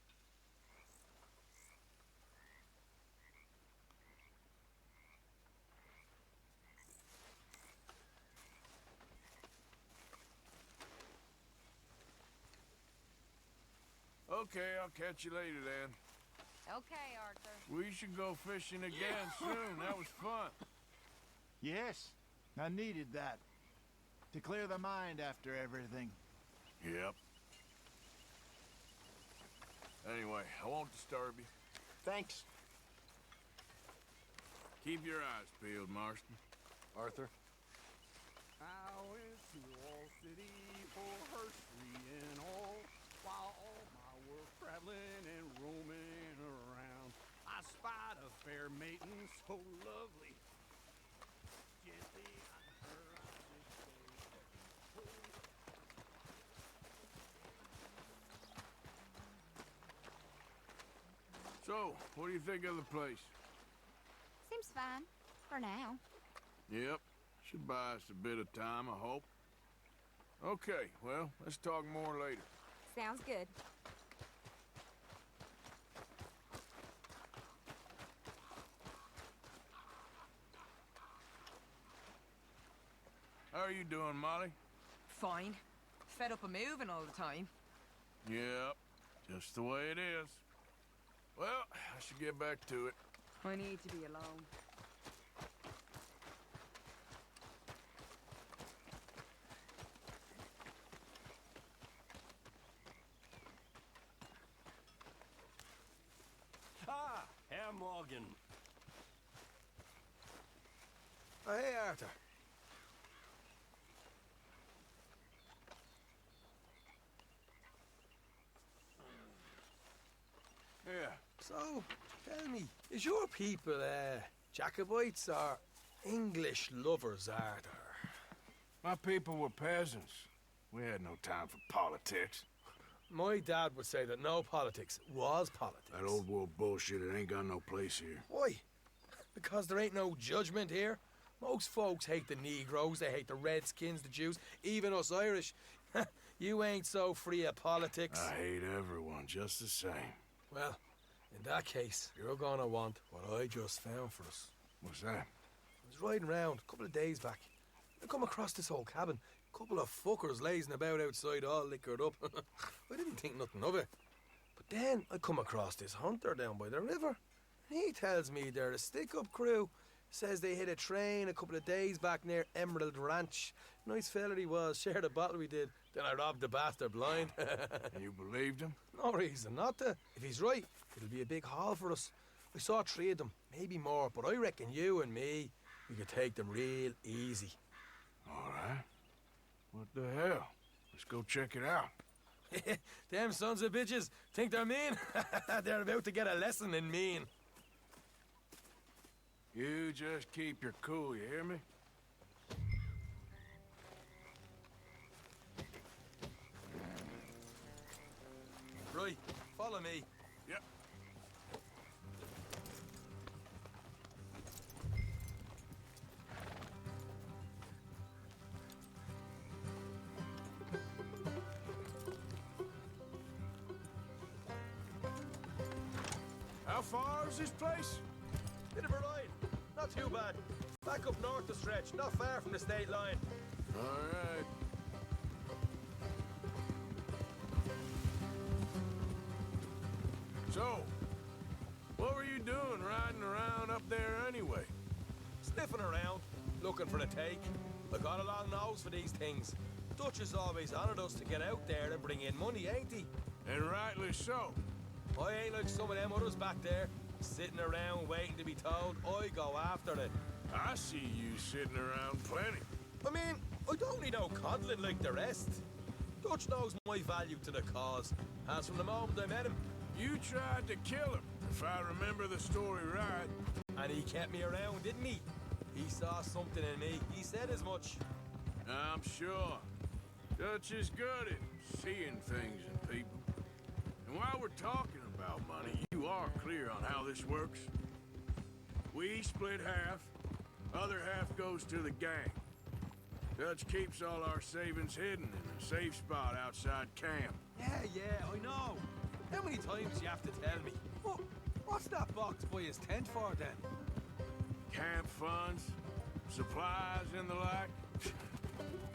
Okay, I'll catch you later then. Okay, Arthur. We should go fishing again soon. That was fun. Yes, I needed that. To clear the mind after everything. Yep. Anyway, I won't disturb you. Thanks. Keep your eyes peeled, Marston. Arthur? I went to all city for herstory and all, while all my work traveling and roaming around. I spied a fair maiden so lovely. Gently on her I did say, So, what do you think of the place? Seems fine. For now. Yep. Should buy us a bit of time, I hope. Okay, well, let's talk more later. Sounds good. How are you doing, Molly? Fine. Fed up of moving all the time. Yep. Just the way it is. Well, I should get back to it. I need to be alone. Ah, Herr Morgan. Oh, hey, Arthur. Yeah. So, tell me, is your people, Jacobites or English lovers, Arthur? My people were peasants. We had no time for politics. My dad would say that no politics was politics. That old world bullshit, it ain't got no place here. Why? Because there ain't no judgment here. Most folks hate the Negroes, they hate the Redskins, the Jews, even us Irish. You ain't so free of politics. I hate everyone just the same. Well, in that case, you're gonna want what I just found for us. What's that? I was riding around a couple of days back. I come across this old cabin. A couple of fuckers lazing about outside all liquored up. I didn't think nothing of it. But then I come across this hunter down by the river. And he tells me they're a stick-up crew. Says they hit a train a couple of days back near Emerald Ranch. Nice fella he was, shared a bottle we did. Then I robbed the bastard blind. And you believed him? No reason not to. If he's right, it'll be a big haul for us. I saw 3 of them, maybe more, but I reckon you and me, we could take them real easy. All right. What the hell? Let's go check it out. Them sons of bitches think they're mean. They're about to get a lesson in mean. You just keep your cool, you hear me? Right, follow me. Yep. How far is this place? Bit of a ride. Not too bad. Back up north the stretch, not far from the state line. All right. So, what were you doing riding around up there anyway? Sniffing around, looking for the take. I got a long nose for these things. Dutch has always honoured us to get out there and bring in money, ain't he? And rightly so. I ain't like some of them others back there, sitting around waiting to be told. I go after it. I see you sitting around plenty. I mean, I don't need no coddling like the rest. Dutch knows my value to the cause, as from the moment I met him. You tried to kill him, if I remember the story right. And he kept me around, didn't he? He saw something in me. He said as much. I'm sure. Dutch is good at seeing things in people. And while we're talking about money, you are clear on how this works? We split half, other half goes to the gang. Dutch keeps all our savings hidden in a safe spot outside camp. Yeah, I know. How many times you have to tell me? What's that box by his tent for, then? Camp funds, supplies, and the like.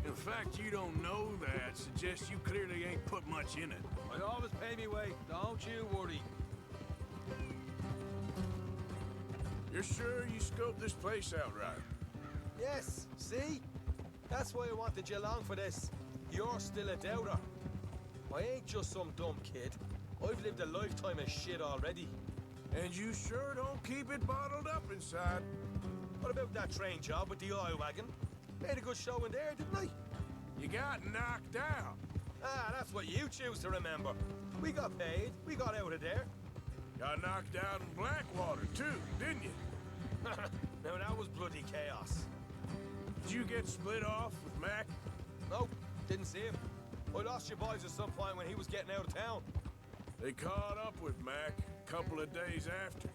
The fact you don't know that suggests you clearly ain't put much in it. I always pay me way, don't you worry. You're sure you scoped this place out right? Yes, see? That's why I wanted you along for this. You're still a doubter. I ain't just some dumb kid. I've lived a lifetime of shit already. And you sure don't keep it bottled up inside. What about that train job with the oil wagon? Made a good show in there, didn't I? You got knocked out. Ah, that's what you choose to remember. We got paid. We got out of there. Got knocked out in Blackwater, too, didn't you? Now, that was bloody chaos. Did you get split off with Mac? Nope, didn't see him. I lost your boys at some point when he was getting out of town. They caught up with Mac a couple of days after.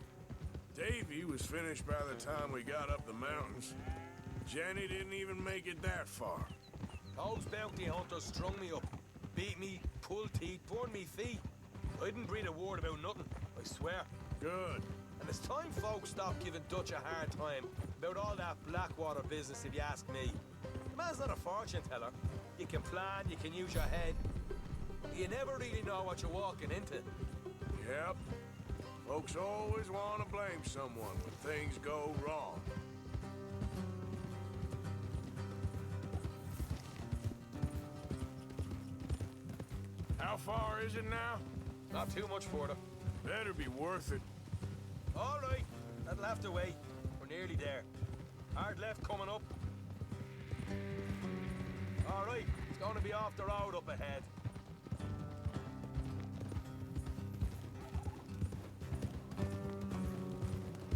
Davy was finished by the time we got up the mountains. Jenny didn't even make it that far. Those bounty hunters strung me up. Beat me, pulled teeth, burned me feet. I didn't breathe a word about nothing, I swear. Good. And it's time folks stopped giving Dutch a hard time about all that Blackwater business, if you ask me. The man's not a fortune teller. You can plan, you can use your head. You never really know what you're walking into. Yep. Folks always want to blame someone when things go wrong. How far is it now? Not too much further. Better be worth it. All right, that'll have to wait. We're nearly there. Hard left coming up. All right, it's going to be off the road up ahead.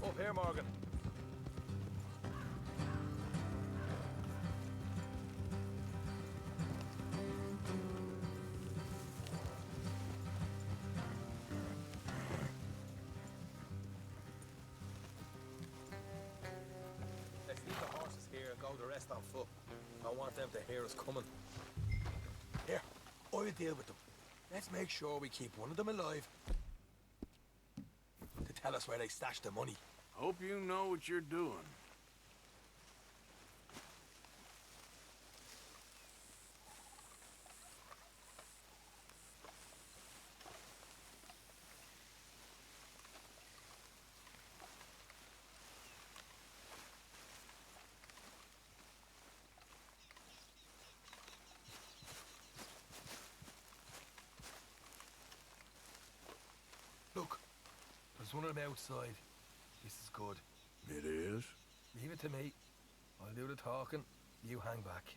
Up here, Morgan. Let's leave the horses here and go the rest on foot. I don't want them to hear us coming. Here, I'll deal with them. Let's make sure we keep one of them alive to tell us where they stashed the money. Hope you know what you're doing. Look, there's one of them outside. This is good. It is? Leave it to me. I'll do the talking. You hang back.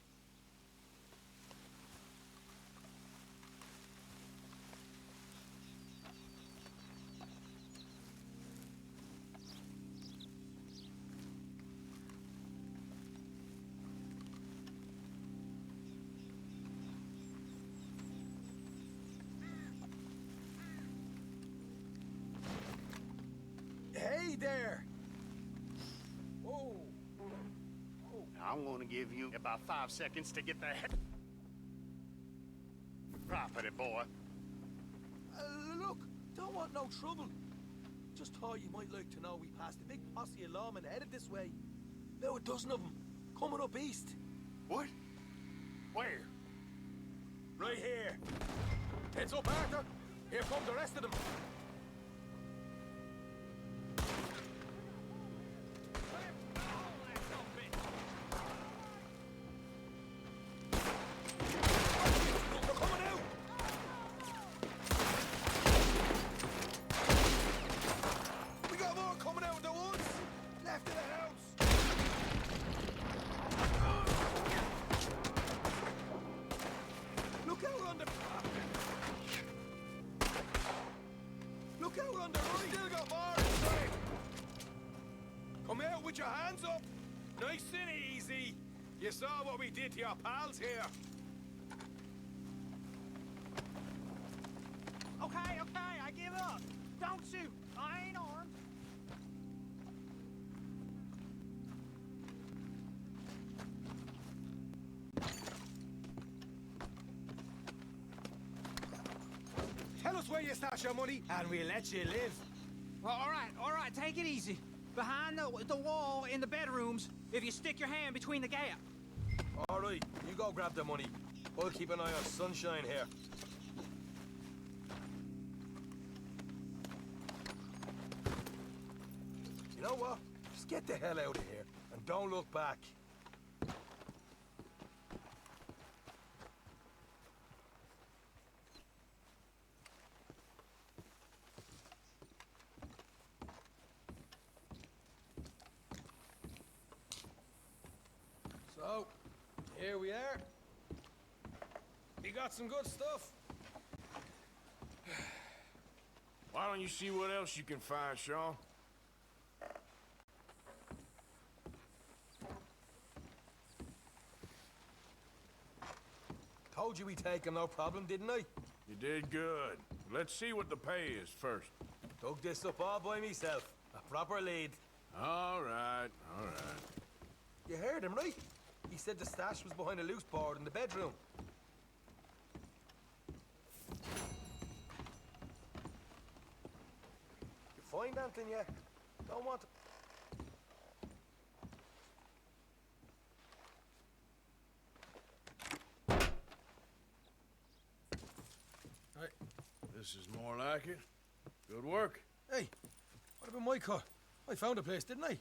Hey there! Whoa! I'm going to give you about 5 seconds to get the heck. Property, boy. Look, don't want no trouble. Just thought you might like to know we passed a big posse of lawmen headed this way. About a dozen of them, coming up east. What? Where? Right here. Heads up, Arthur. Here come the rest of them. Put your hands up! Nice and easy! You saw what we did to your pals here. Okay, I give up. Don't shoot. I ain't armed. Tell us where you stash your money, and we'll let you live. Well, all right, take it easy. Behind the wall in the bedrooms, if you stick your hand between the gap. All right, you go grab the money. I'll keep an eye on Sunshine here. You know what? Just get the hell out of here and don't look back. So, here we are. You got some good stuff. Why don't you see what else you can find, Sean? Told you we'd take him, no problem, didn't I? You did good. Let's see what the pay is first. Dug this up all by myself. A proper lead. All right, all right. You heard him, right? He said the stash was behind a loose board in the bedroom. You find anything yet? Don't want to... Hey, this is more like it. Good work. Hey, what about my car? I found a place, didn't I?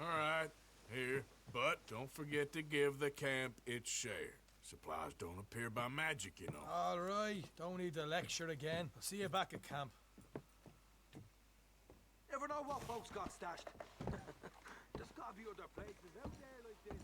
All right, here. But don't forget to give the camp its share. Supplies don't appear by magic, you know. All right, don't need to lecture again. I'll see you back at camp. Never know what folks got stashed. There's gotta be other places out there like this.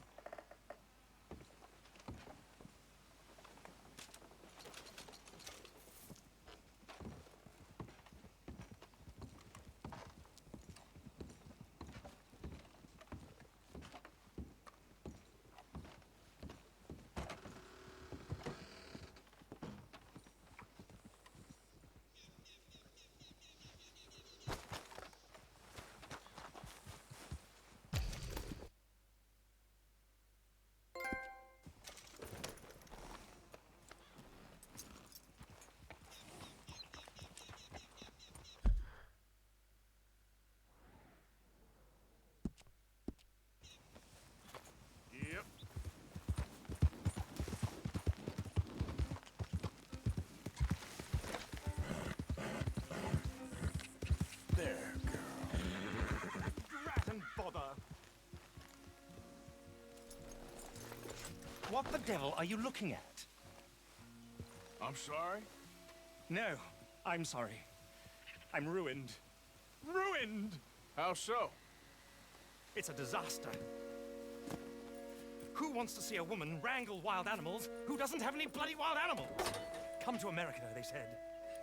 Yep. There, girl. Rat and bother. What the devil are you looking at? I'm sorry? No, I'm sorry. I'm ruined. Ruined! How so? It's a disaster. Who wants to see a woman wrangle wild animals who doesn't have any bloody wild animals? Come to America, they said.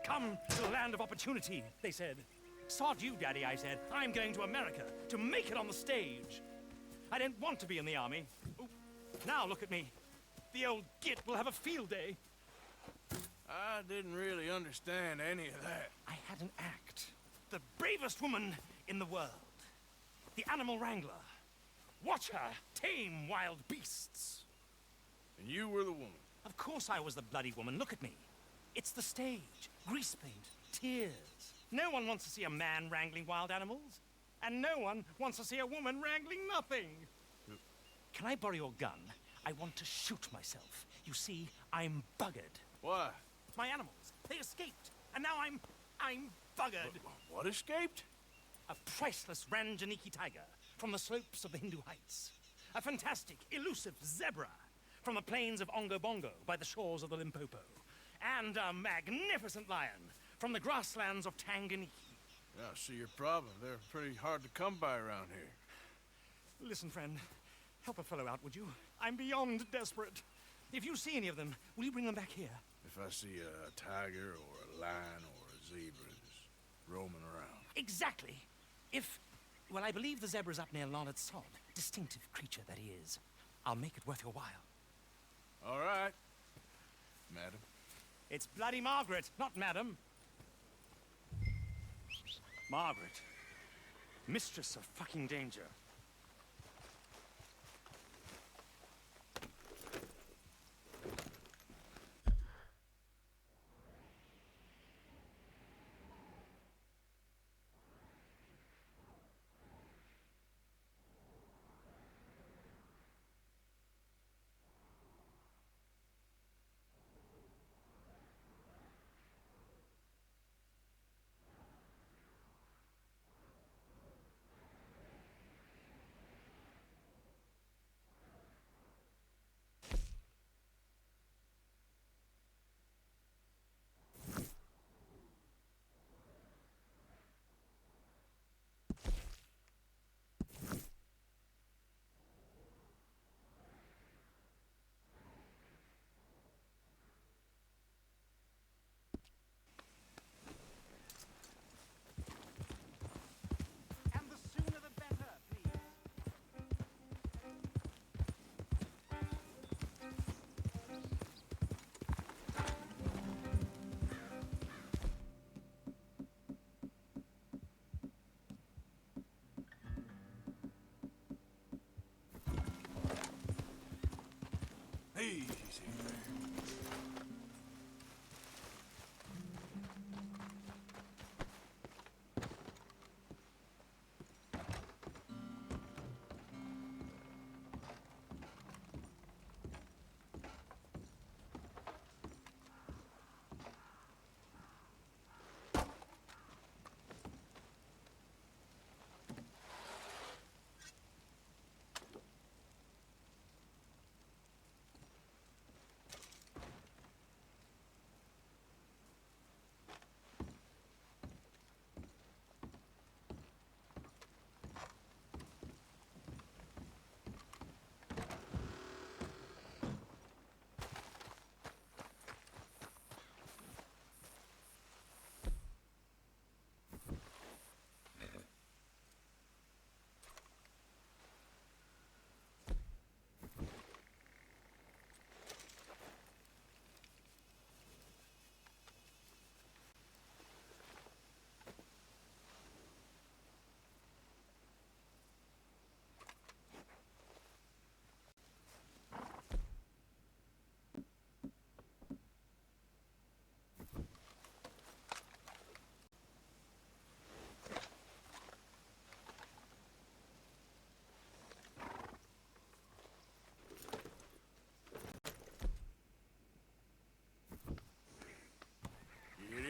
Come to the land of opportunity, they said. Sod you, Daddy, I said. I'm going to America to make it on the stage. I didn't want to be in the army. Ooh. Now look at me. The old git will have a field day. I didn't really understand any of that. I had an act. The bravest woman in the world. The animal wrangler. Watch her tame wild beasts. And you were the woman? Of course I was the bloody woman. Look at me. It's the stage. Grease paint. Tears. No one wants to see a man wrangling wild animals. And no one wants to see a woman wrangling nothing. Can I borrow your gun? I want to shoot myself. You see, I'm buggered. Why? My animals. They escaped. And now I'm buggered. What escaped? A priceless Ranjaniki tiger from the slopes of the Hindu Heights. A fantastic, elusive zebra from the plains of Ongo Bongo by the shores of the Limpopo. And a magnificent lion from the grasslands of Tanganyika. Yeah, I see your problem. They're pretty hard to come by around here. Listen, friend. Help a fellow out, would you? I'm beyond desperate. If you see any of them, will you bring them back here? If I see a tiger or a lion or a zebra just roaming around. Exactly. Well, I believe the zebra's up near Larned Sod. Distinctive creature that he is. I'll make it worth your while. All right, madam. It's bloody Margaret, not madam. Margaret. Mistress of fucking danger. And the sooner the better, please. Easy there.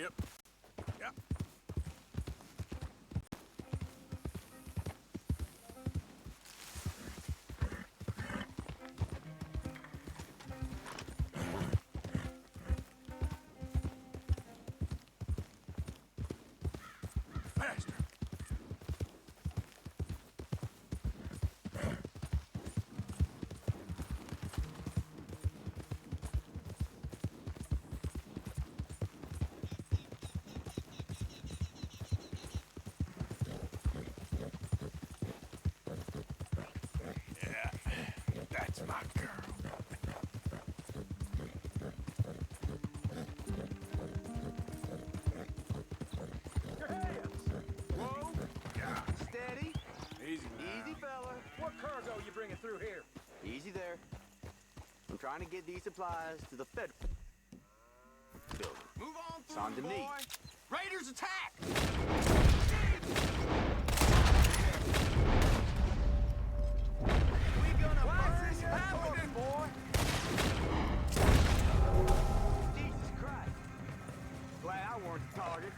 Yep. Yep. Faster. That's my girl. Your hands! Whoa! Yeah. Steady! Easy now. Easy, fella. What cargo you bringing through here? Easy there. I'm trying to get these supplies to the federal building. Move on It's on through, to boy. me. Raiders attack! We gonna burn this happening, boy? Jesus Christ. Glad I weren't the target.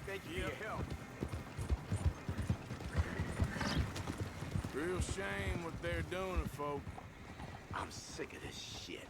Thank you for your help. Real shame what they're doing to folk. I'm sick of this shit.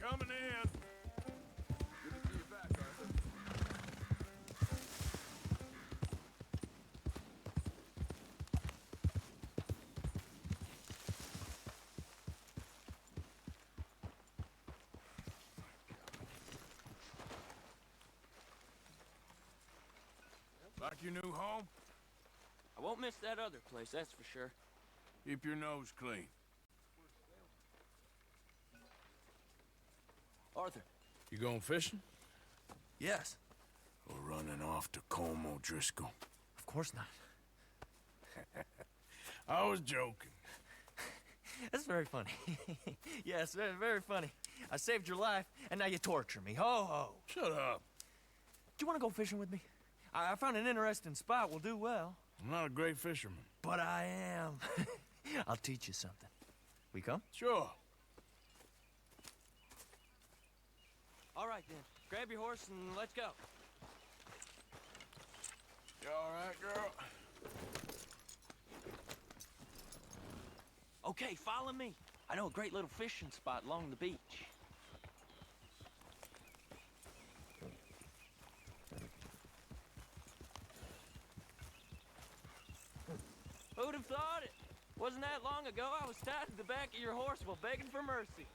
Coming in. Good to see you back, Arthur. Like your new home? I won't miss that other place, that's for sure. Keep your nose clean. Arthur. You going fishing? Yes. Or running off to Colm O'Driscoll? Of course not. I was joking. That's very funny. Yes, very, very funny. I saved your life, and now you torture me. Ho, ho. Shut up. Do you want to go fishing with me? I found an interesting spot. We'll do well. I'm not a great fisherman. But I am. I'll teach you something. We come? Sure. All right, then. Grab your horse and let's go. You all right, girl? Okay, follow me. I know a great little fishing spot along the beach. Who'd have thought it? Wasn't that long ago I was tied to the back of your horse while begging for mercy.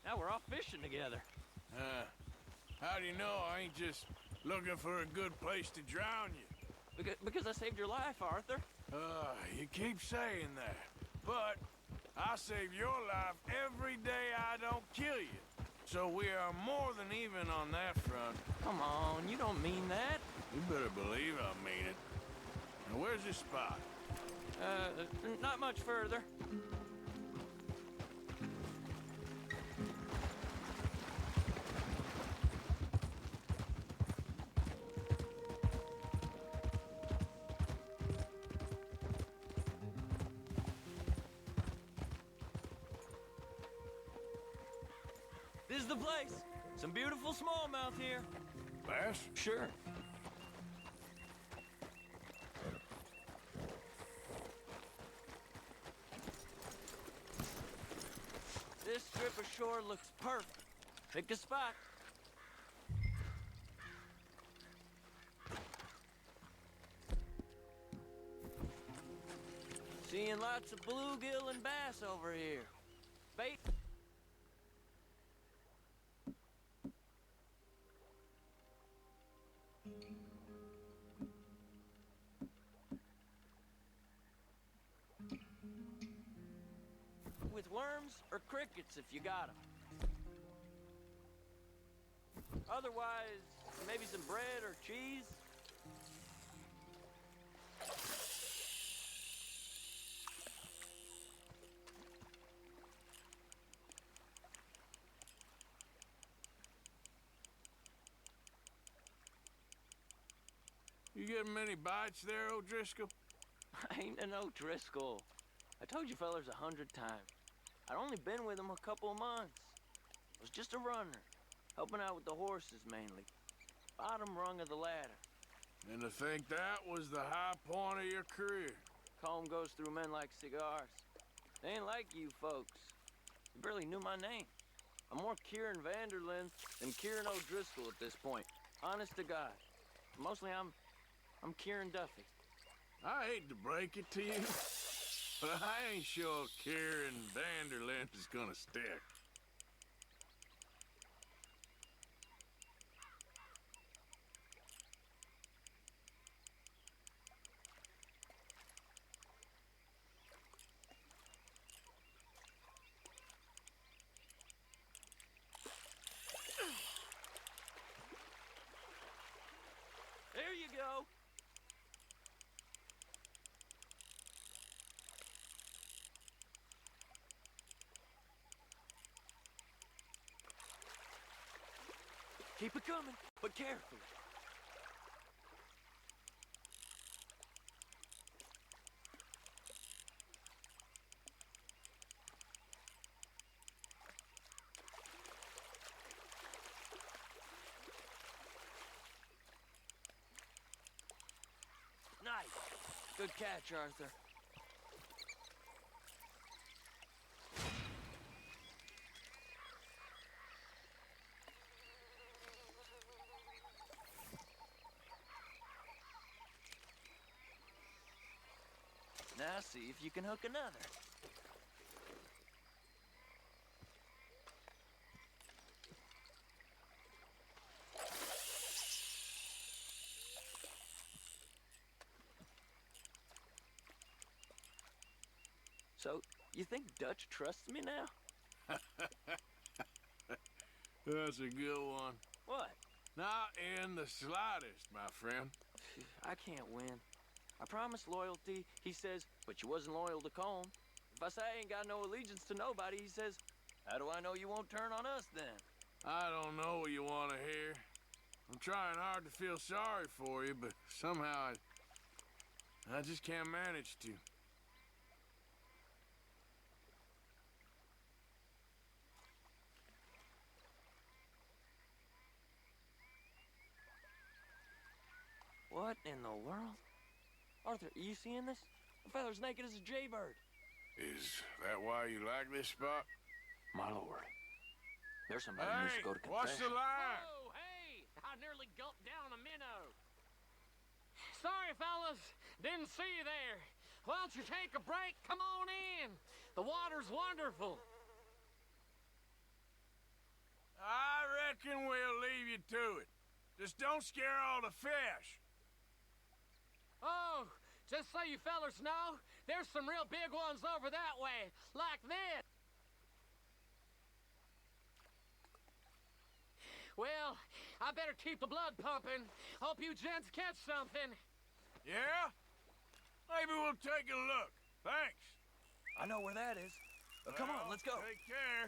Now we're off fishing together. How do you know I ain't just looking for a good place to drown you? Because I saved your life, Arthur. You keep saying that. But I save your life every day I don't kill you. So we are more than even on that front. Come on, you don't mean that. You better believe I mean it. Now where's this spot? Not much further. This is the place. Some beautiful smallmouth here. Bass? Sure. This strip of shore looks perfect. Pick a spot. Seeing lots of bluegill and bass over here. Bait. With worms or crickets if you got them. Otherwise, maybe some bread or cheese. You getting many bites there, O'Driscoll? I ain't an O'Driscoll. I told you fellers 100 times. I'd only been with him a couple of months. I was just a runner, helping out with the horses mainly. Bottom rung of the ladder. And to think that was the high point of your career. Colm goes through men like cigars. They ain't like you folks. You barely knew my name. I'm more Kieran Vanderlyn than Kieran O'Driscoll at this point. Honest to God. Mostly I'm Kieran Duffy. I hate to break it to you, but I ain't sure Kieran Vanderlyn is gonna stick. There you go. Keep it coming, but carefully. Nice. Good catch, Arthur. Now see if you can hook another. So, you think Dutch trusts me now? That's a good one. What? Not in the slightest, my friend. I can't win. I promised loyalty, he says, but you wasn't loyal to Colm. If I say I ain't got no allegiance to nobody, he says, how do I know you won't turn on us then? I don't know what you want to hear. I'm trying hard to feel sorry for you, but somehow I just can't manage to. What in the world? Arthur, are you seeing this? The fella's naked as a jaybird. Is that why you like this spot? My lord. There's somebody who needs to go to what's the confession. line? Whoa, hey! I nearly gulped down a minnow. Sorry, fellas. Didn't see you there. Why don't you take a break? Come on in. The water's wonderful. I reckon we'll leave you to it. Just don't scare all the fish. Oh, just so you fellers know, there's some real big ones over that way, like this. Well, I better keep the blood pumping. Hope you gents catch something. Yeah? Maybe we'll take a look. Thanks. I know where that is. Come on, let's go. Take care.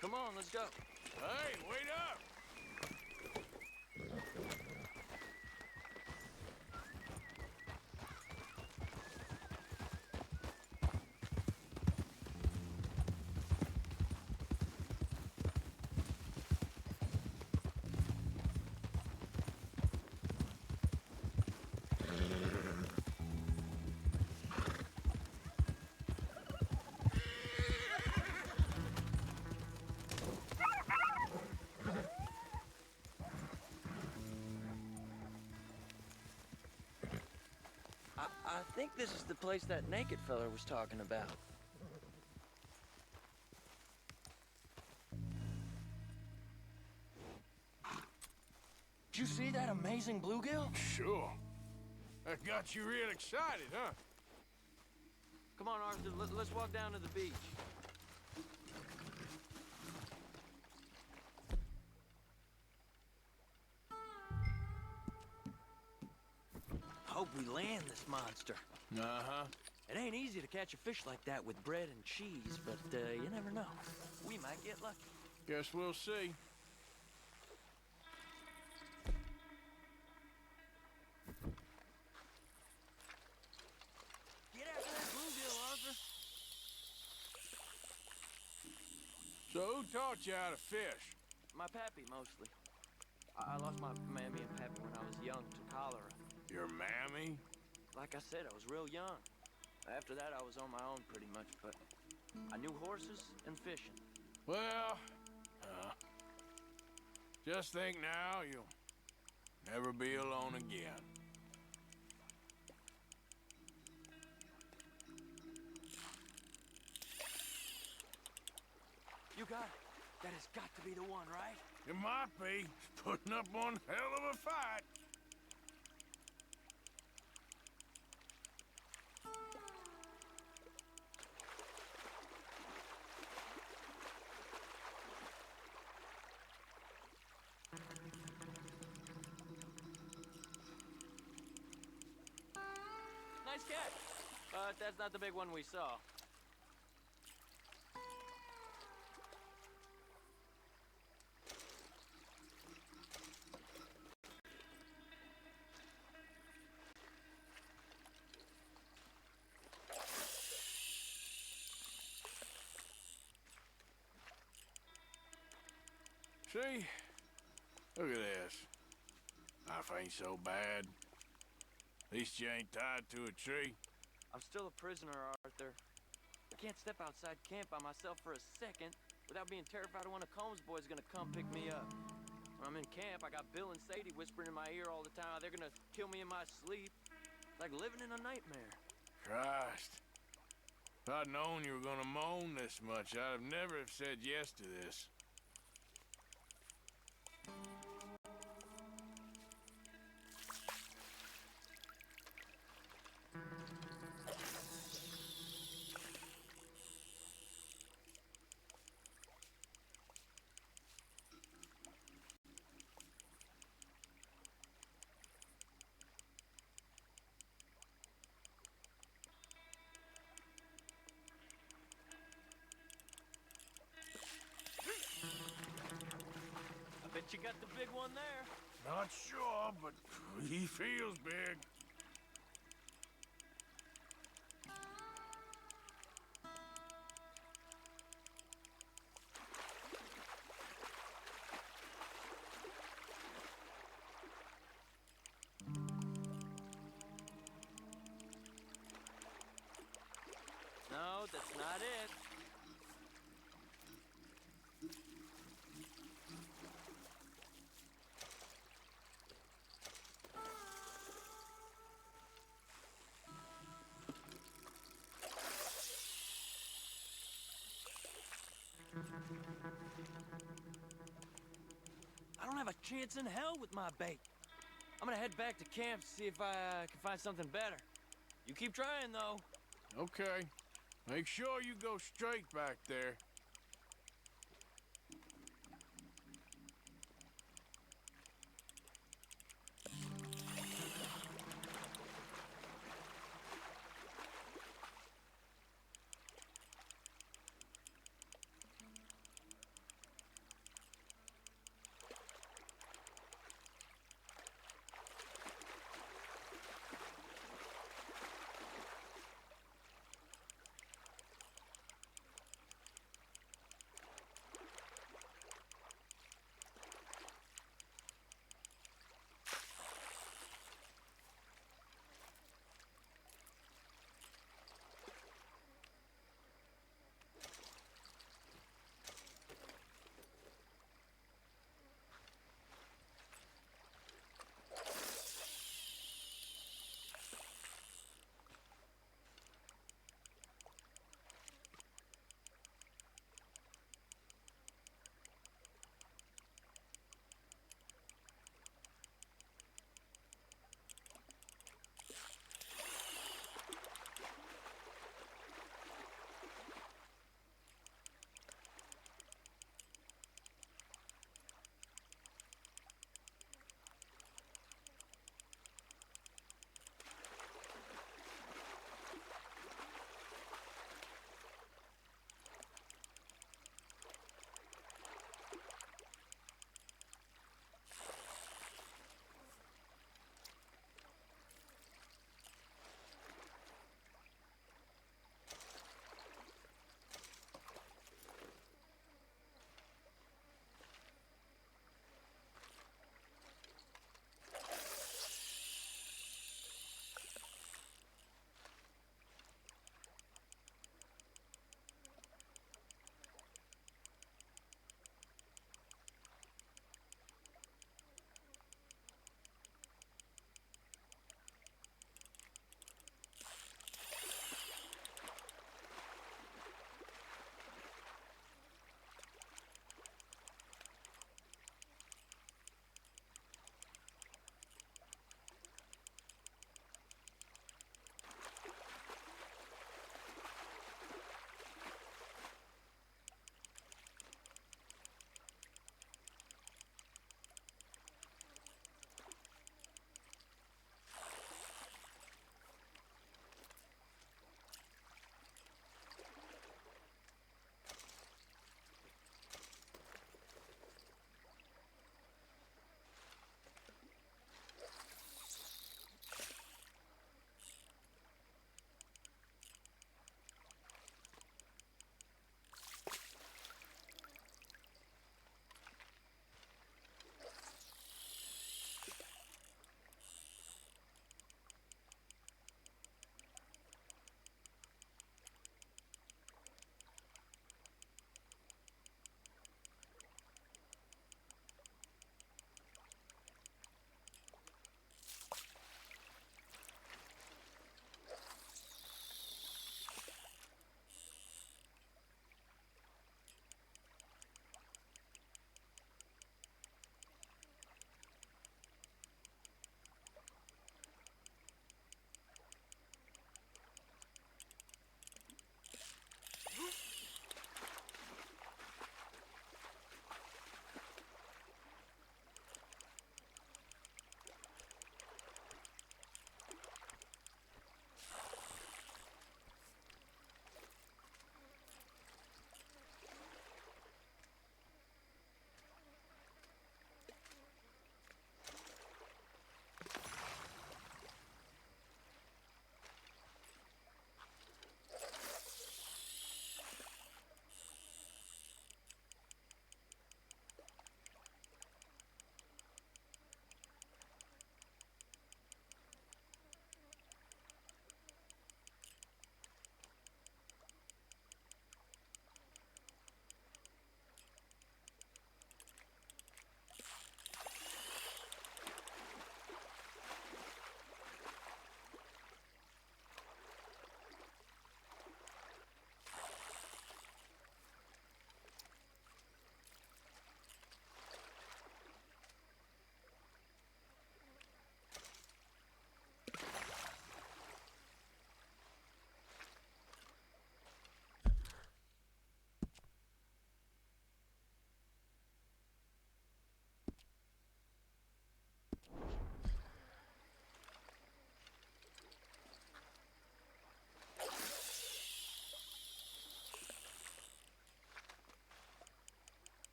Come on, let's go. Hey, wait up! I think this is the place that naked fella was talking about. Did you see that amazing bluegill? Sure. That got you real excited, huh? Come on, Arthur, let's walk down to the beach. Hope we land this monster. Uh-huh. It ain't easy to catch a fish like that with bread and cheese, but you never know. We might get lucky. Guess we'll see. Get after that bluegill, Arthur. So who taught you how to fish? My pappy, mostly. I lost my mammy and pappy when I was young to cholera. Your mammy? Like I said, I was real young. After that, I was on my own pretty much, but I knew horses and fishing. Well, just think now you'll never be alone again. You got it. That has got to be the one, right? It might be. It's putting up one hell of a fight. Nice catch. But that's not the big one we saw. See? Look at this. Life ain't so bad. At least you ain't tied to a tree. I'm still a prisoner, Arthur. I can't step outside camp by myself for a second without being terrified of one of Combs' boys gonna come pick me up. When I'm in camp, I got Bill and Sadie whispering in my ear all the time. They're gonna kill me in my sleep. It's like living in a nightmare. Christ. If I'd known you were gonna moan this much, I'd have never have said yes to this. I bet you got the big one there. Not sure, but he feels big. No, that's not it. I don't have a chance in hell with my bait. I'm gonna head back to camp to see if I can find something better. You keep trying, though. Okay. Make sure you go straight back there.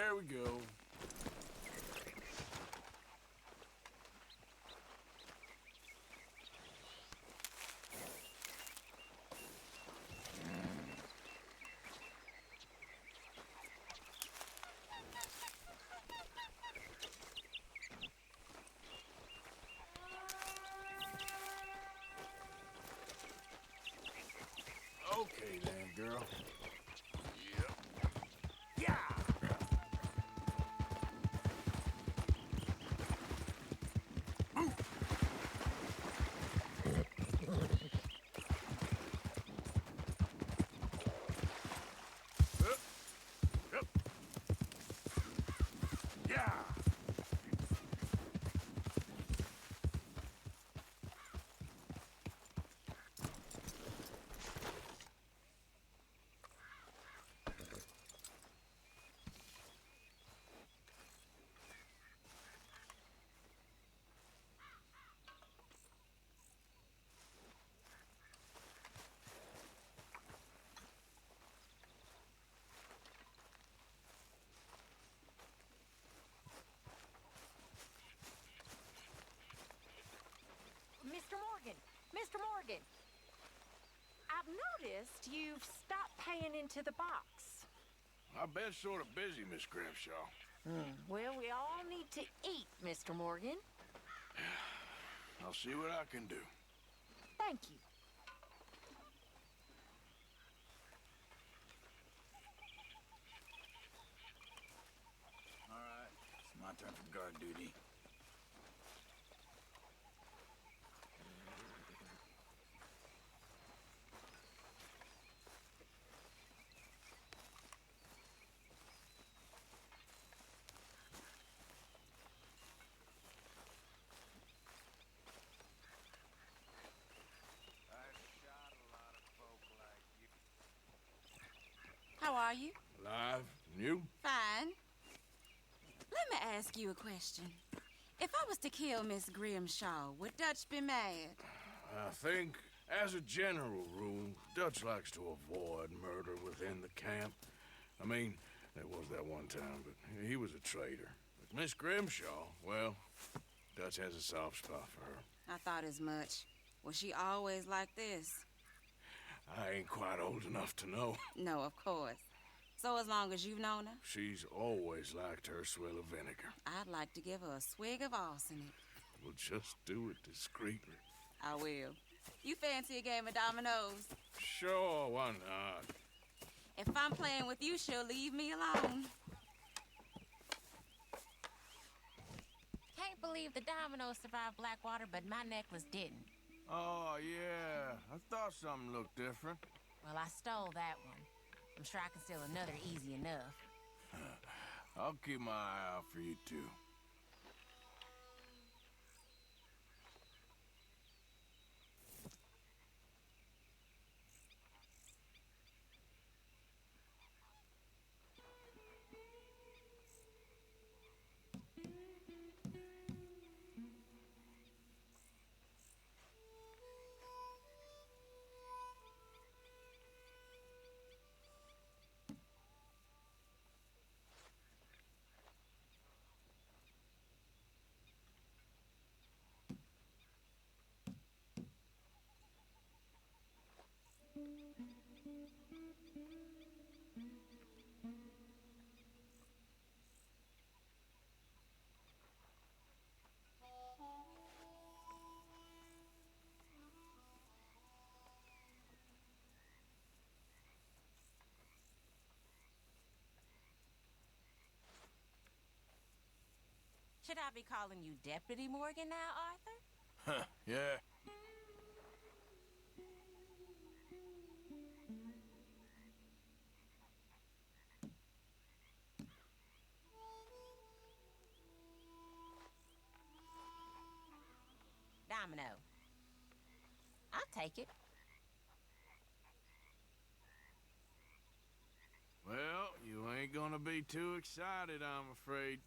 There we go. Okay then, girl. Yep. Yeah! Move! Yep. Yeah! Mr. Morgan! Mr. Morgan! I've noticed you've stopped paying into the box. I've been sort of busy, Miss Grimshaw. Well, we all need to eat, Mr. Morgan. I'll see what I can do. Thank you. All right, it's my turn for guard duty. How are you? Alive? And you? Fine. Let me ask you a question. If I was to kill Miss Grimshaw, would Dutch be mad? I think, as a general rule, Dutch likes to avoid murder within the camp. I mean, there was that one time, but he was a traitor. But Miss Grimshaw, well, Dutch has a soft spot for her. I thought as much. Was she always like this? I ain't quite old enough to know. No, of course. So as long as you've known her? She's always liked her swill of vinegar. I'd like to give her a swig of arsenic. We'll just do it discreetly. I will. You fancy a game of dominoes? Sure, why not? If I'm playing with you, she'll leave me alone. Can't believe the dominoes survived Blackwater, but my necklace didn't. Oh, yeah. I thought something looked different. Well, I stole that one. I'm sure I can steal another easy enough. I'll keep my eye out for you, too. Should I be calling you Deputy Morgan now, Arthur? Huh, yeah. Domino. I'll take it. Well, you ain't gonna be too excited, I'm afraid.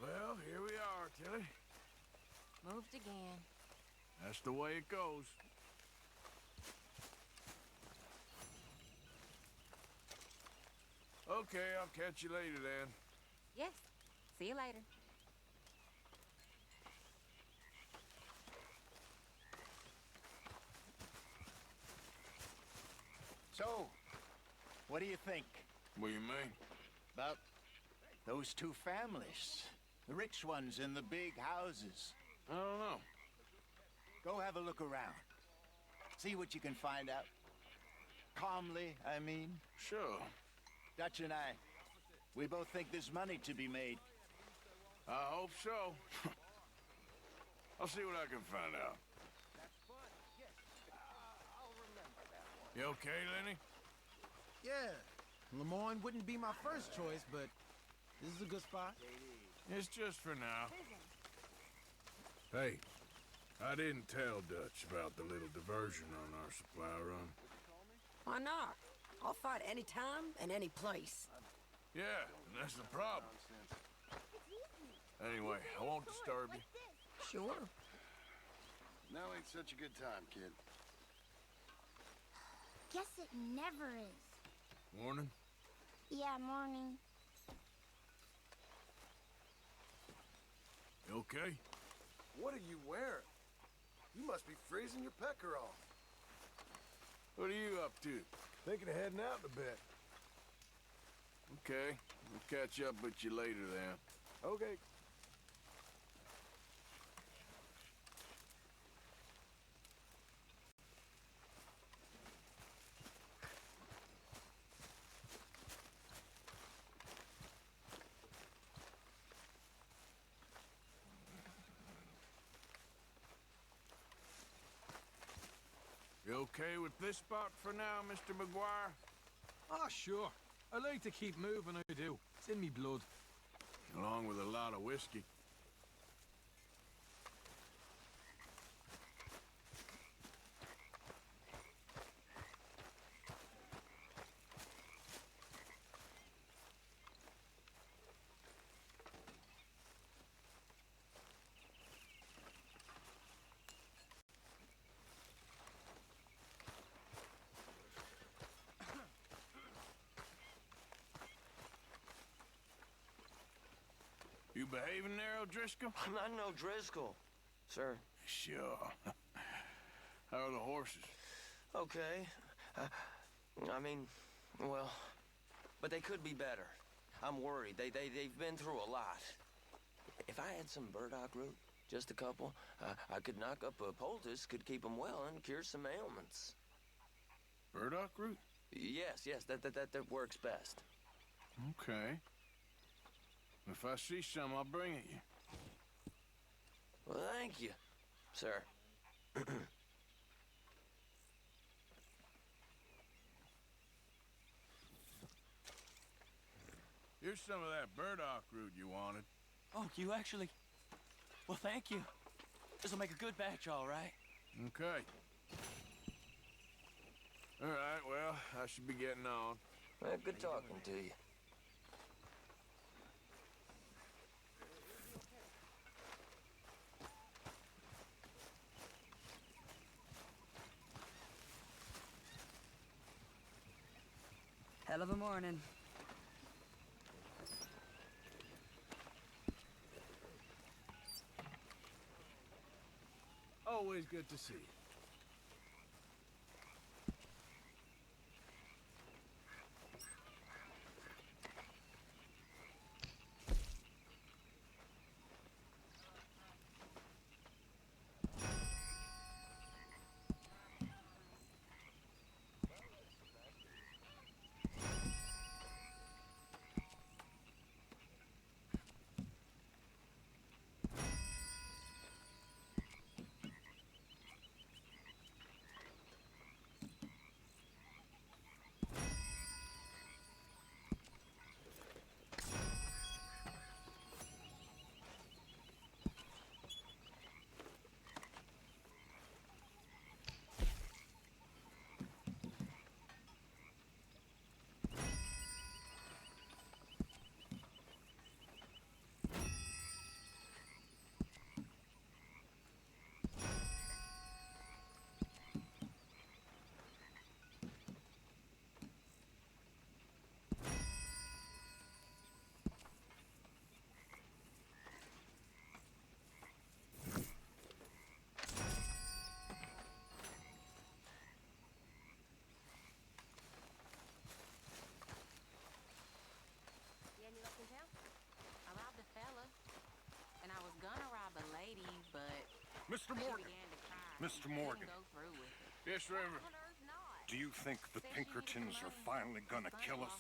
Well, here we are, Tilly. crashed again. That's the way it goes. Okay, I'll catch you later then. Yes. See you later. So, what do you think? What do you mean? About those two families. The rich ones in the big houses. I don't know. Go have a look around. See what you can find out. Calmly, I mean. Sure. Dutch and I, we both think there's money to be made. I hope so. I'll see what I can find out. You okay, Lenny? Yeah. Lemoyne wouldn't be my first choice, but this is a good spot. It's just for now. Hey, I didn't tell Dutch about the little diversion on our supply run. Why not? I'll fight any time and any place. Yeah, and that's the problem. Anyway, I won't disturb you. Sure. Now ain't such a good time, kid. Guess it never is. Morning? Yeah, morning. You okay? What are you wearing? You must be freezing your pecker off. What are you up to? Thinking of heading out in a bit. Okay, we'll catch up with you later then. Okay. You okay with this spot for now, Mr. McGuire? Ah, sure. I like to keep moving, I do. It's in me blood. Along with a lot of whiskey. You behaving there, O'Driscoll? I'm not no Driscoll, sir. Sure. How are the horses? Okay. I mean, well, but they could be better. I'm worried. They've been through a lot. If I had some burdock root, just a couple, I could knock up a poultice, could keep them well and cure some ailments. Burdock root? Yes, that works best. Okay. If I see some, I'll bring it you. Well, thank you, sir. Here's some of that burdock root you wanted. Oh, you actually? Well, thank you. This'll make a good batch, all right. Okay. All right, well, I should be getting on. Well, good talking to you. Hell of a morning. Always good to see you. Mr. Morgan. Mr. Morgan. Yes, Reverend. Do you think the Pinkertons are finally gonna kill us?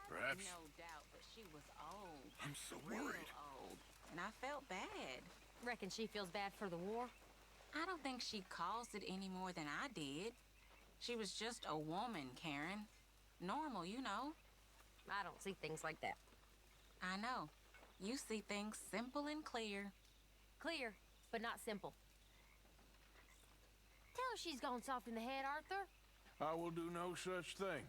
Perhaps. No doubt, but she was old. I'm so Real worried. old. And I felt bad. Reckon she feels bad for the war? I don't think she caused it any more than I did. She was just a woman, Karen. Normal, you know. I don't see things like that. I know. You see things simple and clear. Clear, but not simple. Tell her she's gone soft in the head, Arthur. I will do no such thing.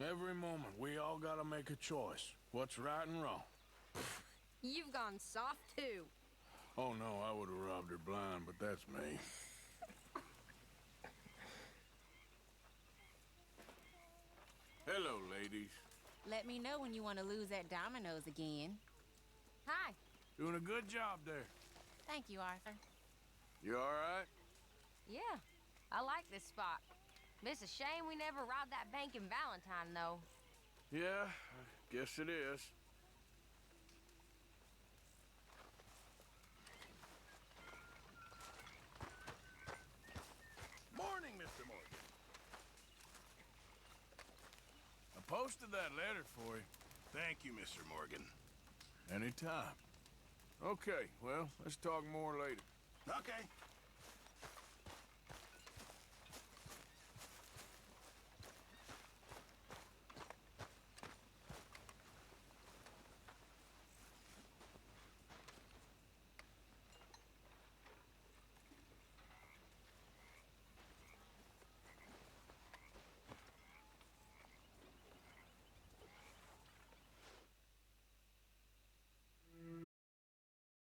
Every moment, we all gotta make a choice. What's right and wrong. You've gone soft, too. Oh, no, I would have robbed her blind, but that's me. Hello, ladies. Let me know when you want to lose that dominoes again. Hi. Doing a good job there. Thank you, Arthur. You all right? Yeah, I like this spot. It's a shame we never robbed that bank in Valentine, though. Yeah, I guess it is. Morning, Mr. Morgan. I posted that letter for you. Thank you, Mr. Morgan. Anytime. Okay, well, let's talk more later. Okay.